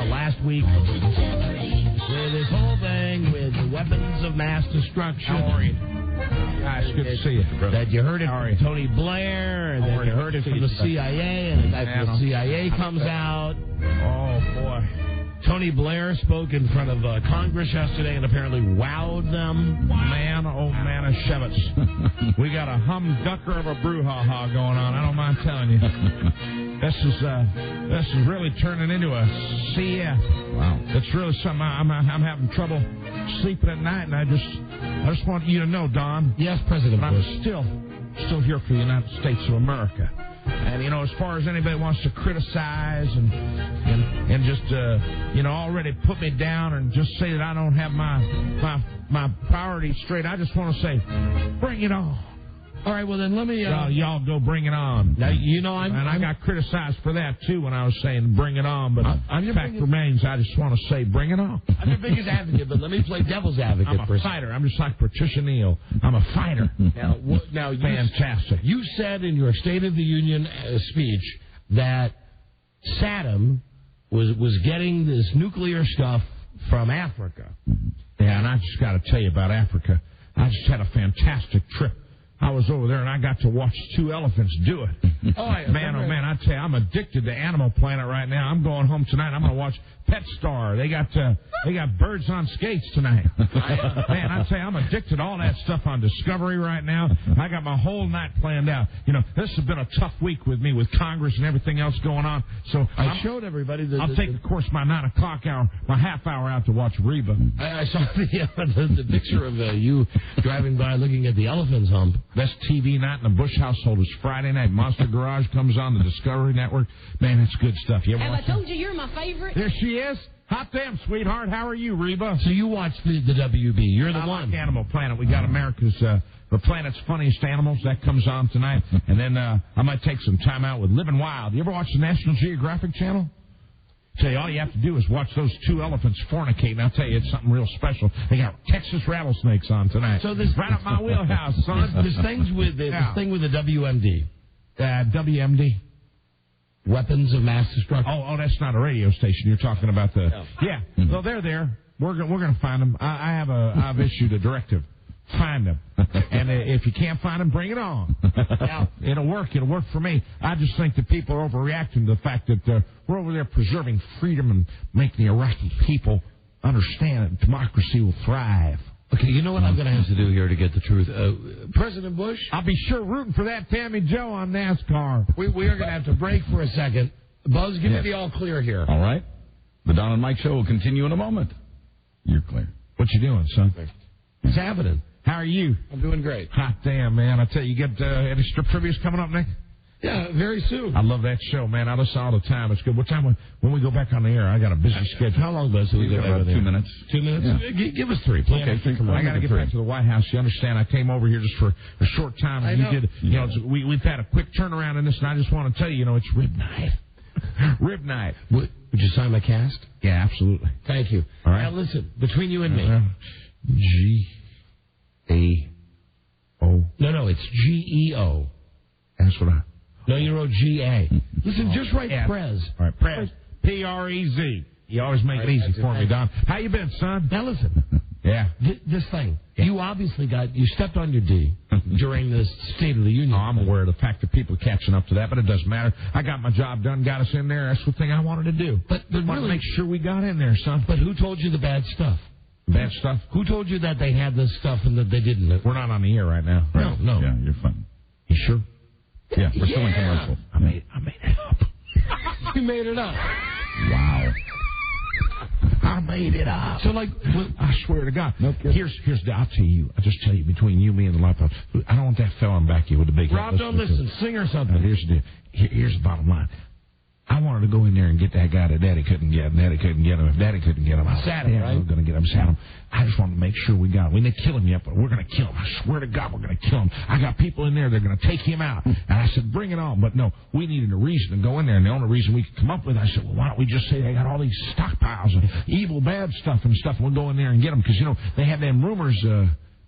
Last week. With this whole thing with the weapons of mass destruction. How are you? Gosh, good to see you, brother. That you heard it from Tony Blair, and then you heard it from the CIA, and the guy from the CIA comes out. Oh, boy. Tony Blair spoke in front of Congress yesterday and apparently wowed them. Man, oh man, of Shevitz. We got a humducker of a brouhaha going on. I don't mind telling you. This is really turning into a CF. Wow. It's really something. I'm having trouble sleeping at night, and I just want you to know, Don. Yes, President Bush. I'm still here for the United States of America. And, as far as anybody wants to criticize and just, already put me down and just say that I don't have my priorities straight, I just want to say, bring it on. All right, well, then let me... y'all go bring it on. Now, I got criticized for that, too, when I was saying bring it on. But the fact remains, I just want to say bring it on. I'm your biggest advocate, but let me play devil's advocate. I'm a fighter. I'm just like Patricia Neal. I'm a fighter. Now, fantastic. You said in your State of the Union speech that Saddam was getting this nuclear stuff from Africa. Yeah, and I just got to tell you about Africa. I just had a fantastic trip. I was over there and I got to watch 2 elephants do it. Man, I tell you, I'm addicted to Animal Planet right now. I'm going home tonight. I'm going to watch Pet Star. They got birds on skates tonight. Man, I tell you, I'm addicted to all that stuff on Discovery right now. I got my whole night planned out. This has been a tough week with me with Congress and everything else going on. So I showed everybody that I'll take, of course, my 9 o'clock hour, my half hour out to watch Reba. I saw the picture of you driving by looking at the elephants hump. Best TV night in the Bush household is Friday night. Monster Garage comes on the Discovery Network. Man, it's good stuff. You ever watch I told you you're my favorite? There she is. Hot damn, sweetheart. How are you, Reba? So you watch the WB. You're the one. Like Animal Planet. We got America's the planet's funniest animals. That comes on tonight. And then I might take some time out with Living Wild. You ever watch the National Geographic Channel? Tell you, all you have to do is watch those 2 elephants fornicate, and I'll tell you, it's something real special. They got Texas rattlesnakes on tonight. So this right up my wheelhouse, son. This thing with the WMD. WMD? Weapons of Mass Destruction. Oh, that's not a radio station. You're talking about the... No. Yeah. Mm-hmm. Well, they're there. We're going to find them. I've issued a directive. Find them. And if you can't find them, bring it on. Now, it'll work. It'll work for me. I just think that people are overreacting to the fact that we're over there preserving freedom and making the Iraqi people understand that democracy will thrive. Okay, you know what I'm going to have to do here to get the truth? President Bush? I'll be sure rooting for that Tammy Joe on NASCAR. We are going to have to break for a second. Buzz, give me the all clear here. All right. The Don and Mike Show will continue in a moment. You're clear. What you doing, son? What's happening? How are you? I'm doing great. Hot damn, man. I tell you, you get any strip trivias coming up next? Yeah, very soon. I love that show, man. I listen all the time. It's good. What time when we go back on the air? I got a busy schedule. How long, Buzz, do we go back on the air? 2 minutes. 2 minutes? Yeah. Give us 3. Please. Okay, I got to get back to the White House. You understand? I came over here just for a short time. And you did. We've had a quick turnaround in this, and I just want to tell you, it's rib night. Rib night. Would you sign my cast? Yeah, absolutely. Thank you. All right. Now, listen, between you and me. G-A-O. No, it's G-E-O. That's what No, you wrote G-A. Listen, just write Prez. All right, Prez. P-R-E-Z. You always make it easy for me, Don. How you been, son? Now, listen. Yeah. This thing. Yeah. You obviously you stepped on your D during the State of the Union. Oh, I'm aware of the fact that people are catching up to that, but it doesn't matter. I got my job done, got us in there. That's the thing I wanted to do. But wanted to make sure we got in there, son. But who told you the bad stuff? Bad stuff? Who told you that they had this stuff and that they didn't? We're not on the air right now. Right? No. Yeah, you're fine. You sure? Yeah, we're still in commercial. I made it up. You made it up. Wow. I made it up. So, I swear to God. No kidding. I'll tell you. I'll just tell you, between you, me, and the laptop, I don't want that fella in back here with the big head. Rob, don't listen. Sing or something. Here's the deal. Here's the bottom line. I wanted to go in there and get that guy that Daddy couldn't get, and Daddy couldn't get him. If Daddy couldn't get him, I was going to get him. Sat him. I just wanted to make sure we got him. We didn't kill him yet, but we're going to kill him. I swear to God, we're going to kill him. I got people in there. They're going to take him out. And I said, bring it on. But no, we needed a reason to go in there. And the only reason we could come up with, I said, well, why don't we just say they got all these stockpiles of evil, bad stuff and stuff. And we'll go in there and get them. Because, they had them rumors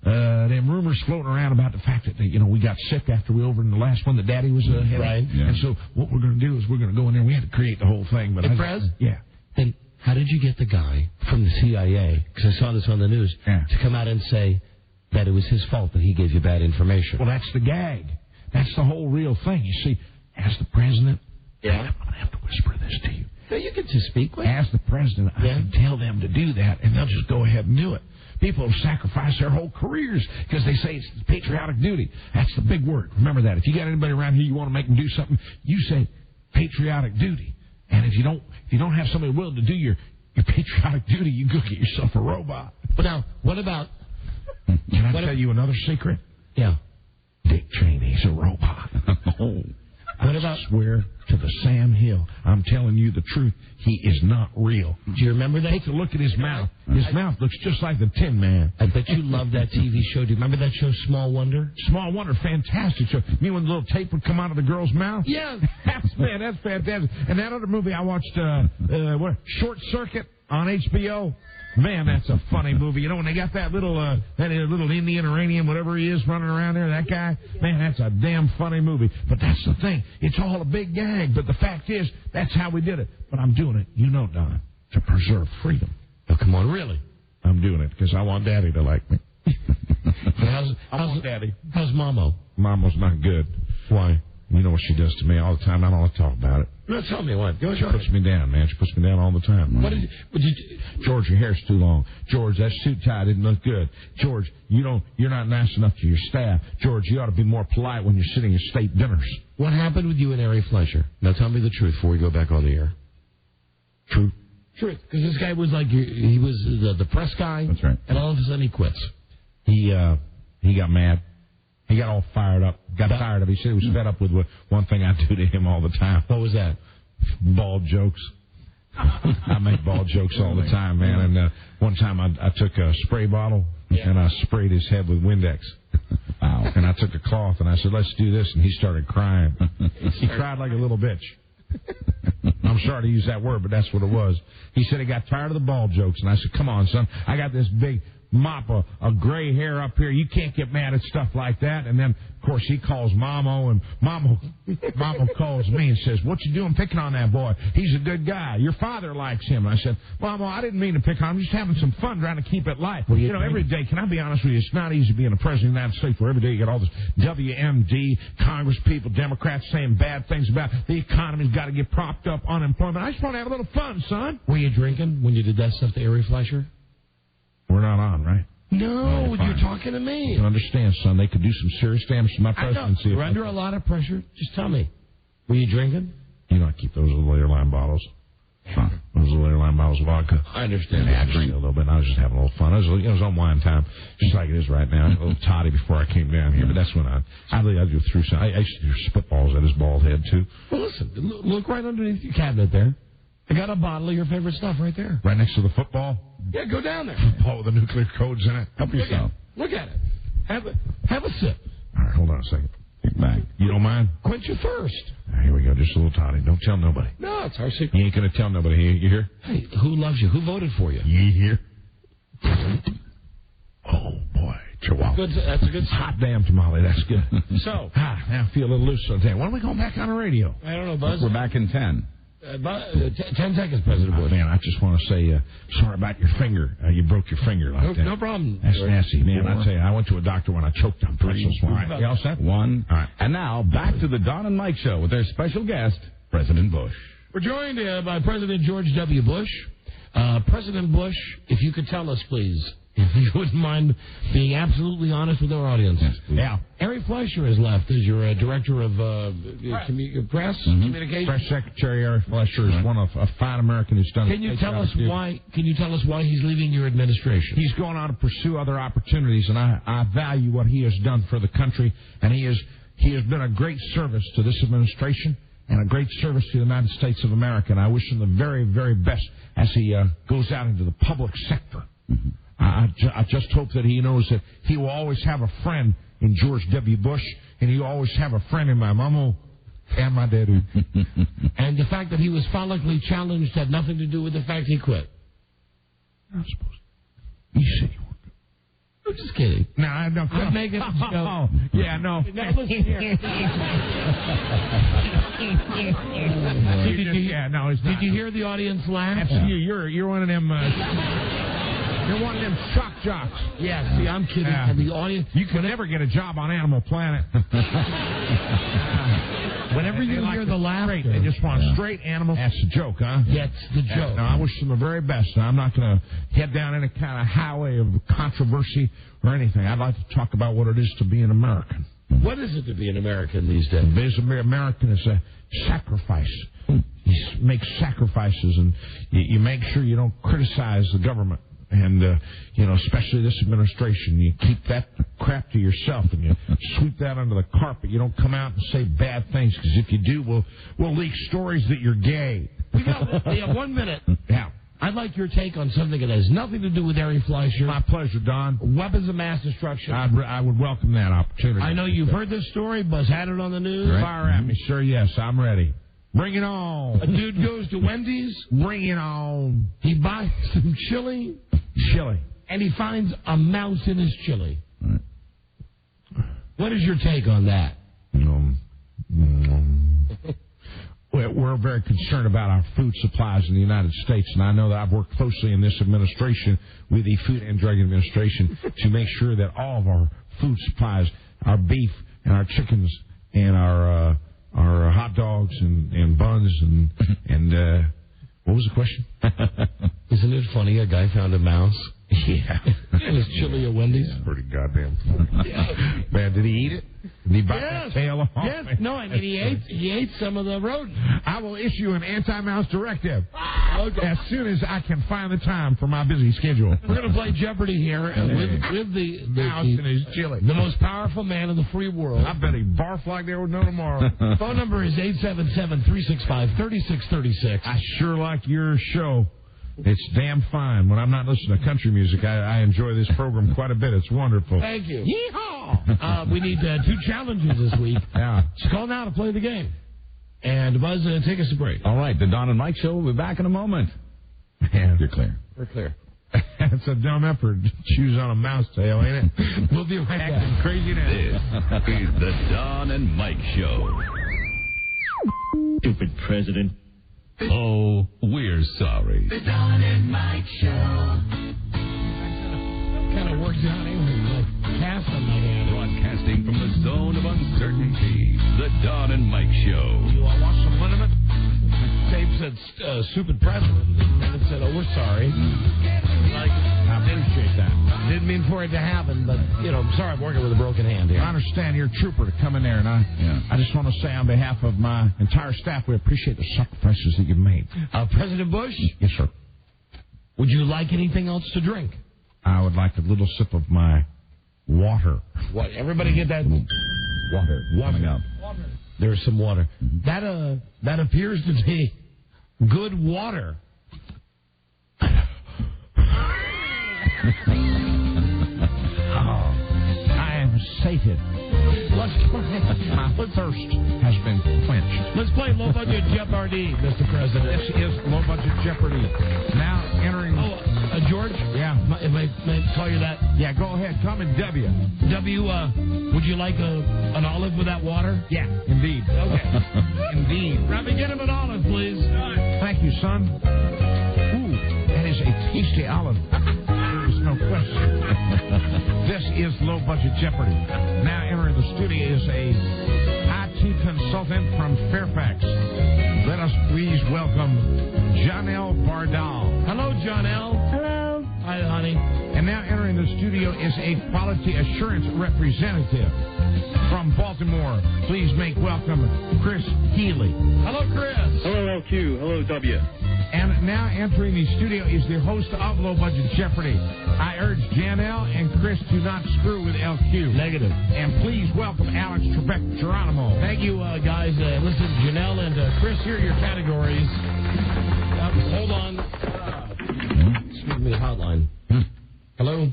them rumors floating around about the fact that, we got sick after we over in the last one that Daddy was heading. Right. Yeah. And so what we're going to do is we're going to go in there. We had to create the whole thing. But Prez? Yeah. Then how did you get the guy from the CIA, because I saw this on the news, to come out and say that it was his fault that he gave you bad information? Well, that's the gag. That's the whole real thing. You see, as the president, I'm going to have to whisper this to you. No, you can just speak with. As the president, I can tell them to do that, and they'll just go ahead and do it. People have sacrificed their whole careers because they say it's patriotic duty. That's the big word. Remember that. If you got anybody around here you want to make them do something, you say patriotic duty. And if you don't have somebody willing to do your patriotic duty, you go get yourself a robot. But now, what about? Can I tell you another secret? Yeah. Dick Cheney's a robot. What about? I swear to the Sam Hill, I'm telling you the truth. He is not real. Do you remember that? Take a look at his mouth. His mouth looks just like the Tin Man. I bet you love that TV show. Do you remember that show, Small Wonder? Small Wonder, fantastic show. You mean when the little tape would come out of the girl's mouth? Yeah. That's fantastic. And that other movie I watched, Short Circuit on HBO. Man, that's a funny movie. When they got that little Indian, Iranian, whatever he is, running around there, that guy, man, that's a damn funny movie. But that's the thing. It's all a big gag. But the fact is, that's how we did it. But I'm doing it, Don, to preserve freedom. Oh, come on, really? I'm doing it because I want Daddy to like me. How's Daddy? How's Mamo? Mama's not good. Why? You know what she does to me all the time. I don't want to talk about it. No, tell me what. She puts me down, man. She puts me down all the time. What did you George, your hair's too long. George, that suit tie didn't look good. George, you're not nice enough to your staff. George, you ought to be more polite when you're sitting at state dinners. What happened with you and Ari Fleischer? Now tell me the truth before we go back on the air. Truth? Truth. Because this guy was like, he was the press guy. That's right. And all of a sudden he quits. He got mad. He got all fired up. Got tired of it. He said he was fed up with one thing I do to him all the time. What was that? Bald jokes. I make bald jokes all the time, man. And one time I took a spray bottle and I sprayed his head with Windex. Wow. And I took a cloth and I said, let's do this. And he started crying. He cried like a little bitch. I'm sorry to use that word, but that's what it was. He said he got tired of the bald jokes. And I said, come on, son. I got this big mop of gray hair up here. You can't get mad at stuff like that. And then, of course, he calls Mamo, and Mamo calls me and says, what you doing picking on that boy? He's a good guy. Your father likes him. And I said, Mamo, I didn't mean to pick on him. I'm just having some fun trying to keep it light. Well, every day, can I be honest with you, it's not easy being a president of the United States where every day you get all this WMD, Congress people, Democrats saying bad things about the economy's got to get propped up, unemployment. I just want to have a little fun, son. Were you drinking when you did that stuff to Ari Fleischer? We're not on, right? No, you're talking to me. You understand, son. They could do some serious damage to my presidency. You're under a lot of pressure. Just tell me. Were you drinking? I keep those little airline bottles. Those little airline bottles of vodka. I understand. I drink a little bit. I was just having a little fun. It was on wine time, just like it is right now. A little toddy before I came down here, but that's when I go through some. I used to do spitballs at his bald head, too. Well, listen. Look right underneath your cabinet there. I got a bottle of your favorite stuff right there. Right next to the football? Yeah, go down there. Football with the nuclear codes in it. Help yourself. Look at it. Have a sip. All right, hold on a second. Get back. You don't mind? Quench your thirst. Right, here we go. Just a little toddy. Don't tell nobody. No, it's our secret. You ain't going to tell nobody. You hear? Hey, who loves you? Who voted for you? You hear? Oh, boy. Chihuahua. That's a good hot damn tamale. That's good. So. Now I feel a little loose on that. When are we going back on the radio? I don't know, Buzz. We're back in 10. 10 seconds, President Bush. Man, I just want to say sorry about your finger. You broke your finger like that. No problem. That's nasty, man. I tell you, I went to a doctor when I choked on pretzels. All right, you all set? 1. All right. And now, back to the Don and Mike Show with their special guest, President Bush. We're joined by President George W. Bush. President Bush, if you could tell us, please, if you wouldn't mind being absolutely honest with our audience. Yes, yeah. Ari Fleischer has left as your director of press communications. Press Secretary Ari Fleischer is one of a fine American who's done. Can you tell us why? Can you tell us why he's leaving your administration? He's going on to pursue other opportunities, and I value what he has done for the country, and he has been a great service to this administration and a great service to the United States of America. And I wish him the very, very best as he goes out into the public sector. Mm-hmm. I just hope that he knows that he will always have a friend in George W. Bush, and he'll always have a friend in my mama and my daddy. And the fact that he was follically challenged had nothing to do with the fact he quit. I'm supposed to. You said you weren't. I'm just kidding. No, I don't. I'm making a joke. Oh, yeah, no. Now listen here. Did you hear the audience laugh? That's you. You're one of them. You're one of them shock jocks. Yeah, see, I'm kidding. Yeah. And the audience... You could never get a job on Animal Planet. Whenever you hear the laughter... They just want straight animals. That's the joke, huh? That's the joke. No, I wish them the very best. Now, I'm not going to head down any kind of highway of controversy or anything. I'd like to talk about what it is to be an American. What is it to be an American these days? Being an American is a sacrifice. You make sacrifices, and you make sure you don't criticize the government. And, especially this administration, you keep that crap to yourself and you sweep that under the carpet. You don't come out and say bad things, because if you do, we'll leak stories that you're gay. We have 1 minute. Yeah. I'd like your take on something that has nothing to do with Ari Fleischer. My pleasure, Don. Weapons of mass destruction. I would welcome that opportunity. I know you've heard this story. Buzz had it on the news. Right. Fire at me, sir. Yes, I'm ready. Bring it on. A dude goes to Wendy's. Bring it on. He buys some chili. And he finds a mouse in his chili. Right. What is your take on that? We're very concerned about our food supplies in the United States, and I know that I've worked closely in this administration with the Food and Drug Administration to make sure that all of our food supplies, our beef and our chickens and our hot dogs and buns and what was the question? Isn't it funny? A guy found a mouse. Yeah. In his chili at Wendy's. Pretty goddamn funny. Man, did he eat it? Did he bite the tail off? Yes. No, I mean, he ate some of the rodents. I will issue an anti-mouse directive as soon as I can find the time for my busy schedule. We're going to play Jeopardy here with the mouse in his chili. The most powerful man in the free world. I bet he barf like there was no tomorrow. Phone number is 877-365-3636. I sure like your show. It's damn fine. When I'm not listening to country music, I enjoy this program quite a bit. It's wonderful. Thank you. Yeehaw! We need 2 challenges this week. Yeah. So call now to play the game. And Buzz, take us a break. All right, the Don and Mike Show will be back in a moment. Man, you're clear. We're clear. That's a dumb effort to choose on a mouse tail, ain't it? We'll be right back. Crazy now. This is the Don and Mike Show. Stupid president. Oh, we're sorry. The Don and Mike Show. Kind of works out anyway. Like cast on my hand. Broadcasting from the zone of uncertainty. The Don and Mike Show. You want some liniment? Tape said stupid president, and it said, "Oh, we're sorry." I appreciate that. Didn't mean for it to happen, but I'm sorry I'm working with a broken hand here. I understand you're a trooper to come in there, and I just want to say on behalf of my entire staff, we appreciate the sacrifices that you've made. President Bush? Yes, sir. Would you like anything else to drink? I would like a little sip of my water. What? Everybody get that? Water. Coming up. There's some water. That appears to be good water. I am sated. Let's play. My thirst has been quenched. Let's play low budget Jeopardy, Mr. President. This is low budget Jeopardy. Now entering. George? Yeah. If I may call you that? Yeah, go ahead. Come in W. Would you like an olive with that water? Yeah, indeed. Okay. Indeed. Robbie, get him an olive, please. Thank you, son. Ooh, that is a tasty olive. There is no question. This is low budget Jeopardy. Now entering the studio is a IT consultant from Fairfax. Let us please welcome Janelle Bardal. Hello, Janelle. Hello. Hi, honey. And now entering the studio is a quality assurance representative from Baltimore. Please make welcome Chris Healy. Hello, Chris. Hello, LQ. Hello, W. And now entering the studio is the host of Low Budget Jeopardy. I urge Janelle and Chris to not screw with LQ. Negative. And please welcome Alex Trebek Geronimo. Thank you, guys. Listen, Janelle and Chris, here are your categories. Hold on. Excuse me, the hotline. Hello?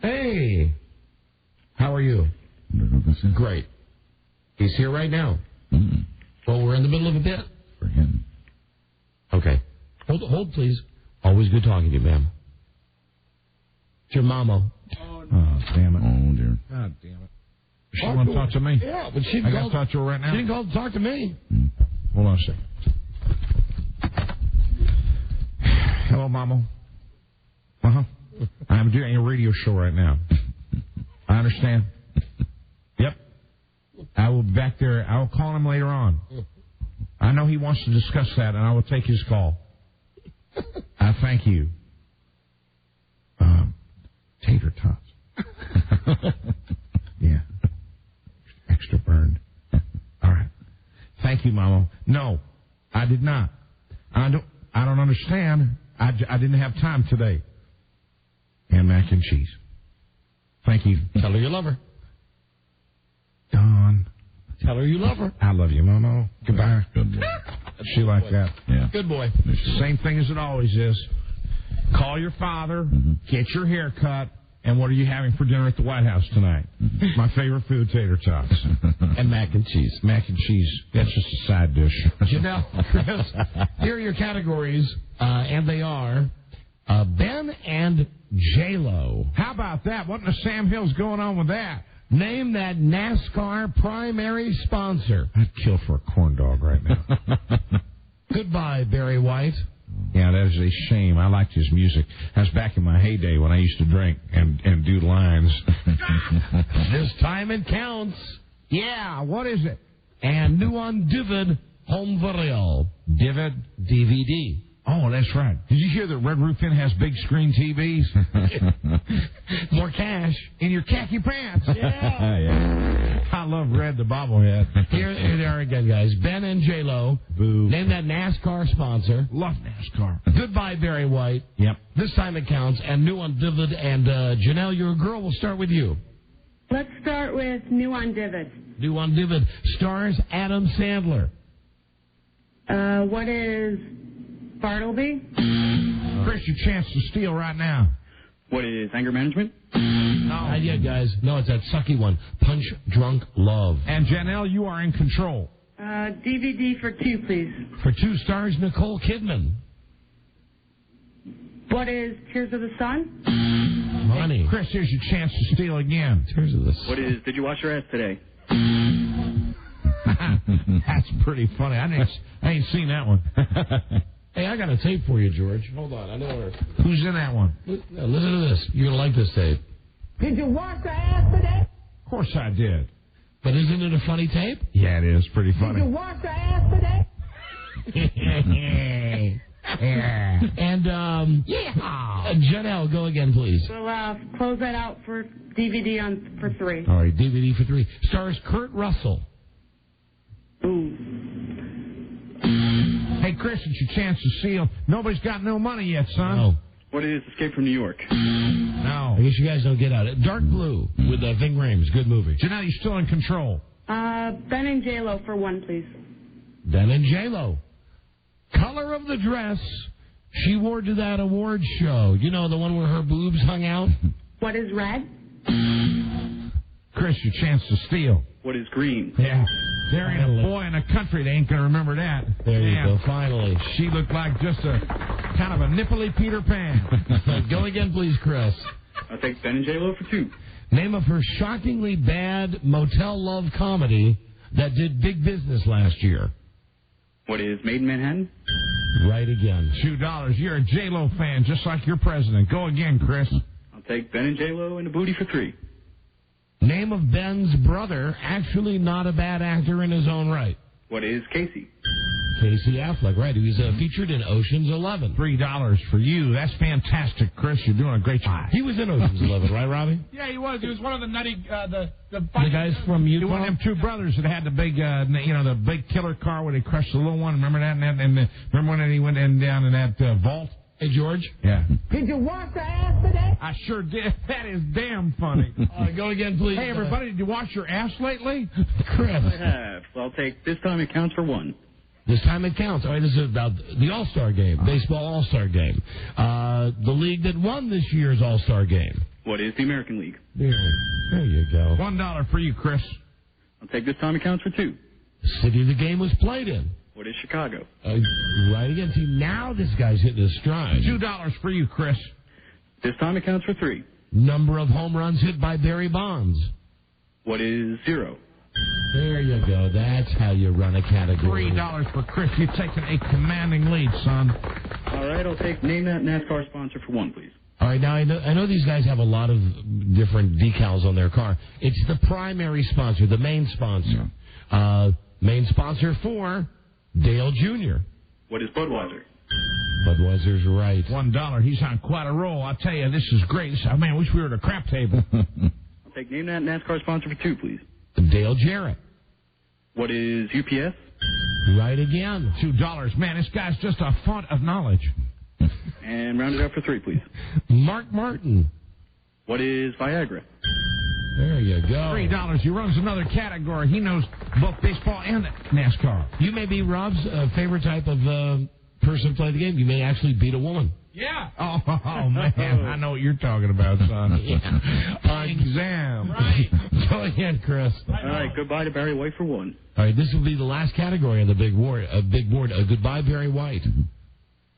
Hey. How are you? Great. He's here right now. Well, we're in the middle of a bit. For him. Okay. Hold, please. Always good talking to you, ma'am. It's your mama. Oh, damn it. Oh, dear. God damn it. She want to talk to me? Yeah, but she I got to talk to her right now. She didn't call to talk to me. Hold on a second. Hello, Mama. Uh-huh. I'm doing a radio show right now. I understand. Yep. I will be back there. I will call him later on. I know he wants to discuss that, and I will take his call. I thank you. Tater tots. Yeah. Extra burned. All right. Thank you, Mama. No, I did not. I don't understand. I didn't have time today. And mac and cheese. Thank you. Tell her you love her. Dawn. Tell her you love her. I love you, Mama. Goodbye. Good boy. She like that. Yeah. Good boy. Same thing as it always is. Call your father, get your hair cut, and what are you having for dinner at the White House tonight? My favorite food, tater tots. And mac and cheese. Mac and cheese. That's just a side dish. Janelle, Chris, here are your categories, and they are Ben and J-Lo. How about that? What in the Sam Hill's going on with that? Name that NASCAR primary sponsor. I'd kill for a corn dog right now. Goodbye, Barry White. Yeah, that is a shame. I liked his music. That was back in my heyday when I used to drink and do lines. This time it counts. Yeah, what is it? And new on Divid Home Video. Divid? DVD. Oh, that's right. Did you hear that Red Roof Inn has big screen TVs? More cash. In your khaki pants. Yeah. Yeah. I love Red the bobblehead. Here they are again, guys. Ben and J-Lo. Boo. Name that NASCAR sponsor. Love NASCAR. Goodbye, Barry White. Yep. This time it counts. And new on Divid. And Janelle, your girl, will start with you. Let's start with New on Divid. New on Divid. Stars Adam Sandler. What is Bartleby? Chris, your chance to steal right now. What is anger management? No. Not yet, guys. No, it's that sucky one. Punch Drunk Love. And Janelle, you are in control. DVD for 2, please. For 2 stars, Nicole Kidman. What is Tears of the Sun? Money. Hey, Chris, here's your chance to steal again. Tears of the Sun. What is Did You Wash Your Ass Today? That's pretty funny. I ain't seen that one. Hey, I got a tape for you, George. Hold on. I know where. Who's in that one? Listen to this. You're going to like this tape. Did you wash your ass today? Of course I did. But isn't it a funny tape? Yeah, it is. Pretty Did you funny. wash your ass today? Yeah. And, Janelle, go again, please. We'll close that out for DVD for 3. All right, DVD for 3. Stars Kurt Russell. Ooh. Hey, Chris, it's your chance to steal. Nobody's got no money yet, son. No. What is Escape from New York? No. I guess you guys don't get out. Dark Blue with Ving Rhames. Good movie. Janelle, you're still in control. Ben and J-Lo for 1, please. Ben and J-Lo. Color of the dress she wore to that awards show. You know, the one where her boobs hung out? What is red? Chris, your chance to steal. What is green? Yeah. There ain't a boy in the country that ain't going to remember that. There you Damn. go, finally. She looked like just a kind of a nipply Peter Pan. Go again, please, Chris. I'll take Ben and J-Lo for 2. Name of her shockingly bad motel love comedy that did big business last year. What is Made in Manhattan? Right again. $2. You're a J-Lo fan, just like your president. Go again, Chris. I'll take Ben and J-Lo and a booty for 3. Name of Ben's brother, actually not a bad actor in his own right. What is Casey? Casey Affleck, right. He was featured in Ocean's 11. $3 for you. That's fantastic, Chris. You're doing a great job. He was in Ocean's 11, right, Robbie? Yeah, he was. He was one of the nutty, The guys from You Utah? one of them 2 brothers that had the big, the big killer car where they crushed the little one. Remember that? Remember when he went down in that vault? Hey, George? Yeah. Did you wash your ass today? I sure did. That is damn funny. Go again, please. Hey, everybody, did you wash your ass lately? Chris. I have. So I'll take This Time It Counts for 1. This time it counts. All right, this is about the All-Star Game, baseball All-Star Game. The league that won this year's All-Star Game. What is the American League? There you go. $1 for you, Chris. I'll take This Time It Counts for 2. The city the game was played in. What is Chicago? Right again. See, now this guy's hitting his stride. $2 for you, Chris. This Time It Counts for 3. Number of home runs hit by Barry Bonds. What is 0? There you go. That's how you run a category. $3 for Chris. You've taken a commanding lead, son. All right, I'll take name that NASCAR sponsor for 1, please. All right, now I know these guys have a lot of different decals on their car. It's the primary sponsor, the main sponsor. Main sponsor for Dale Jr. What is Budweiser? Budweiser's right. $1. He's on quite a roll. I tell you, this is great. Oh, man, I wish we were at a crap table. I'll take name that NASCAR sponsor for 2, please. Dale Jarrett. What is UPS? Right again. $2. Man, this guy's just a font of knowledge. And round it up for 3, please. Mark Martin. What is Viagra? There you go. $3. He runs another category. He knows both baseball and NASCAR. You may be Rob's favorite type of person to play the game. You may actually beat a woman. Yeah. Oh man, I know what you're talking about, son. Exam. Right. Go ahead, Chris. All right, goodbye to Barry White for 1. All right, this will be the last category on the big board. Goodbye, Barry White.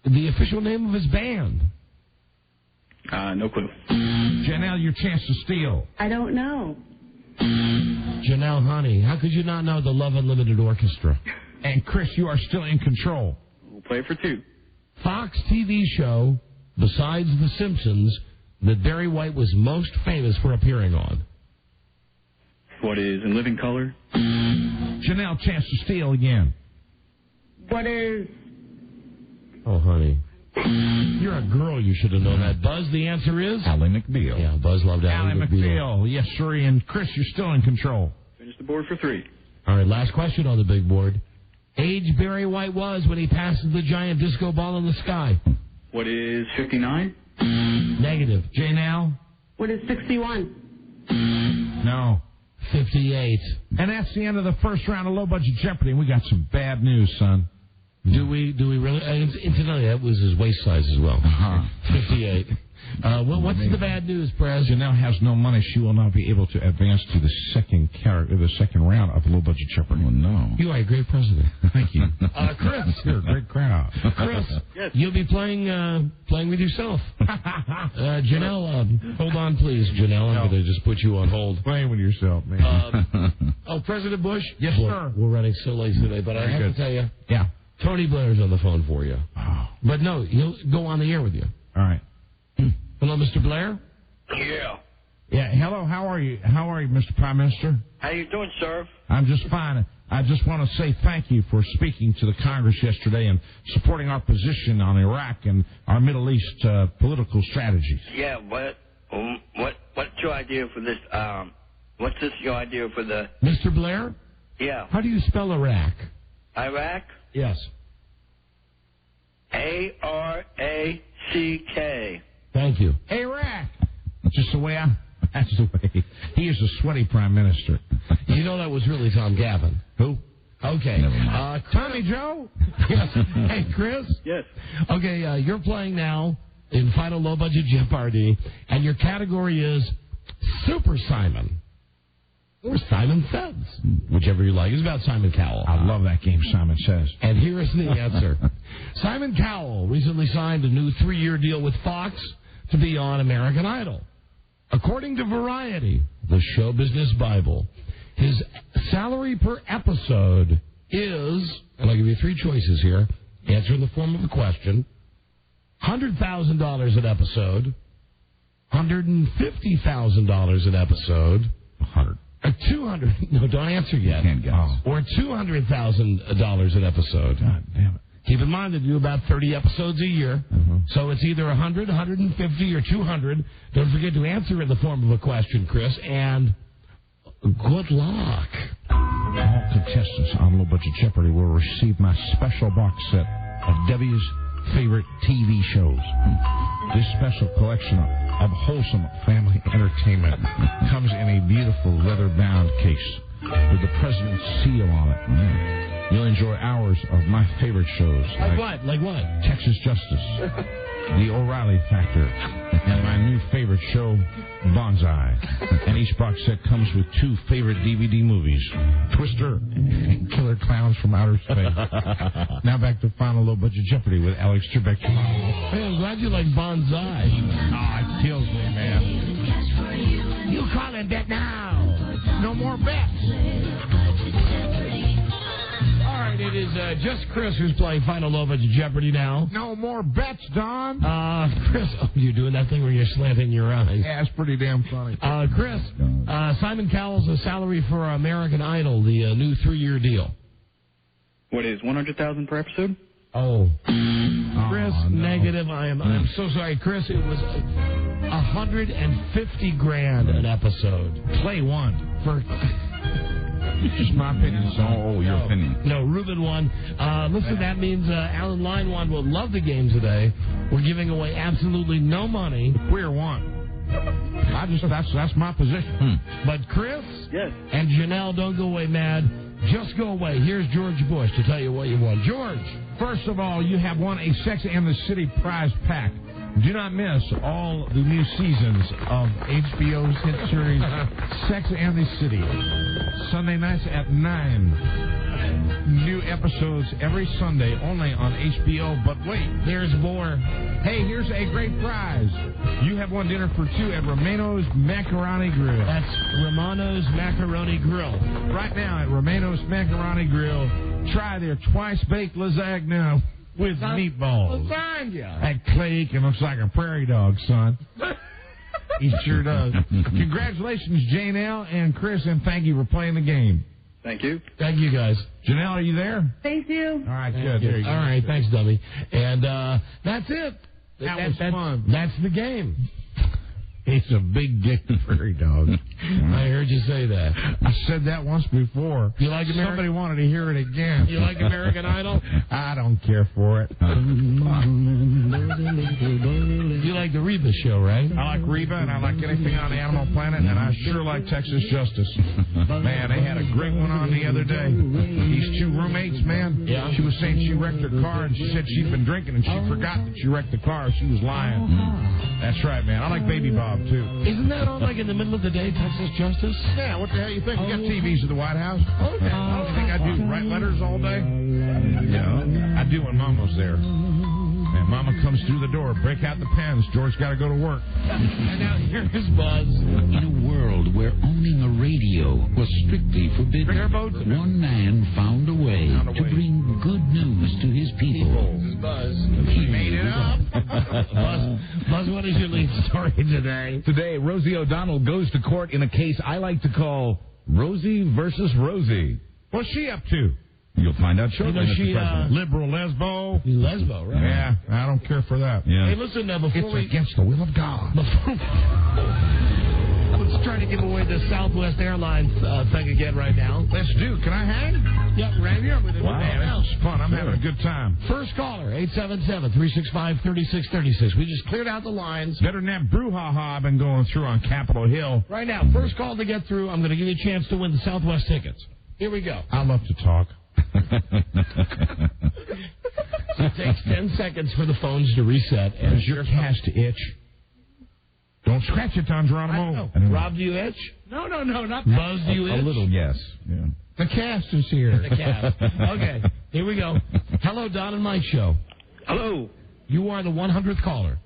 The official name of his band. No clue. Janelle, your chance to steal. I don't know. Janelle, honey, how could you not know the Love Unlimited Orchestra? And Chris, you are still in control. We'll play for 2. Fox TV show, besides The Simpsons, that Barry White was most famous for appearing on. What is In Living Color? Janelle, chance to steal again. What is... Oh, honey. You're a girl. You should have known that. Buzz, the answer is? Ally McBeal. Yeah, Buzz loved Ally McBeal. Yes, sir. And Chris, you're still in control. Finish the board for 3. All right, last question on the big board. Age Barry White was when he passed the giant disco ball in the sky. What is 59? Negative. Janelle? What is 61? No. 58. And that's the end of the first round of Low Budget Jeopardy. We got some bad news, son. Do we really? Incidentally, that was his waist size as well. 58. What's the bad news, Prez? Janelle has no money. She will not be able to advance to the second round of Low Budget Jeopardy. Oh, no. You are a great president. Thank you. Chris. You're a great crowd. Chris, yes. You'll be playing with yourself. Janelle, hold on, please, Janelle. I'm going to just put you on hold. Playing with yourself, man. President Bush? Yes, sir. We're running so late today, but I have to tell you. Yeah. Tony Blair's on the phone for you. Oh. But no, he'll go on the air with you. All right. Hello, Mr. Blair? Yeah. Yeah, hello, how are you? How are you, Mr. Prime Minister? How you doing, sir? I'm just fine. I just want to say thank you for speaking to the Congress yesterday and supporting our position on Iraq and our Middle East political strategies. Yeah, what's your idea for this, what's your idea for the... Mr. Blair? Yeah. How do you spell Iraq? Iraq? Yes. A-R-A-C-K. Thank you. Iraq. That's the way. He is a sweaty prime minister. You know that was really Tom Gavin. Who? Okay. Tommy Joe? Yes. Hey, Chris? Yes. Okay, you're playing now in Final Low Budget Jeopardy, and your category is Super Simon. Or Simon Says. Whichever you like. It's about Simon Cowell. I love that game, Simon Says. And here is the answer. Simon Cowell recently signed a new 3-year deal with Fox to be on American Idol. According to Variety, the show business Bible, his salary per episode is, and I'll give you 3 choices here, answer in the form of a question, $100,000 an episode, $150,000 an episode, 200. No, don't answer yet. Can't guess. Or $200,000 an episode. God damn it. Keep in mind they do about 30 episodes a year, so it's either 100, 150, or 200. Don't forget to answer in the form of a question, Chris, and good luck. All contestants on Low Budget Jeopardy will receive my special box set of Debbie's favorite TV shows. This special collection of wholesome family entertainment comes in a beautiful leather-bound case with the president's seal on it. You'll enjoy hours of my favorite shows. Like what? Texas Justice, The O'Reilly Factor, and my new favorite show, Bonsai. And each box set comes with 2 favorite DVD movies, Twister and Killer Clowns from Outer Space. Now back to Final Low Budget Jeopardy with Alex Trebek. Hey, I'm glad you like Bonsai. Oh, it kills me, man. calling bet now. No more bets. All right, it is just Chris who's playing Final Love at Jeopardy now. No more bets, Don. Chris, you're doing that thing where you're slanting your eyes. Yeah, it's pretty damn funny. Chris, Simon Cowell's salary for American Idol, the new 3-year deal. What is 100,000 per episode? Oh, Chris, negative. I'm so sorry, Chris. It was $150,000 an episode. Clay won. For just my opinion. So, your opinion. No, Ruben won. Listen, that means Alan Line won. Will love the game today. We're giving away absolutely no money. Queer won. That's my position. But Chris, yes, and Janelle, don't go away mad. Just go away. Here's George Bush to tell you what you won. George. First of all, you have won a Sex and the City prize pack. Do not miss all the new seasons of HBO's hit series Sex and the City. Sunday nights at 9. New episodes every Sunday only on HBO. But wait, there's more. Hey, here's a great prize. You have won dinner for 2 at Romano's Macaroni Grill. That's Romano's Macaroni Grill. Right now at Romano's Macaroni Grill, try their twice-baked lasagna with meatballs. Lasagna. That Clay Aiken looks like a prairie dog, son. He sure does. Congratulations, Janelle and Chris, and thank you for playing the game. Thank you. Thank you, guys. Janelle, are you there? Thank you. All right, good. There you go. All right, thanks, dummy. And that's it. That was fun. That's the game. He's a big gay prairie dog. I heard you say that. I said that once before. You like American? Somebody wanted to hear it again. You like American Idol? I don't care for it. You like the Reba show, right? I like Reba, and I like anything on Animal Planet, and I sure like Texas Justice. Man, they had a great one on the other day. These 2 roommates, man. Yeah. She was saying she wrecked her car, and she said she'd been drinking, and she forgot that she wrecked the car. She was lying. That's right, man. I like Baby Bob, too. Isn't that on, like, in the middle of the day, Texas Justice? Yeah, what the hell you think? We got TVs at the White House. Okay. You think I do write letters all day? Yeah, I do when Mama's there. And Mama comes through the door, break out the pens. George got to go to work. And now here's Buzz. In a world where owning a radio was strictly forbidden, one man found a way to bring good news to his people. Buzz. He made it up. Buzz, what is your lead story today? Today, Rosie O'Donnell goes to court in a case I like to call Rosie versus Rosie. What's she up to? You'll find out shortly. She liberal lesbo. Lesbo, right? Yeah, I don't care for that. Yeah. Hey, listen, before it's against the will of God. Let's try to give away the Southwest Airlines thing again right now. Let's do. Can I hang? Yep, right here with it. Wow, man, this is fun. I'm having a good time. First caller, 877-365-3636. We just cleared out the lines. Better than that brouhaha I've been going through on Capitol Hill. Right now, first call to get through. I'm going to give you a chance to win the Southwest tickets. Here we go. I love to talk. It takes 10 seconds for the phones to reset. And does your cast itch? Don't scratch it, Don Geronimo. Rob, do you itch? No, not Buzz, do you itch? A little, yes. Yeah. The cast is here. The cast. Okay, here we go. Hello, Don and Mike Show. Hello. You are the 100th caller.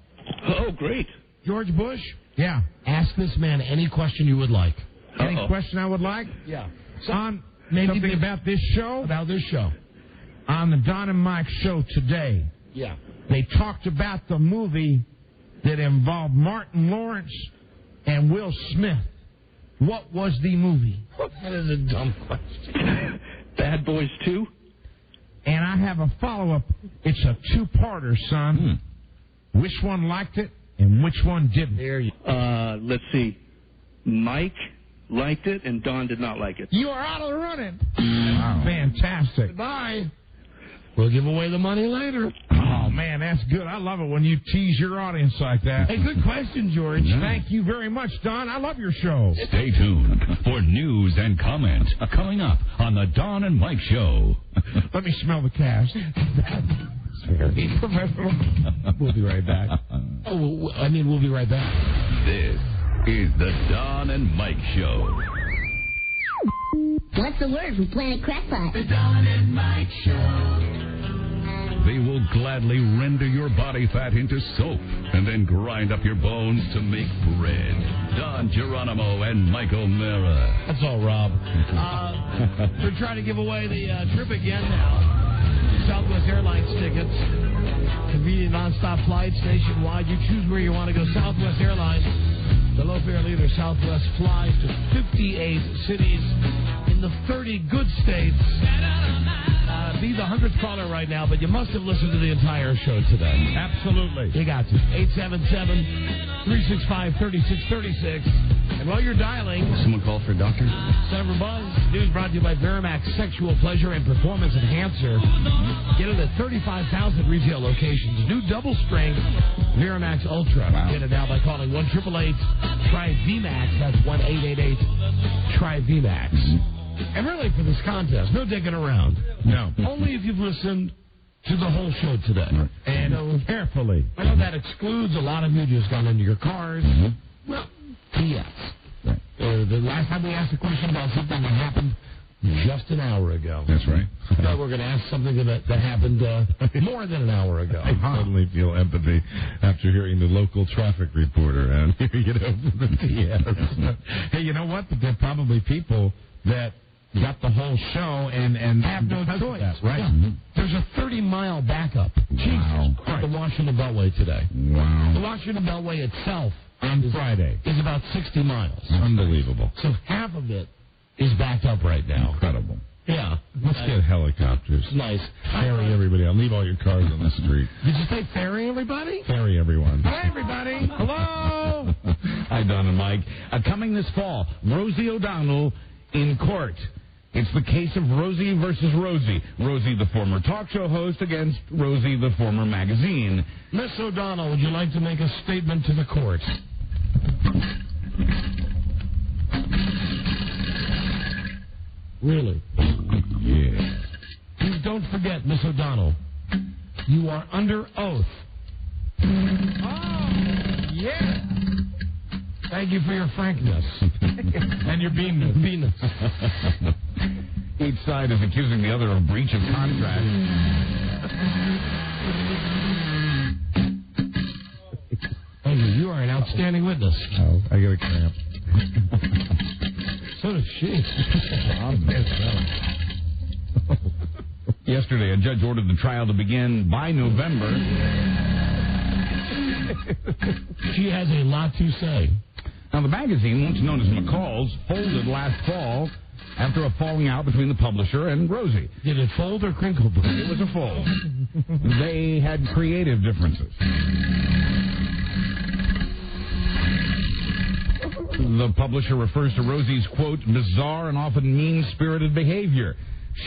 Oh, great. George Bush? Yeah. Ask this man any question you would like. Any question I would like? Yeah. On something about this show? About this show. On the Don and Mike Show today. Yeah. They talked about the movie that involved Martin Lawrence and Will Smith. What was the movie? That is a dumb question. Bad Boys 2? And I have a follow-up. It's a 2-parter, son. Which one liked it and which one didn't? There you let's see. Mike liked it and Don did not like it. You are out of the running. Wow. Fantastic. Goodbye. We'll give away the money later. Oh, man, that's good. I love it when you tease your audience like that. Hey, good question, George. Thank you very much, Don. I love your show. Stay tuned for news and comment coming up on the Don and Mike Show. Let me smell the cast. Very professional. We'll be right back. We'll be right back. This is the Don and Mike Show. What's the word from Planet Crackpot? The Don and Mike Show. They will gladly render your body fat into soap and then grind up your bones to make bread. Don Geronimo and Mike O'Mara. That's all, Rob. We're trying to give away the trip again now. Southwest Airlines tickets. Convenient nonstop flights nationwide. You choose where you want to go. Southwest Airlines, the low-fare leader. Southwest flies to 58 cities in the 30 good states. Be the 100th caller right now, but you must have listened to the entire show today. Absolutely. You got to. 877-365-3636. And while you're dialing... Someone call for a doctor? Senator Buzz. News brought to you by Verimax Sexual Pleasure and Performance Enhancer. Get it at 35,000 retail locations. New double-strength Verimax Ultra. Wow. Get it now by calling 1-888-TRY-VMAX. That's 1-888-TRY-VMAX. And really, for this contest, no digging around. No. Only if you've listened to the whole show today. Right. And carefully. I know that excludes a lot of you just gone into your cars. Well, yes. Right. The last time we asked a question about something that happened just an hour ago. That's right. Now we're going to ask something that happened more than an hour ago. I suddenly feel empathy after hearing the local traffic reporter and hearing it over the TS. Hey, you know what? There are probably people that got the whole show and have no choice. That, right? Yeah. There's a 30-mile backup. Wow. Jesus Christ. The Washington Beltway today. Wow. The Washington Beltway itself on Friday is about 60 miles. Unbelievable. So half of it is backed up right now. Incredible. Yeah. Let's get helicopters. Nice. Ferry everybody out. Leave all your cars on the street. Did you say ferry everybody? Ferry everyone. Hi, everybody. Hello. Hi, Don and Mike. Coming this fall, Rosie O'Donnell in court. It's the case of Rosie versus Rosie. Rosie, the former talk show host, against Rosie, the former magazine. Miss O'Donnell, would you like to make a statement to the court? Really? Yeah. Please don't forget, Miss O'Donnell, you are under oath. Oh, yeah. Thank you for your frankness. And your beanness. Each side is accusing the other of breach of contract. Thank you. You are an outstanding witness. Oh, I got a cramp. So does she. Yesterday, a judge ordered the trial to begin by November. She has a lot to say. Now, the magazine, once known as McCall's, folded last fall after a falling out between the publisher and Rosie. Did it fold or crinkle? It was a fold. They had creative differences. The publisher refers to Rosie's, quote, bizarre and often mean-spirited behavior.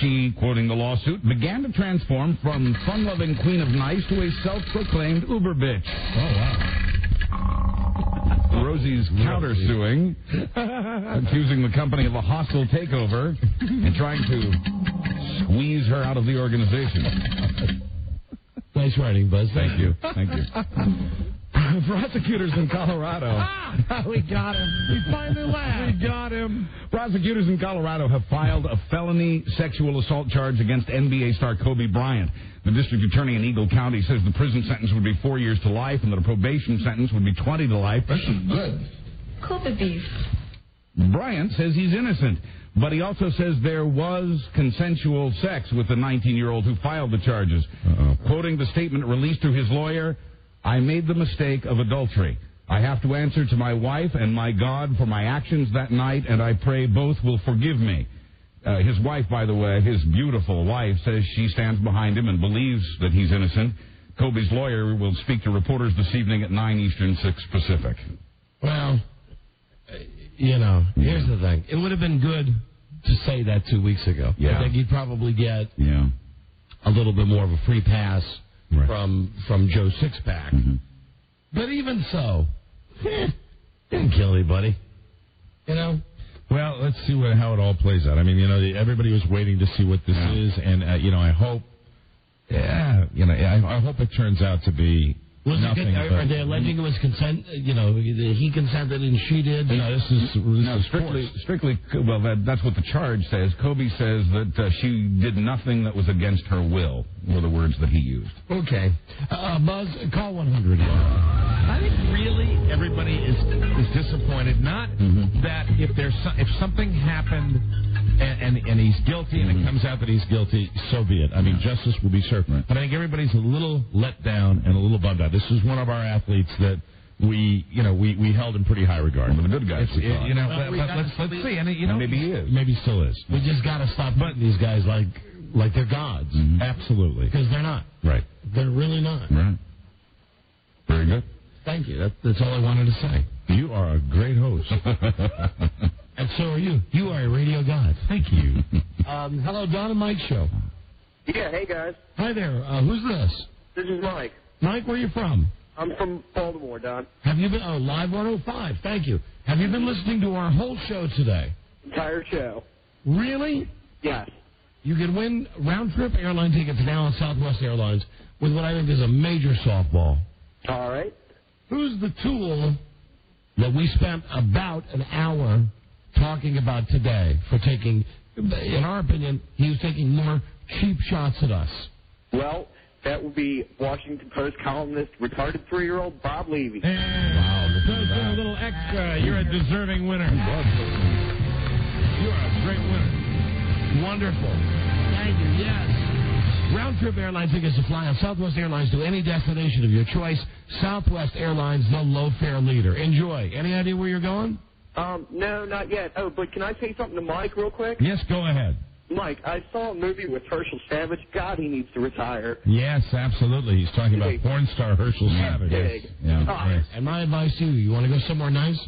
She, quoting the lawsuit, began to transform from fun-loving queen of nice to a self-proclaimed uber bitch. Oh, wow. Rosie's countersuing, accusing the company of a hostile takeover and trying to squeeze her out of the organization. Nice writing, Buzz. Thank you. Thank you. Prosecutors in Colorado. We got him. We finally laughed. We got him. Prosecutors in Colorado have filed a felony sexual assault charge against NBA star Kobe Bryant. The district attorney in Eagle County says the prison sentence would be 4 years to life and that a probation sentence would be 20 to life. That's good. Kobe beef. Bryant says he's innocent, but he also says there was consensual sex with the 19-year-old who filed the charges. Quoting the statement released through his lawyer, I made the mistake of adultery. I have to answer to my wife and my God for my actions that night, and I pray both will forgive me. His wife, by the way, his beautiful wife, says she stands behind him and believes that he's innocent. Kobe's lawyer will speak to reporters this evening at 9 Eastern, 6 Pacific. Well, here's the thing. It would have been good to say that 2 weeks ago. Yeah. I think you'd probably get a little bit more of a free pass from Joe Sixpack. Mm-hmm. But even so, didn't kill anybody. Well, let's see how it all plays out. I mean, everybody was waiting to see what this is, and I hope, I hope it turns out to be Was it good? Are they alleging it was consent? You know, he consented and she did? No, this is strictly. Well, that's what the charge says. Kobe says that she did nothing that was against her will, were the words that he used. Okay. Buzz, call 100. I think really everybody is disappointed. Not that if something happened and he's guilty and it comes out that he's guilty, so be it. I mean, justice will be served. Right. But I think everybody's a little let down and a little bummed out. This is one of our athletes that we held in pretty high regard. One of the good guys. Let's see. And maybe he is. Maybe still is. We just got to stop putting these guys like they're gods. Absolutely. Because they're not. Right. They're really not. Right. Very good. Thank you. That's all I wanted to say. You are a great host. And so are you. You are a radio god. Thank you. Hello, Don and Mike Show. Yeah, hey, guys. Hi there. Who's this? This is Mike. Mike, where are you from? I'm from Baltimore, Don. Have you been... Oh, Live 105. Thank you. Have you been listening to our whole show today? Entire show. Really? Yes. You can win round-trip airline tickets now on Southwest Airlines with what I think is a major softball. All right. Who's the tool that we spent about an hour talking about today for taking, in our opinion, he was taking more cheap shots at us? Well, that would be Washington Post columnist, retarded 3-year-old Bob Levy. Wow, a little extra. You're a deserving winner. You are a great winner. Wonderful. Thank you, yes. Round-trip airline tickets to fly on Southwest Airlines to any destination of your choice. Southwest Airlines, the low-fare leader. Enjoy. Any idea where you're going? No, not yet. Oh, but can I say something to Mike real quick? Yes, go ahead. Mike, I saw a movie with Herschel Savage. God, he needs to retire. Yes, absolutely. He's talking about porn star Herschel Savage. Big. Yes. And my advice to you want to go somewhere nice?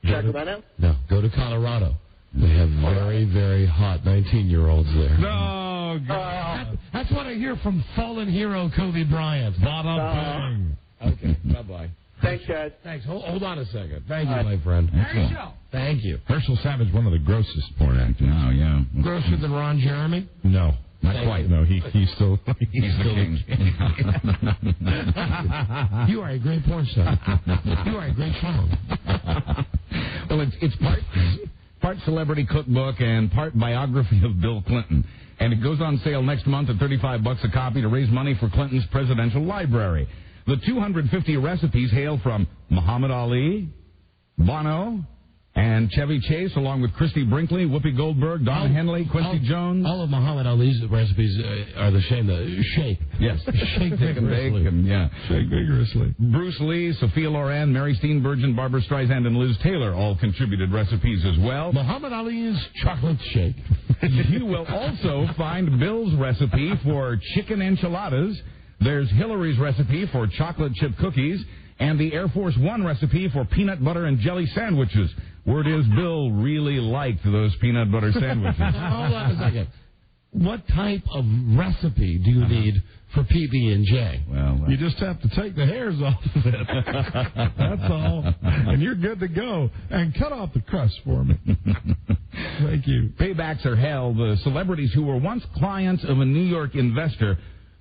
Sacramento? No, go to Colorado. They have very, very hot 19-year-olds there. No, God. That's what I hear from fallen hero Kobe Bryant. Bada bing. Okay, bye-bye. Thanks, guys. Thanks. Hold on a second. Thank you, my friend. Thank you. Herschel Savage, one of the grossest porn actors. Oh, yeah. Grosser than Ron Jeremy? No. Not quite. No, he's still the king. You are a great porn star. You are a great song. Well, it's part celebrity cookbook and part biography of Bill Clinton. And it goes on sale next month at $35 a copy to raise money for Clinton's presidential library. The 250 recipes hail from Muhammad Ali, Bono, and Chevy Chase, along with Christy Brinkley, Whoopi Goldberg, Donna Henley, Quincy Jones. All of Muhammad Ali's recipes are the shake. Yes. Shake Take and bake. Shake vigorously. Bruce Lee, Sophia Loren, Mary Steenburgen, Barbara Streisand, and Liz Taylor all contributed recipes as well. Muhammad Ali's chocolate shake. You will also find Bill's recipe for chicken enchiladas. There's Hillary's recipe for chocolate chip cookies, and the Air Force One recipe for peanut butter and jelly sandwiches. Word is Bill really liked those peanut butter sandwiches. Hold on a second. What type of recipe do you need for PB&J? Well, you just have to take the hairs off of it. That's all. And you're good to go. And cut off the crust for me. Thank you. Paybacks are hell. The celebrities who were once clients of a New York investor,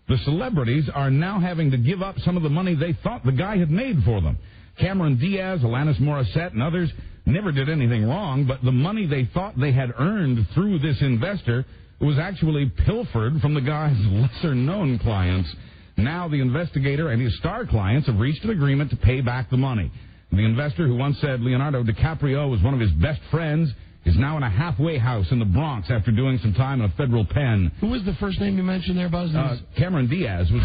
the celebrities are now having to give up some of the money they thought the guy had made for them. Cameron Diaz, Alanis Morissette, and others never did anything wrong, but the money they thought they had earned through this investor was actually pilfered from the guy's lesser-known clients. Now the investigator and his star clients have reached an agreement to pay back the money. The investor, who once said Leonardo DiCaprio was one of his best friends, is now in a halfway house in the Bronx after doing some time in a federal pen. Who was the first name you mentioned there, Buzz? Cameron Diaz was.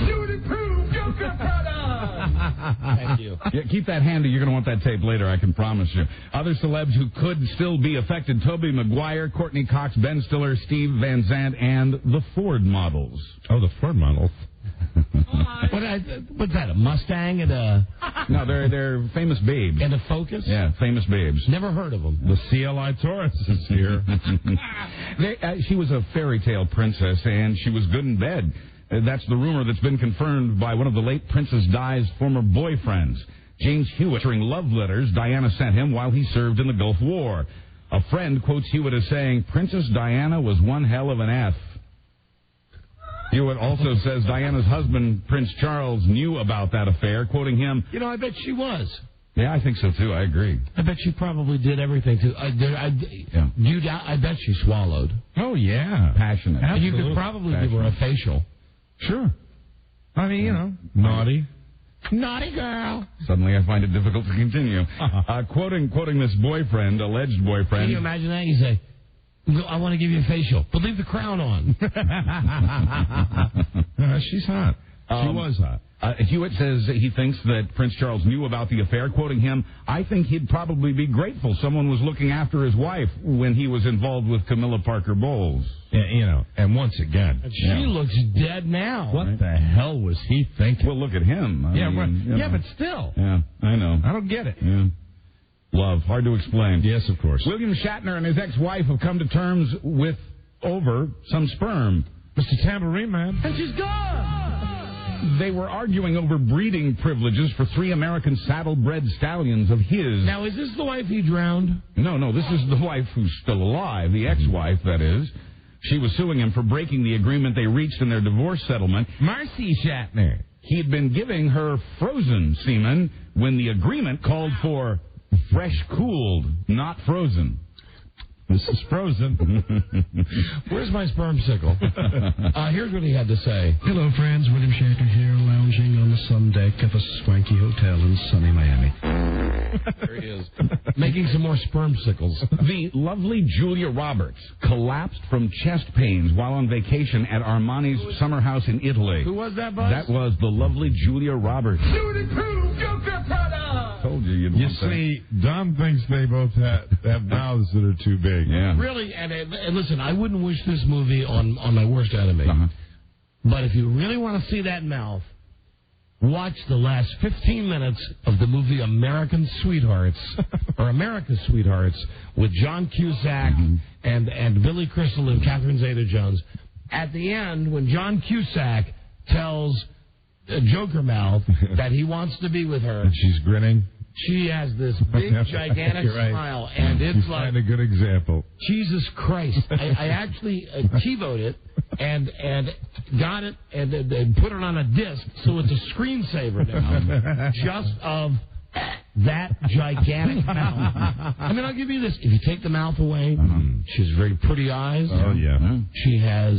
Thank you. Yeah, keep that handy. You're going to want that tape later, I can promise you. Other celebs who could still be affected: Tobey Maguire, Courtney Cox, Ben Stiller, Steve Van Zandt, and the Ford models. Oh, the Ford models. What's that, a Mustang and a... No, they're famous babes. And a Focus? Yeah, famous babes. Never heard of them. The CLI Taurus is here. She was a fairy tale princess, and she was good in bed. That's the rumor that's been confirmed by one of the late Princess Di's former boyfriends, James Hewitt, during love letters Diana sent him while he served in the Gulf War. A friend quotes Hewitt as saying, "Princess Diana was one hell of an F." Hewitt also says Diana's husband, Prince Charles, knew about that affair, quoting him. You know, I bet she was. Yeah, I think so, too. I agree. I bet she probably did everything. I bet she swallowed. Oh, yeah. Passionate. And you could probably give her a facial. Sure. I mean, you know. Naughty. Naughty girl. Suddenly I find it difficult to continue. Quoting this boyfriend, alleged boyfriend. Can you imagine that? You say, I want to give you a facial, but leave the crown on. She's hot. She was hot. Hewitt says he thinks that Prince Charles knew about the affair. Quoting him, I think he'd probably be grateful someone was looking after his wife when he was involved with Camilla Parker Bowles. Yeah, you know, and once again. She looks dead now. What the hell was he thinking? Well, look at him. I mean, but still. Yeah, I know. I don't get it. Yeah. Love, hard to explain. Yes, of course. William Shatner and his ex-wife have come to terms with over some sperm. Mr. Tambourine Man. And she's gone! They were arguing over breeding privileges for 3 American saddle-bred stallions of his. Now, is this the wife he drowned? No, this is the wife who's still alive, the ex-wife, that is. She was suing him for breaking the agreement they reached in their divorce settlement. Marcy Shatner. He'd been giving her frozen semen when the agreement called for fresh cooled, not frozen. This is frozen. Where's my sperm sickle? Here's what he had to say. Hello, friends. William Shatner here, lounging on the sun deck of a swanky hotel in sunny Miami. There he is. Making some more sperm sickles. The lovely Julia Roberts collapsed from chest pains while on vacation at Armani's summer house in Italy. Who was that, Buzz? That was the lovely Julia Roberts. Joker product! Told you you'd You want that. see, Don thinks they both have mouths that are too big. Yeah. Really, and listen, I wouldn't wish this movie on my worst enemy. But if you really want to see that mouth, watch the last 15 minutes of the movie American Sweethearts, or America's Sweethearts, with John Cusack and Billy Crystal and Catherine Zeta-Jones. At the end, when John Cusack tells Joker Mouth that he wants to be with her. And she's grinning. She has this big, gigantic smile, and it's like a good example. Jesus Christ! I actually TiVoed it and got it and put it on a disc, so it's a screensaver now, just of that gigantic mouth. I mean, I'll give you this: if you take the mouth away, she has very pretty eyes. Oh yeah. She has,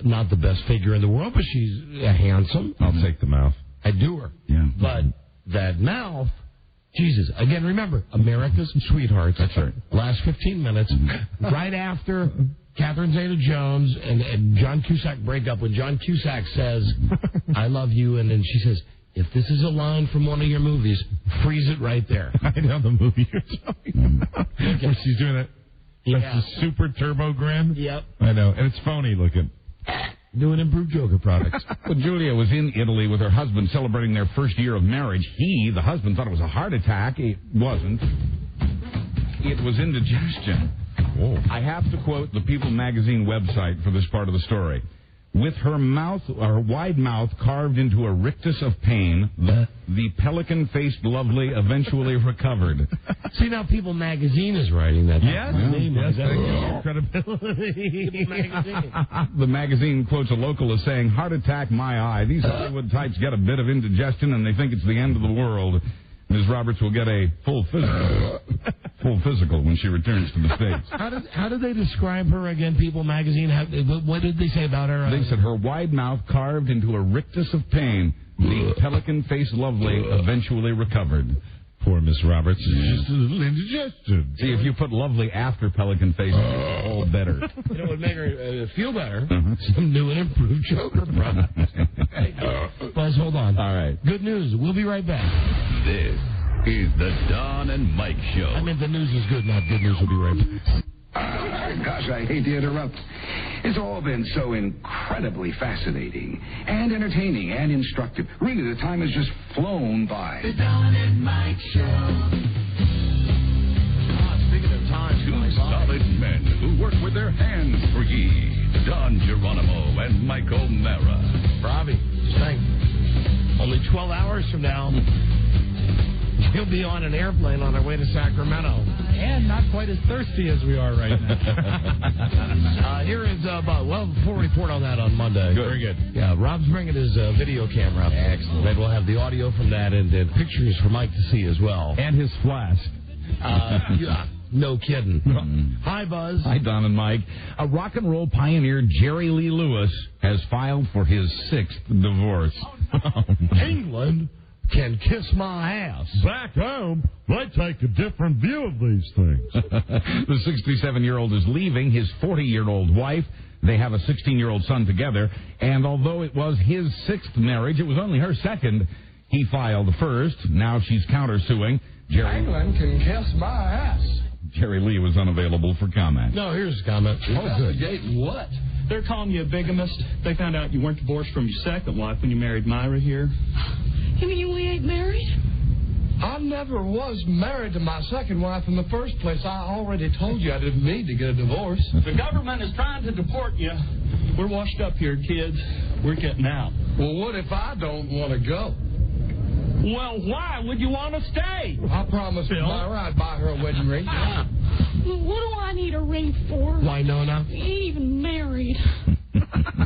not the best figure in the world, but she's handsome. I'll take the mouth. I do her. Yeah. But that mouth. Jesus. Again, remember, America's Sweethearts. That's right. Last 15 minutes, right after Catherine Zeta-Jones and John Cusack break up, when John Cusack says, I love you, and then she says, if this is a line from one of your movies, freeze it right there. I know the movie you're talking about. Where she's doing it. That's the super turbo grin. Yep. I know, and it's phony looking. Doing improved Joker products. Well, Julia was in Italy with her husband celebrating their first year of marriage. The husband, thought it was a heart attack. It wasn't. It was indigestion. Whoa. I have to quote the People magazine website for this part of the story. With her wide mouth carved into a rictus of pain, the pelican-faced lovely eventually recovered. See, now People magazine is writing that. Yes? Yes, Yes. credibility. People magazine. The magazine quotes a local as saying, heart attack, my eye. These Hollywood types get a bit of indigestion and they think it's the end of the world. Ms. Roberts will get a full physical when she returns to the States. How did they describe her again, People magazine? What did they say about her? They said her wide mouth carved into a rictus of pain. The pelican-faced lovely eventually recovered. Poor Miss Roberts. Just a little indigestion. See, if you put lovely after pelican face, it's all better. You know what would make her feel better? Some new and improved Joker products. Buzz, hold on. All right. Good news. We'll be right back. This is the Don and Mike Show. I meant the news is good, not good news. We'll be right back. Gosh, I hate to interrupt. It's all been so incredibly fascinating and entertaining and instructive. Really, the time has just flown by. The Don and Mike Show. Speaking of time, Two solid men who work with their hands for ye. Don Geronimo and Mike O'Mara. Robbie, just think. Only 12 hours from now, he'll be on an airplane on our way to Sacramento. And not quite as thirsty as we are right now. Here is full report on that on Monday. Good. Very good. Yeah, Rob's bringing his video camera up. Excellent. Maybe we'll have the audio from that and pictures for Mike to see as well. And his flask. Yeah, no kidding. Hi, Buzz. Hi, Don and Mike. A rock and roll pioneer, Jerry Lee Lewis, has filed for his 6th divorce. England can kiss my ass. Back home, they take a different view of these things. The 67-year-old is leaving his 40-year-old wife. They have a 16-year-old son together. And although it was his 6th marriage, it was only her 2nd. He filed first. Now she's countersuing. England can kiss my ass. Jerry Lee was unavailable for comment. No, here's a comment. Oh, good. What? They're calling you a bigamist. They found out you weren't divorced from your second wife when you married Myra here. You mean we ain't married? I never was married to my second wife in the first place. I already told you I didn't need to get a divorce. The government is trying to deport you. We're washed up here, kids. We're getting out. Well, what if I don't want to go? Well, why would you want to stay? I promised Myra I'd buy her a wedding ring. What do I need a ring for? Wynonna. We ain't even married.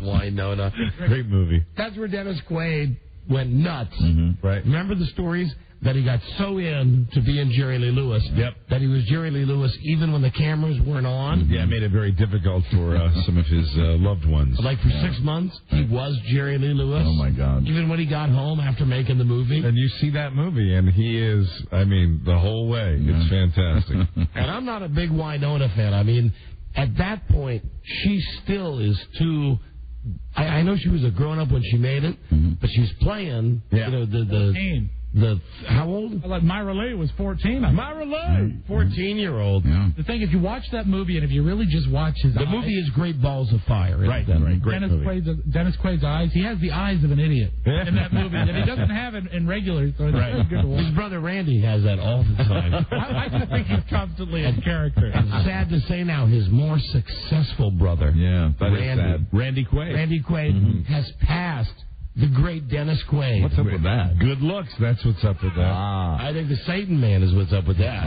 Wynonna. Great movie. That's where Dennis Quaid went nuts. Right. Remember the stories that he got so in to being Jerry Lee Lewis that he was Jerry Lee Lewis even when the cameras weren't on? Yeah, it made it very difficult for some of his loved ones. Like for 6 months, he was Jerry Lee Lewis. Oh, my God. Even when he got home after making the movie. And you see that movie, and he is, the whole way. It's fantastic. And I'm not a big Wynonna fan. I mean, at that point, she still is too... I know she was a grown-up when she made it, but she's playing, how old? Like Myra Lee was 14. Myra Lee, 14-year-old. Yeah. The thing, if you watch that movie, and if you really just watch his The eyes, movie is Great Balls of Fire. Right. Great movie. Dennis Quaid's eyes, he has the eyes of an idiot in that movie that he doesn't have in regular. So it's very good to watch. His brother Randy has that all the time. I just think he's constantly in character. It's sad to say now, his more successful brother, Yeah, that is Randy. sad. Randy Quaid. Randy Quaid has passed the great Dennis Quaid. What's up with that? Good looks, that's what's up with that. I think the Satan Man is what's up with that.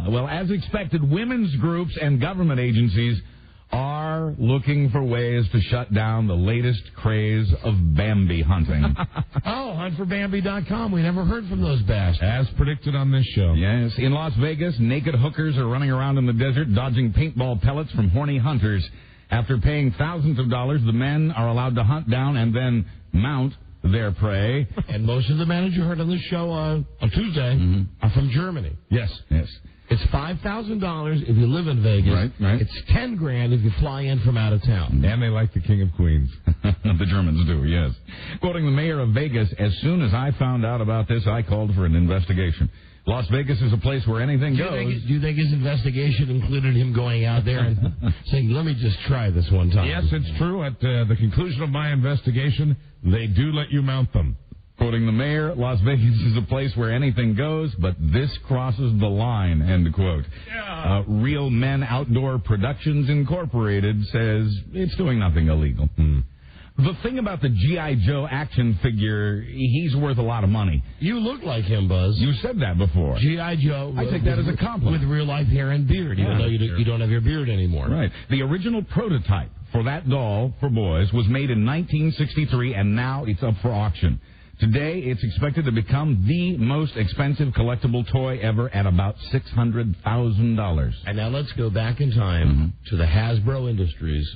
Well, as expected, women's groups and government agencies are looking for ways to shut down the latest craze of Bambi hunting. huntforbambi.com. We never heard from those bastards. As predicted on this show. Yes, in Las Vegas, naked hookers are running around in the desert dodging paintball pellets from horny hunters. After paying thousands of dollars, the men are allowed to hunt down and then mount their prey. And most of the men you heard on this show on Tuesday are from Germany. Yes. It's $5,000 if you live in Vegas. Right. It's $10,000 if you fly in from out of town. And they like the King of Queens. The Germans do, yes. Quoting the mayor of Vegas, as soon as I found out about this, I called for an investigation. Las Vegas is a place where anything goes. Do you think his investigation included him going out there and saying, let me just try this one time? Yes, it's true. At the conclusion of my investigation, they do let you mount them. Quoting the mayor, Las Vegas is a place where anything goes, but this crosses the line, end quote. Yeah. Real Men Outdoor Productions Incorporated says it's doing nothing illegal. The thing about the G.I. Joe action figure, he's worth a lot of money. You look like him, Buzz. You said that before. G.I. Joe. I take that as a compliment. With real-life hair and beard, even though you don't have your beard anymore. Right. The original prototype for that doll for boys was made in 1963, and now it's up for auction. Today, it's expected to become the most expensive collectible toy ever at about $600,000. And now let's go back in time to the Hasbro Industries.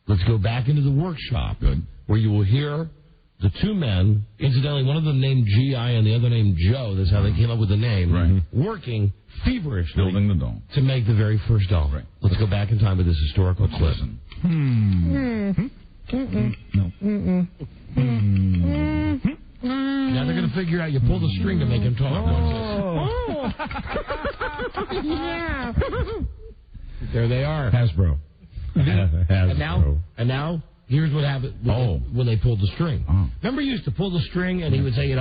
Let's go back into the workshop where you will hear the two men, incidentally, one of them named G.I. and the other named Joe, that's how they came up with the name, working feverishly building the doll to make the very first doll. Right. Let's go back in time to this historical clip. Now they're going to figure out you pull the string to make him talk. Yeah. There they are. Hasbro. And now, here's what happened when they pulled the string. Remember, you used to pull the string, and he would say,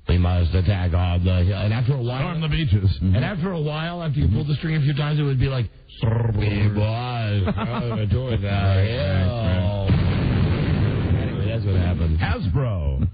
we must attack on the hill. And after a while, on the beaches. And after a while, after you pulled the string a few times, it would be like, toward the hill. Anyway, that's what happened. Hasbro.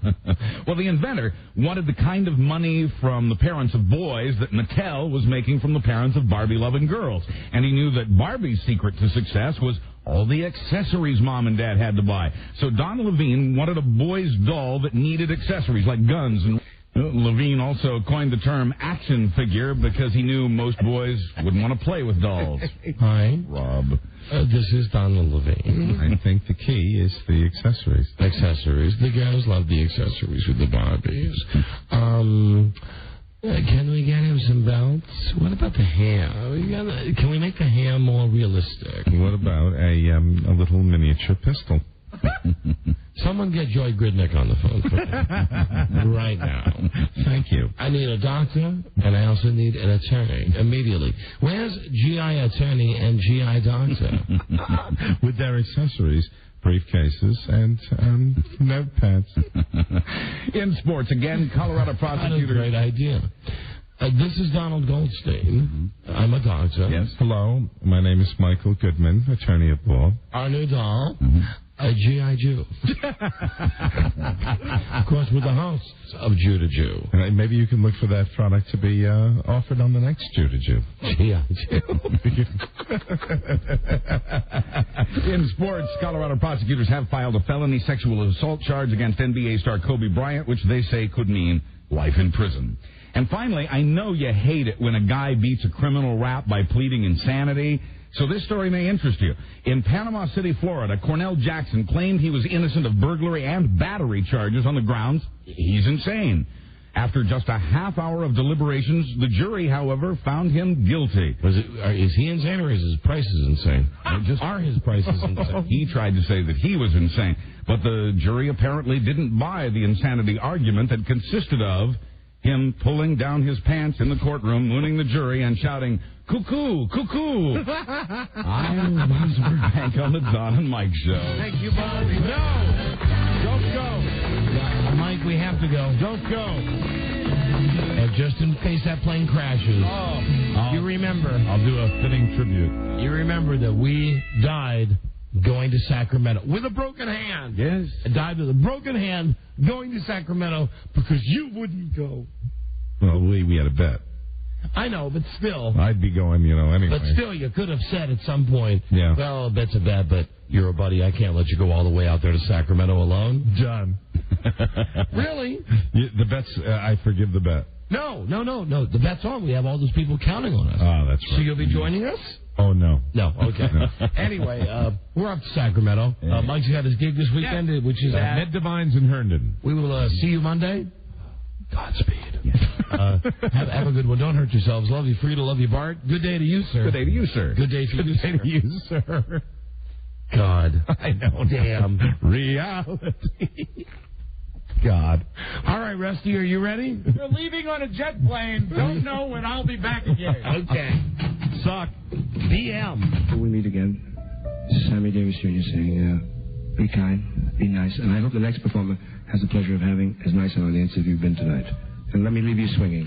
Well, the inventor wanted the kind of money from the parents of boys that Mattel was making from the parents of Barbie-loving girls. And he knew that Barbie's secret to success was all the accessories Mom and Dad had to buy. So Don Levine wanted a boy's doll that needed accessories like guns and... Levine also coined the term action figure because he knew most boys wouldn't want to play with dolls. Hi. Rob. This is Donald Levine. I think the key is the accessories. Accessories. The girls love the accessories with the Barbies. Can we get him some belts? What about the hair? Can we make the hair more realistic? What about a little miniature pistol? Someone get Joy Gridnick on the phone for me right now. Thank you. I need a doctor, and I also need an attorney immediately. Where's GI attorney and GI doctor? With their accessories, briefcases, and notepads. In sports, again, Colorado prosecutors... What a great idea. This is Donald Goldstein. I'm a doctor. Yes. Hello, my name is Michael Goodman, attorney at law. Our new doll, a G.I. Jew. Of course, with the hosts of Jew to Jew. And maybe you can look for that product to be offered on the next Jew to Jew. G.I. Jew. In sports, Colorado prosecutors have filed a felony sexual assault charge against NBA star Kobe Bryant, which they say could mean life in prison. And finally, I know you hate it when a guy beats a criminal rap by pleading insanity, so this story may interest you. In Panama City, Florida, Cornell Jackson claimed he was innocent of burglary and battery charges on the grounds he's insane. After just a half hour of deliberations, the jury, however, found him guilty. Is he insane or is his prices insane? Are his prices insane? He tried to say that he was insane, but the jury apparently didn't buy the insanity argument that consisted of him pulling down his pants in the courtroom, mooning the jury, and shouting, "Cuckoo, cuckoo!" I'm Buzz Burbank on the Don and Mike Show. Thank you, Bobby. No! Don't go. Mike, we have to go. Don't go. And just in case that plane crashes, you remember. I'll do a fitting tribute. You remember that we died going to Sacramento with a broken hand. Yes. And died with a broken hand going to Sacramento because you wouldn't go. Well, we had a bet. I know, but still. I'd be going, anyway. But still, you could have said at some point, yeah. Well, a bet's a bet, but you're a buddy. I can't let you go all the way out there to Sacramento alone. Done. Really? The bet's, I forgive the bet. No. The bet's on. We have all those people counting on us. Oh, that's right. So you'll be joining us? Oh, no. No, okay. No. Anyway, we're up to Sacramento. Mike's got his gig this weekend, which is at Ned Devine's in Herndon. We will see you Monday. Godspeed. Yes. Have a good one. Don't hurt yourselves. Love you, Frida. Love you, Bart. Good day to you, sir. Good day to you, sir. Good day to you, sir. To you, sir. God. I know. Damn. Reality. God. All right, Rusty, are you ready? We're leaving on a jet plane. Don't know when I'll be back again. Okay. Suck. BM. When we meet again, this is Sammy Davis Jr. saying, be kind, be nice, and I hope the next performer has the pleasure of having as nice an audience as you've been tonight. And let me leave you swinging.